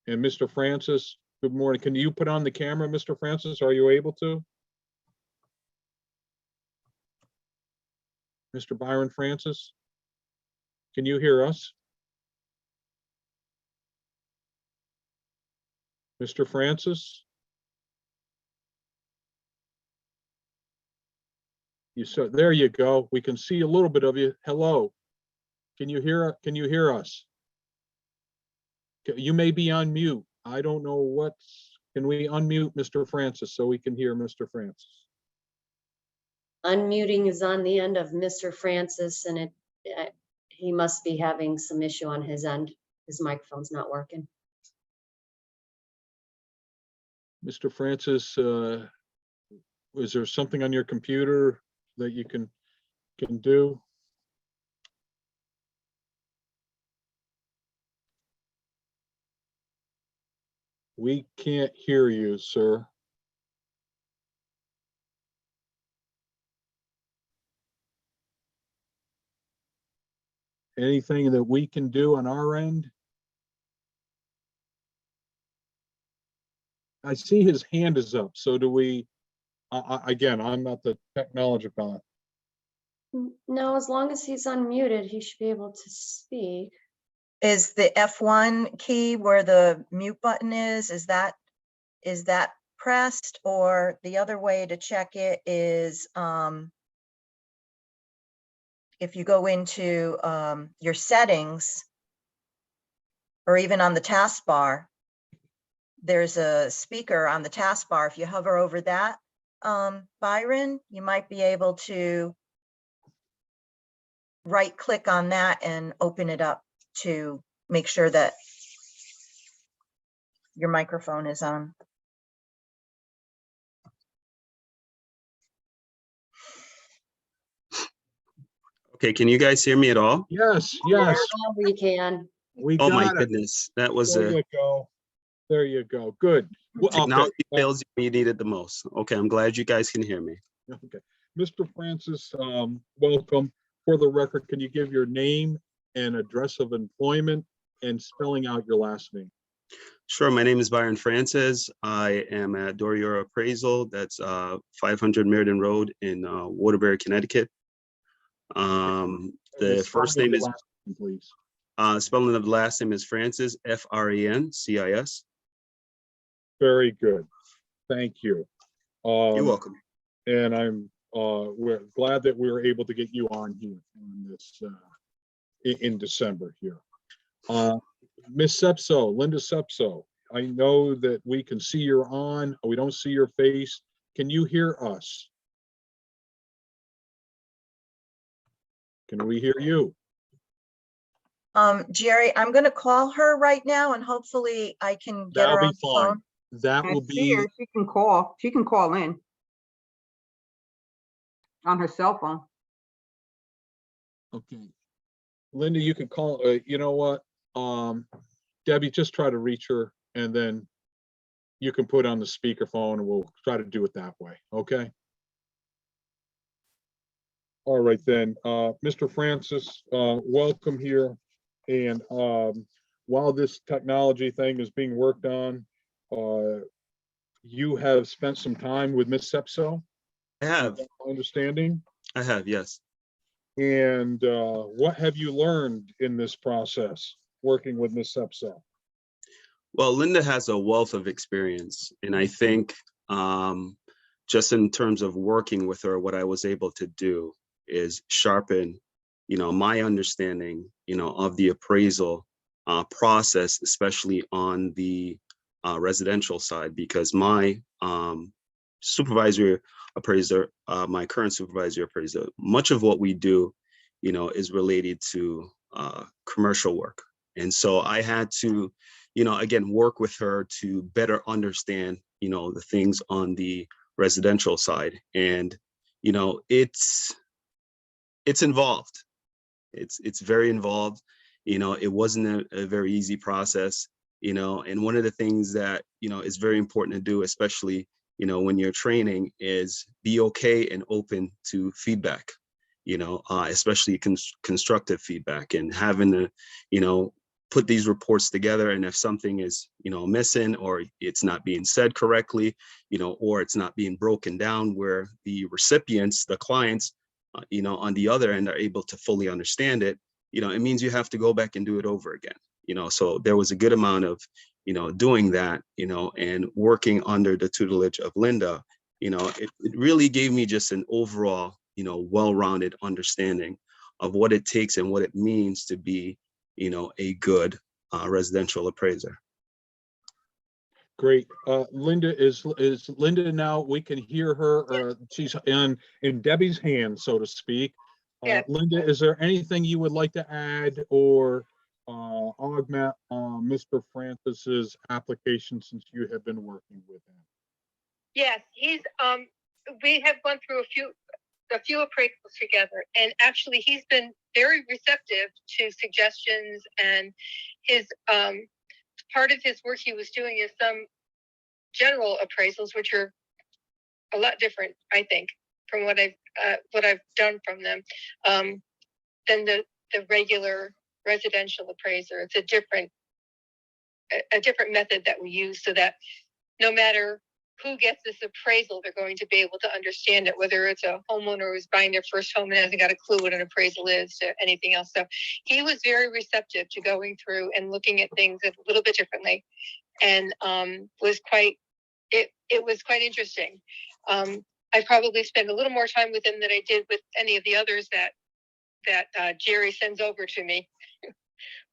And Mr. Francis, good morning. Can you put on the camera, Mr. Francis? Are you able to? Mr. Byron Francis? Can you hear us? Mr. Francis? There you go. We can see a little bit of you. Hello. Can you hear us? You may be on mute. I don't know can we unmute Mr. Francis so we can hear Mr. Francis? Unmuting is on the end of Mr. Francis, and he must be having some issue on his end. His microphone's not working. Mr. Francis, is there something on your computer that you can do? We can't hear you, sir. Anything that we can do on our end? I see his hand is up. So do we, again, I'm not the technology guy. No, as long as he's unmuted, he should be able to speak. Is the F1 key where the mute button is that pressed, or the other way to check it is if you go into your settings, or even on the taskbar, there's a speaker on the taskbar. If you hover over that, Byron, you might be able to right click on that and open it up to make sure that your microphone is on. Okay, can you guys hear me at all? Yes, yes. Now we can. We Oh my got it. goodness, that was There you go. There you go. Good. Well, technology okay. fails you when you need it the most. Okay, I'm glad you guys can hear me. Okay. Mr. Francis, welcome. For the record, can you give your name and address of employment and spelling out your last name? Sure, my name is Byron Francis. I am at Dorior Appraisal. That's 500 Meriden Road in Waterbury, Connecticut. The first name is, please. Spelling of the last name is Francis, F-R-A-N-C-I-S. Very good. Thank you. You're welcome. And we're glad that we were able to get you on here on this in December here. Miss Sepso, Linda Sepso, I know that we can see you're on. We don't see your face. Can you hear us? Can we hear you? Jerry, I'm going to call her right now, and hopefully I can get her on the phone. That will be. She can call. She can call in on her cell phone. Okay. Linda, you can call. You know what? Debbie, just try to reach her, and then you can put on the speakerphone, and we'll try to do it that way. Okay. All right then, Mr. Francis, welcome here. And while this technology thing is being worked on, you have spent some time with Miss Sepso? I have. Understanding? I have, yes. And what have you learned in this process, working with Ms. Sepsel? Well, Linda has a wealth of experience, and I think just in terms of working with her, what I was able to do is sharpen, my understanding, of the appraisal process, especially on the residential side, because my supervisor appraiser, my current supervisor appraiser, much of what we do, is related to commercial work. And so I had to, again, work with her to better understand, the things on the residential side. And, it's involved. It's very involved. It wasn't a very easy process, and one of the things that, is very important to do, especially, when you're training, is be okay and open to feedback, especially constructive feedback, and having to, put these reports together. And if something is, missing, or it's not being said correctly, or it's not being broken down where the recipients, the clients, on the other end are able to fully understand it, it means you have to go back and do it over again. So there was a good amount of, doing that, and working under the tutelage of Linda, it really gave me just an overall, well-rounded understanding of what it takes and what it means to be, a good residential appraiser. Great. Linda, is Linda now, we can hear her, or she's in Debbie's hands, so to speak. Linda, is there anything you would like to add or augment Mr. Francis's application, since you have been working with him? Yes, we have gone through a few appraisals together, and actually he's been very receptive to suggestions, and his part of his work he was doing is some general appraisals, which are a lot different, I think, from what I've done from them, than the regular residential appraiser. It's a different method that we use, so that no matter who gets this appraisal, they're going to be able to understand it, whether it's a homeowner who's buying their first home and hasn't got a clue what an appraisal is, to anything else. So he was very receptive to going through and looking at things a little bit differently, and was quite interesting. I probably spent a little more time with him than I did with any of the others that Jerry sends over to me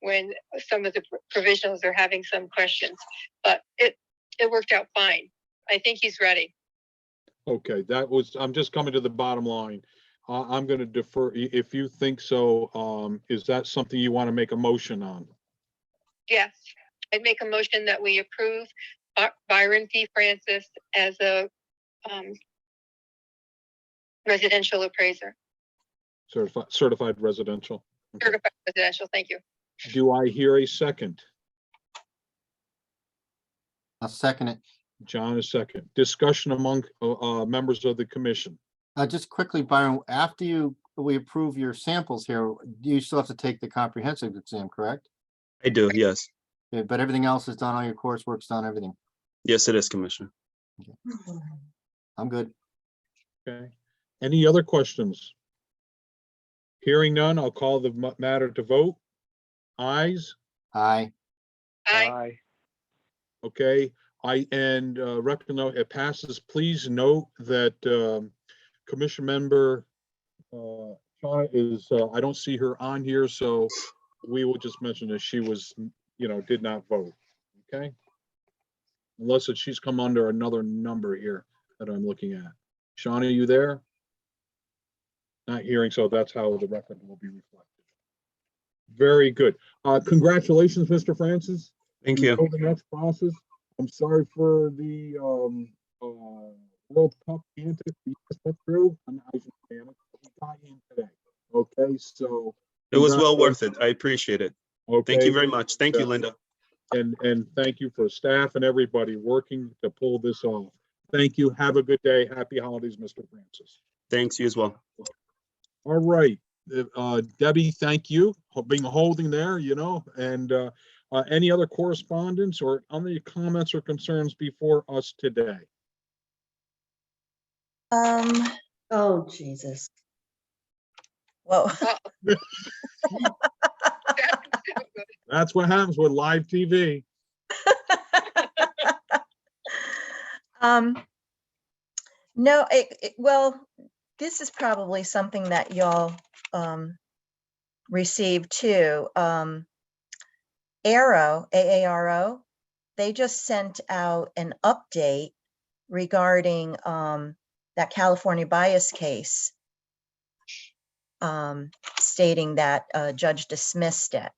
when some of the provisionals are having some questions, but it worked out fine. I think he's ready. Okay, I'm just coming to the bottom line. I'm going to defer, if you think so. Is that something you want to make a motion on? Yes, I'd make a motion that we approve Byron P. Francis as a residential appraiser. Certified residential. Okay. Certified residential, thank you. Do I hear a second? I'll second it. John, a second. Discussion among members of the commission. Just quickly, Byron, after we approve your samples here, you still have to take the comprehensive exam, correct? I do, yes. Okay, but everything else is done, all your coursework's done, everything. Yes, it is, Commissioner. Okay. I'm good. Okay. Any other questions? Hearing none, I'll call the matter to vote. Ayes? Aye. Aye. Okay. Recognize it passes. Please note that Commission Member Shauna is, I don't see her on here, so we will just mention that she was, did not vote. Okay. Unless she's come under another number here that I'm looking at. Shauna, are you there? Not hearing, so that's how the record will be reflected. Very good. Congratulations, Mr. Francis. Thank you. The next process. I'm sorry for the World Cup antics we just went through. I'm not even a fan. We got in today. Okay, so it was well worth it. I appreciate it. Okay. Thank you very much. Thank you, Linda. And thank you for staff and everybody working to pull this off. Thank you. Have a good day. Happy holidays, Mr. Francis. Thanks, you as well. All right. Debbie, thank you for being holding there, and any other correspondence or any comments or concerns before us today? Oh, Jesus. Well, That's what happens with live TV. no, well, this is probably something that y'all received too. AARO, they just sent out an update regarding that California bias case, stating that a judge dismissed it.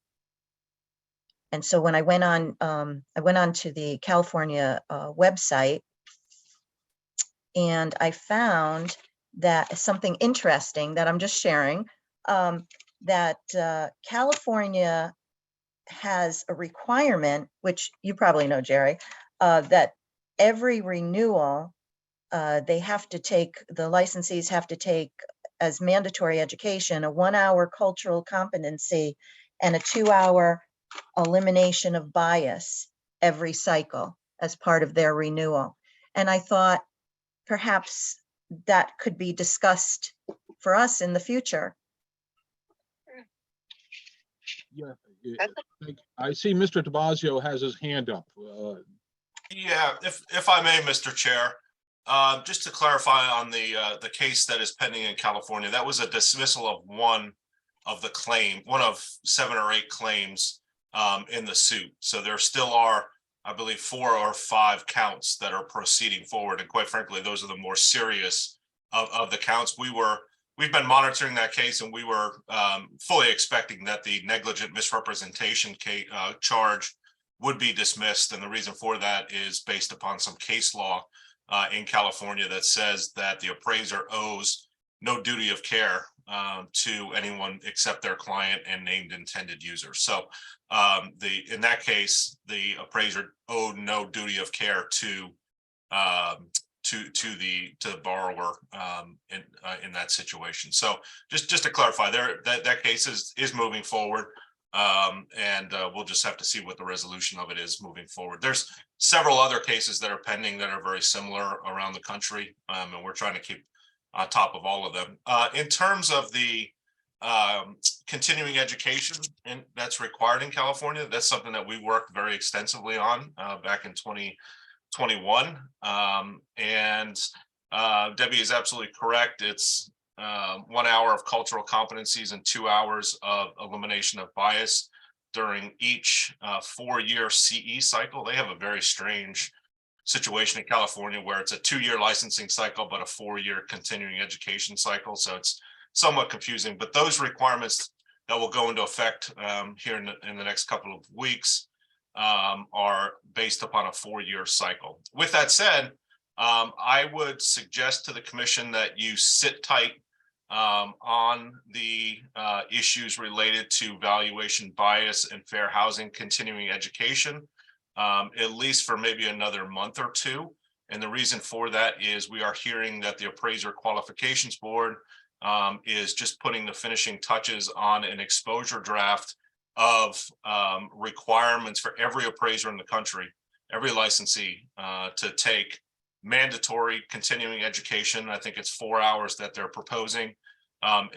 And so when I went on to the California website, and I found that something interesting that I'm just sharing, that California has a requirement, which you probably know, Jerry, that every renewal, they have to take, the licensees have to take as mandatory education, a 1-hour cultural competency and a 2-hour elimination of bias every cycle as part of their renewal. And I thought perhaps that could be discussed for us in the future. Yeah, I see Mr. DeBasio has his hand up. Yeah, if I may, Mr. Chair, just to clarify on the case that is pending in California, that was a dismissal of one of 7 or 8 claims in the suit. So there still are, I believe, 4 or 5 counts that are proceeding forward. And quite frankly, those are the more serious of the counts. We've been monitoring that case, and we were fully expecting that the negligent misrepresentation charge would be dismissed. And the reason for that is based upon some case law in California that says that the appraiser owes no duty of care to anyone except their client and named intended user. So in that case, the appraiser owed no duty of care to the borrower in that situation. So just to clarify, that case is moving forward, and we'll just have to see what the resolution of it is moving forward. There's several other cases that are pending that are very similar around the country, and we're trying to keep on top of all of them. In terms of the continuing education that's required in California, that's something that we worked very extensively on back in 2021. And Debbie is absolutely correct. It's 1 hour of cultural competencies and 2 hours of elimination of bias during each 4-year CE cycle. They have a very strange situation in California where it's a 2-year licensing cycle, but a 4-year continuing education cycle. So it's somewhat confusing, but those requirements that will go into effect here in the next couple of weeks are based upon a 4-year cycle. With that said, I would suggest to the commission that you sit tight on the issues related to valuation bias and fair housing continuing education, at least for maybe another month or 2. And the reason for that is we are hearing that the Appraiser Qualifications Board is just putting the finishing touches on an exposure draft of requirements for every appraiser in the country, every licensee, to take mandatory continuing education. I think it's 4 hours that they're proposing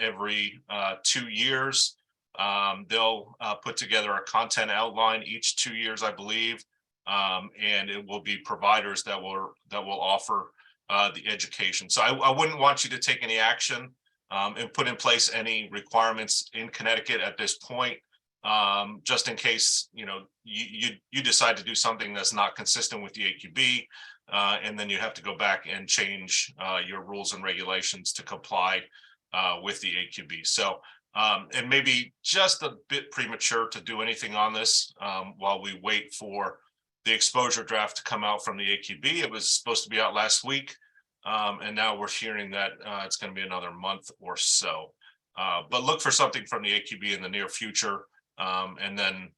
every 2 years. They'll put together a content outline each 2 years, I believe, and it will be providers that will offer the education. So I wouldn't want you to take any action and put in place any requirements in Connecticut at this point, just in case you decide to do something that's not consistent with the AQB, and then you have to go back and change your rules and regulations to comply with the AQB. So and maybe just a bit premature to do anything on this while we wait for the exposure draft to come out from the AQB. It was supposed to be out last week, and now we're hearing that it's going to be another month or so. But look for something from the AQB in the near future, and then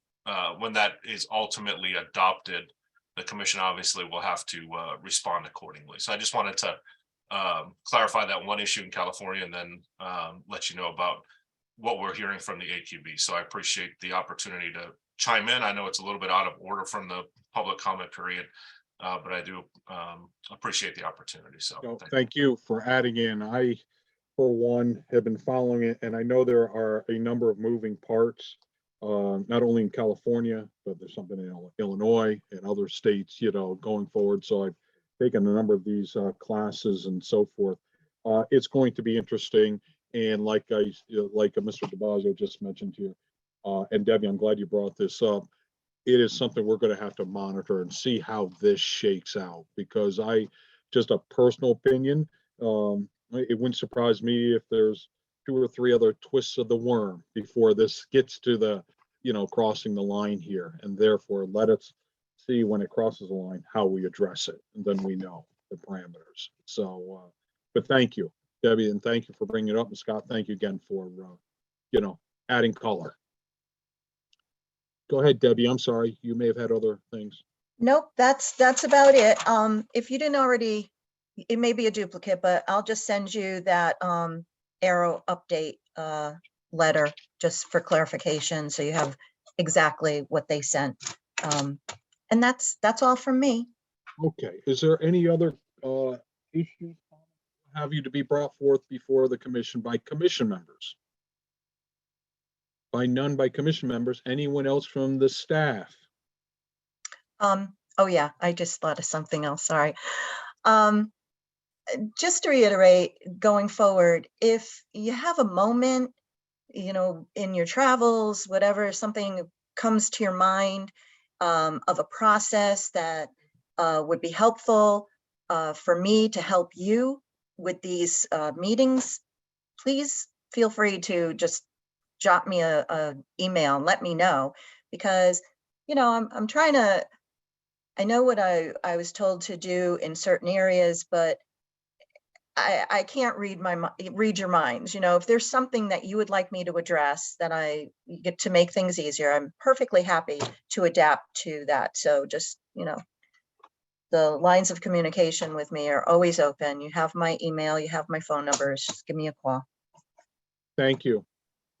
when that is ultimately adopted, the commission obviously will have to respond accordingly. So I just wanted to clarify that one issue in California, and then let you know about what we're hearing from the AQB. So I appreciate the opportunity to chime in. I know it's a little bit out of order from the public comment period, but I do appreciate the opportunity. So Thank you for adding in. for one, have been following it, and I know there are a number of moving parts, not only in California, but there's something in Illinois and other states, going forward. So I've taken a number of these classes and so forth. It's going to be interesting, and like Mr. DeBazio just mentioned here, and Debbie, I'm glad you brought this up. It is something we're going to have to monitor and see how this shakes out, because just a personal opinion, it wouldn't surprise me if there's 2 or 3 other twists of the worm before this gets to the, crossing the line here. And therefore, let us see when it crosses the line, how we address it. And then we know the parameters. So, but thank you, Debbie, and thank you for bringing it up. And Scott, thank you again for, adding color. Go ahead, Debbie. I'm sorry. You may have had other things. Nope, that's about it. If you didn't already, it may be a duplicate, but I'll just send you that Arrow update letter just for clarification, so you have exactly what they sent. And that's all from me. Okay. Is there any other issues have you to be brought forth before the commission by commission members? By none by commission members. Anyone else from the staff? Oh yeah, I just thought of something else, sorry. Just to reiterate, going forward, if you have a moment, in your travels, whatever, something comes to your mind of a process that would be helpful for me to help you with these meetings, please feel free to just drop me a email and let me know, because, I'm trying to, I know what I was told to do in certain areas, but I can't read your minds. If there's something that you would like me to address that I get to make things easier, I'm perfectly happy to adapt to that. So just, the lines of communication with me are always open. You have my email, you have my phone numbers, just give me a call. Thank you.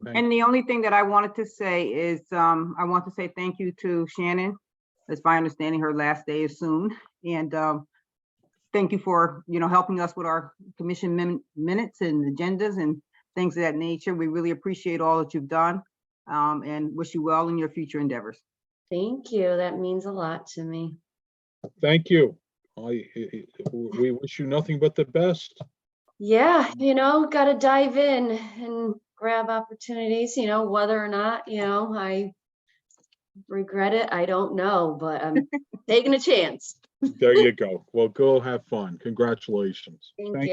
And the only thing that I wanted to say is, I want to say thank you to Shannon. As my understanding, her last day is soon. And thank you for, helping us with our commission minutes and agendas and things of that nature. We really appreciate all that you've done, and wish you well in your future endeavors. Thank you. That means a lot to me. Thank you. We wish you nothing but the best. Yeah, got to dive in and grab opportunities, whether or not, I regret it, I don't know, but I'm taking a chance. There you go. Well, go have fun. Congratulations. Thank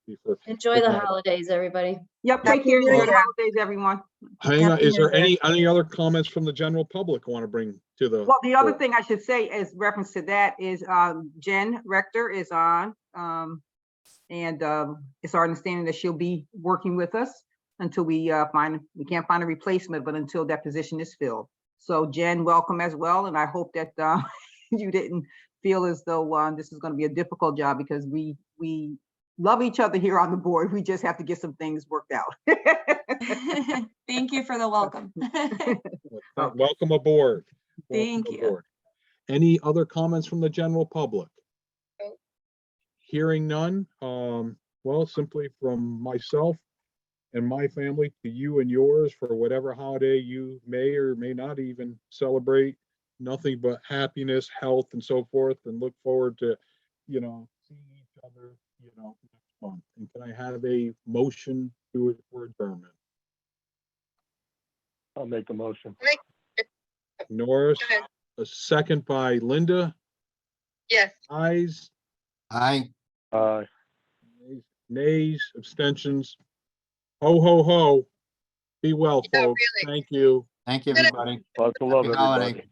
you. for- Enjoy the holidays, everybody. Yep, Happy take care. New Enjoy the Year. holidays, everyone. Hang on. Happy Is there New Year. any other comments from the general public want to bring to the? Well, the other thing I should say as reference to that is Jen Rector is on. And it's our understanding that she'll be working with us until we can't find a replacement, but until that position is filled. So Jen, welcome as well. And I hope that you didn't feel as though this is going to be a difficult job, because we love each other here on the board. We just have to get some things worked out. Thank you for the welcome. Welcome aboard. Thank you. Aboard. Any other comments from the general public? Hearing none, well, simply from myself and my family to you and yours, for whatever holiday you may or may not even celebrate, nothing but happiness, health, and so forth, and look forward to, seeing each other, next month. And can I have a motion for adjournment? I'll make a motion. Norris, a second by Linda. Yes. Ayes, Aye. nays, abstentions. Ho, ho, ho. Be well, Yeah, folks. really. Thank you. Thank you, everybody. Lots of love, Happy holiday. everybody.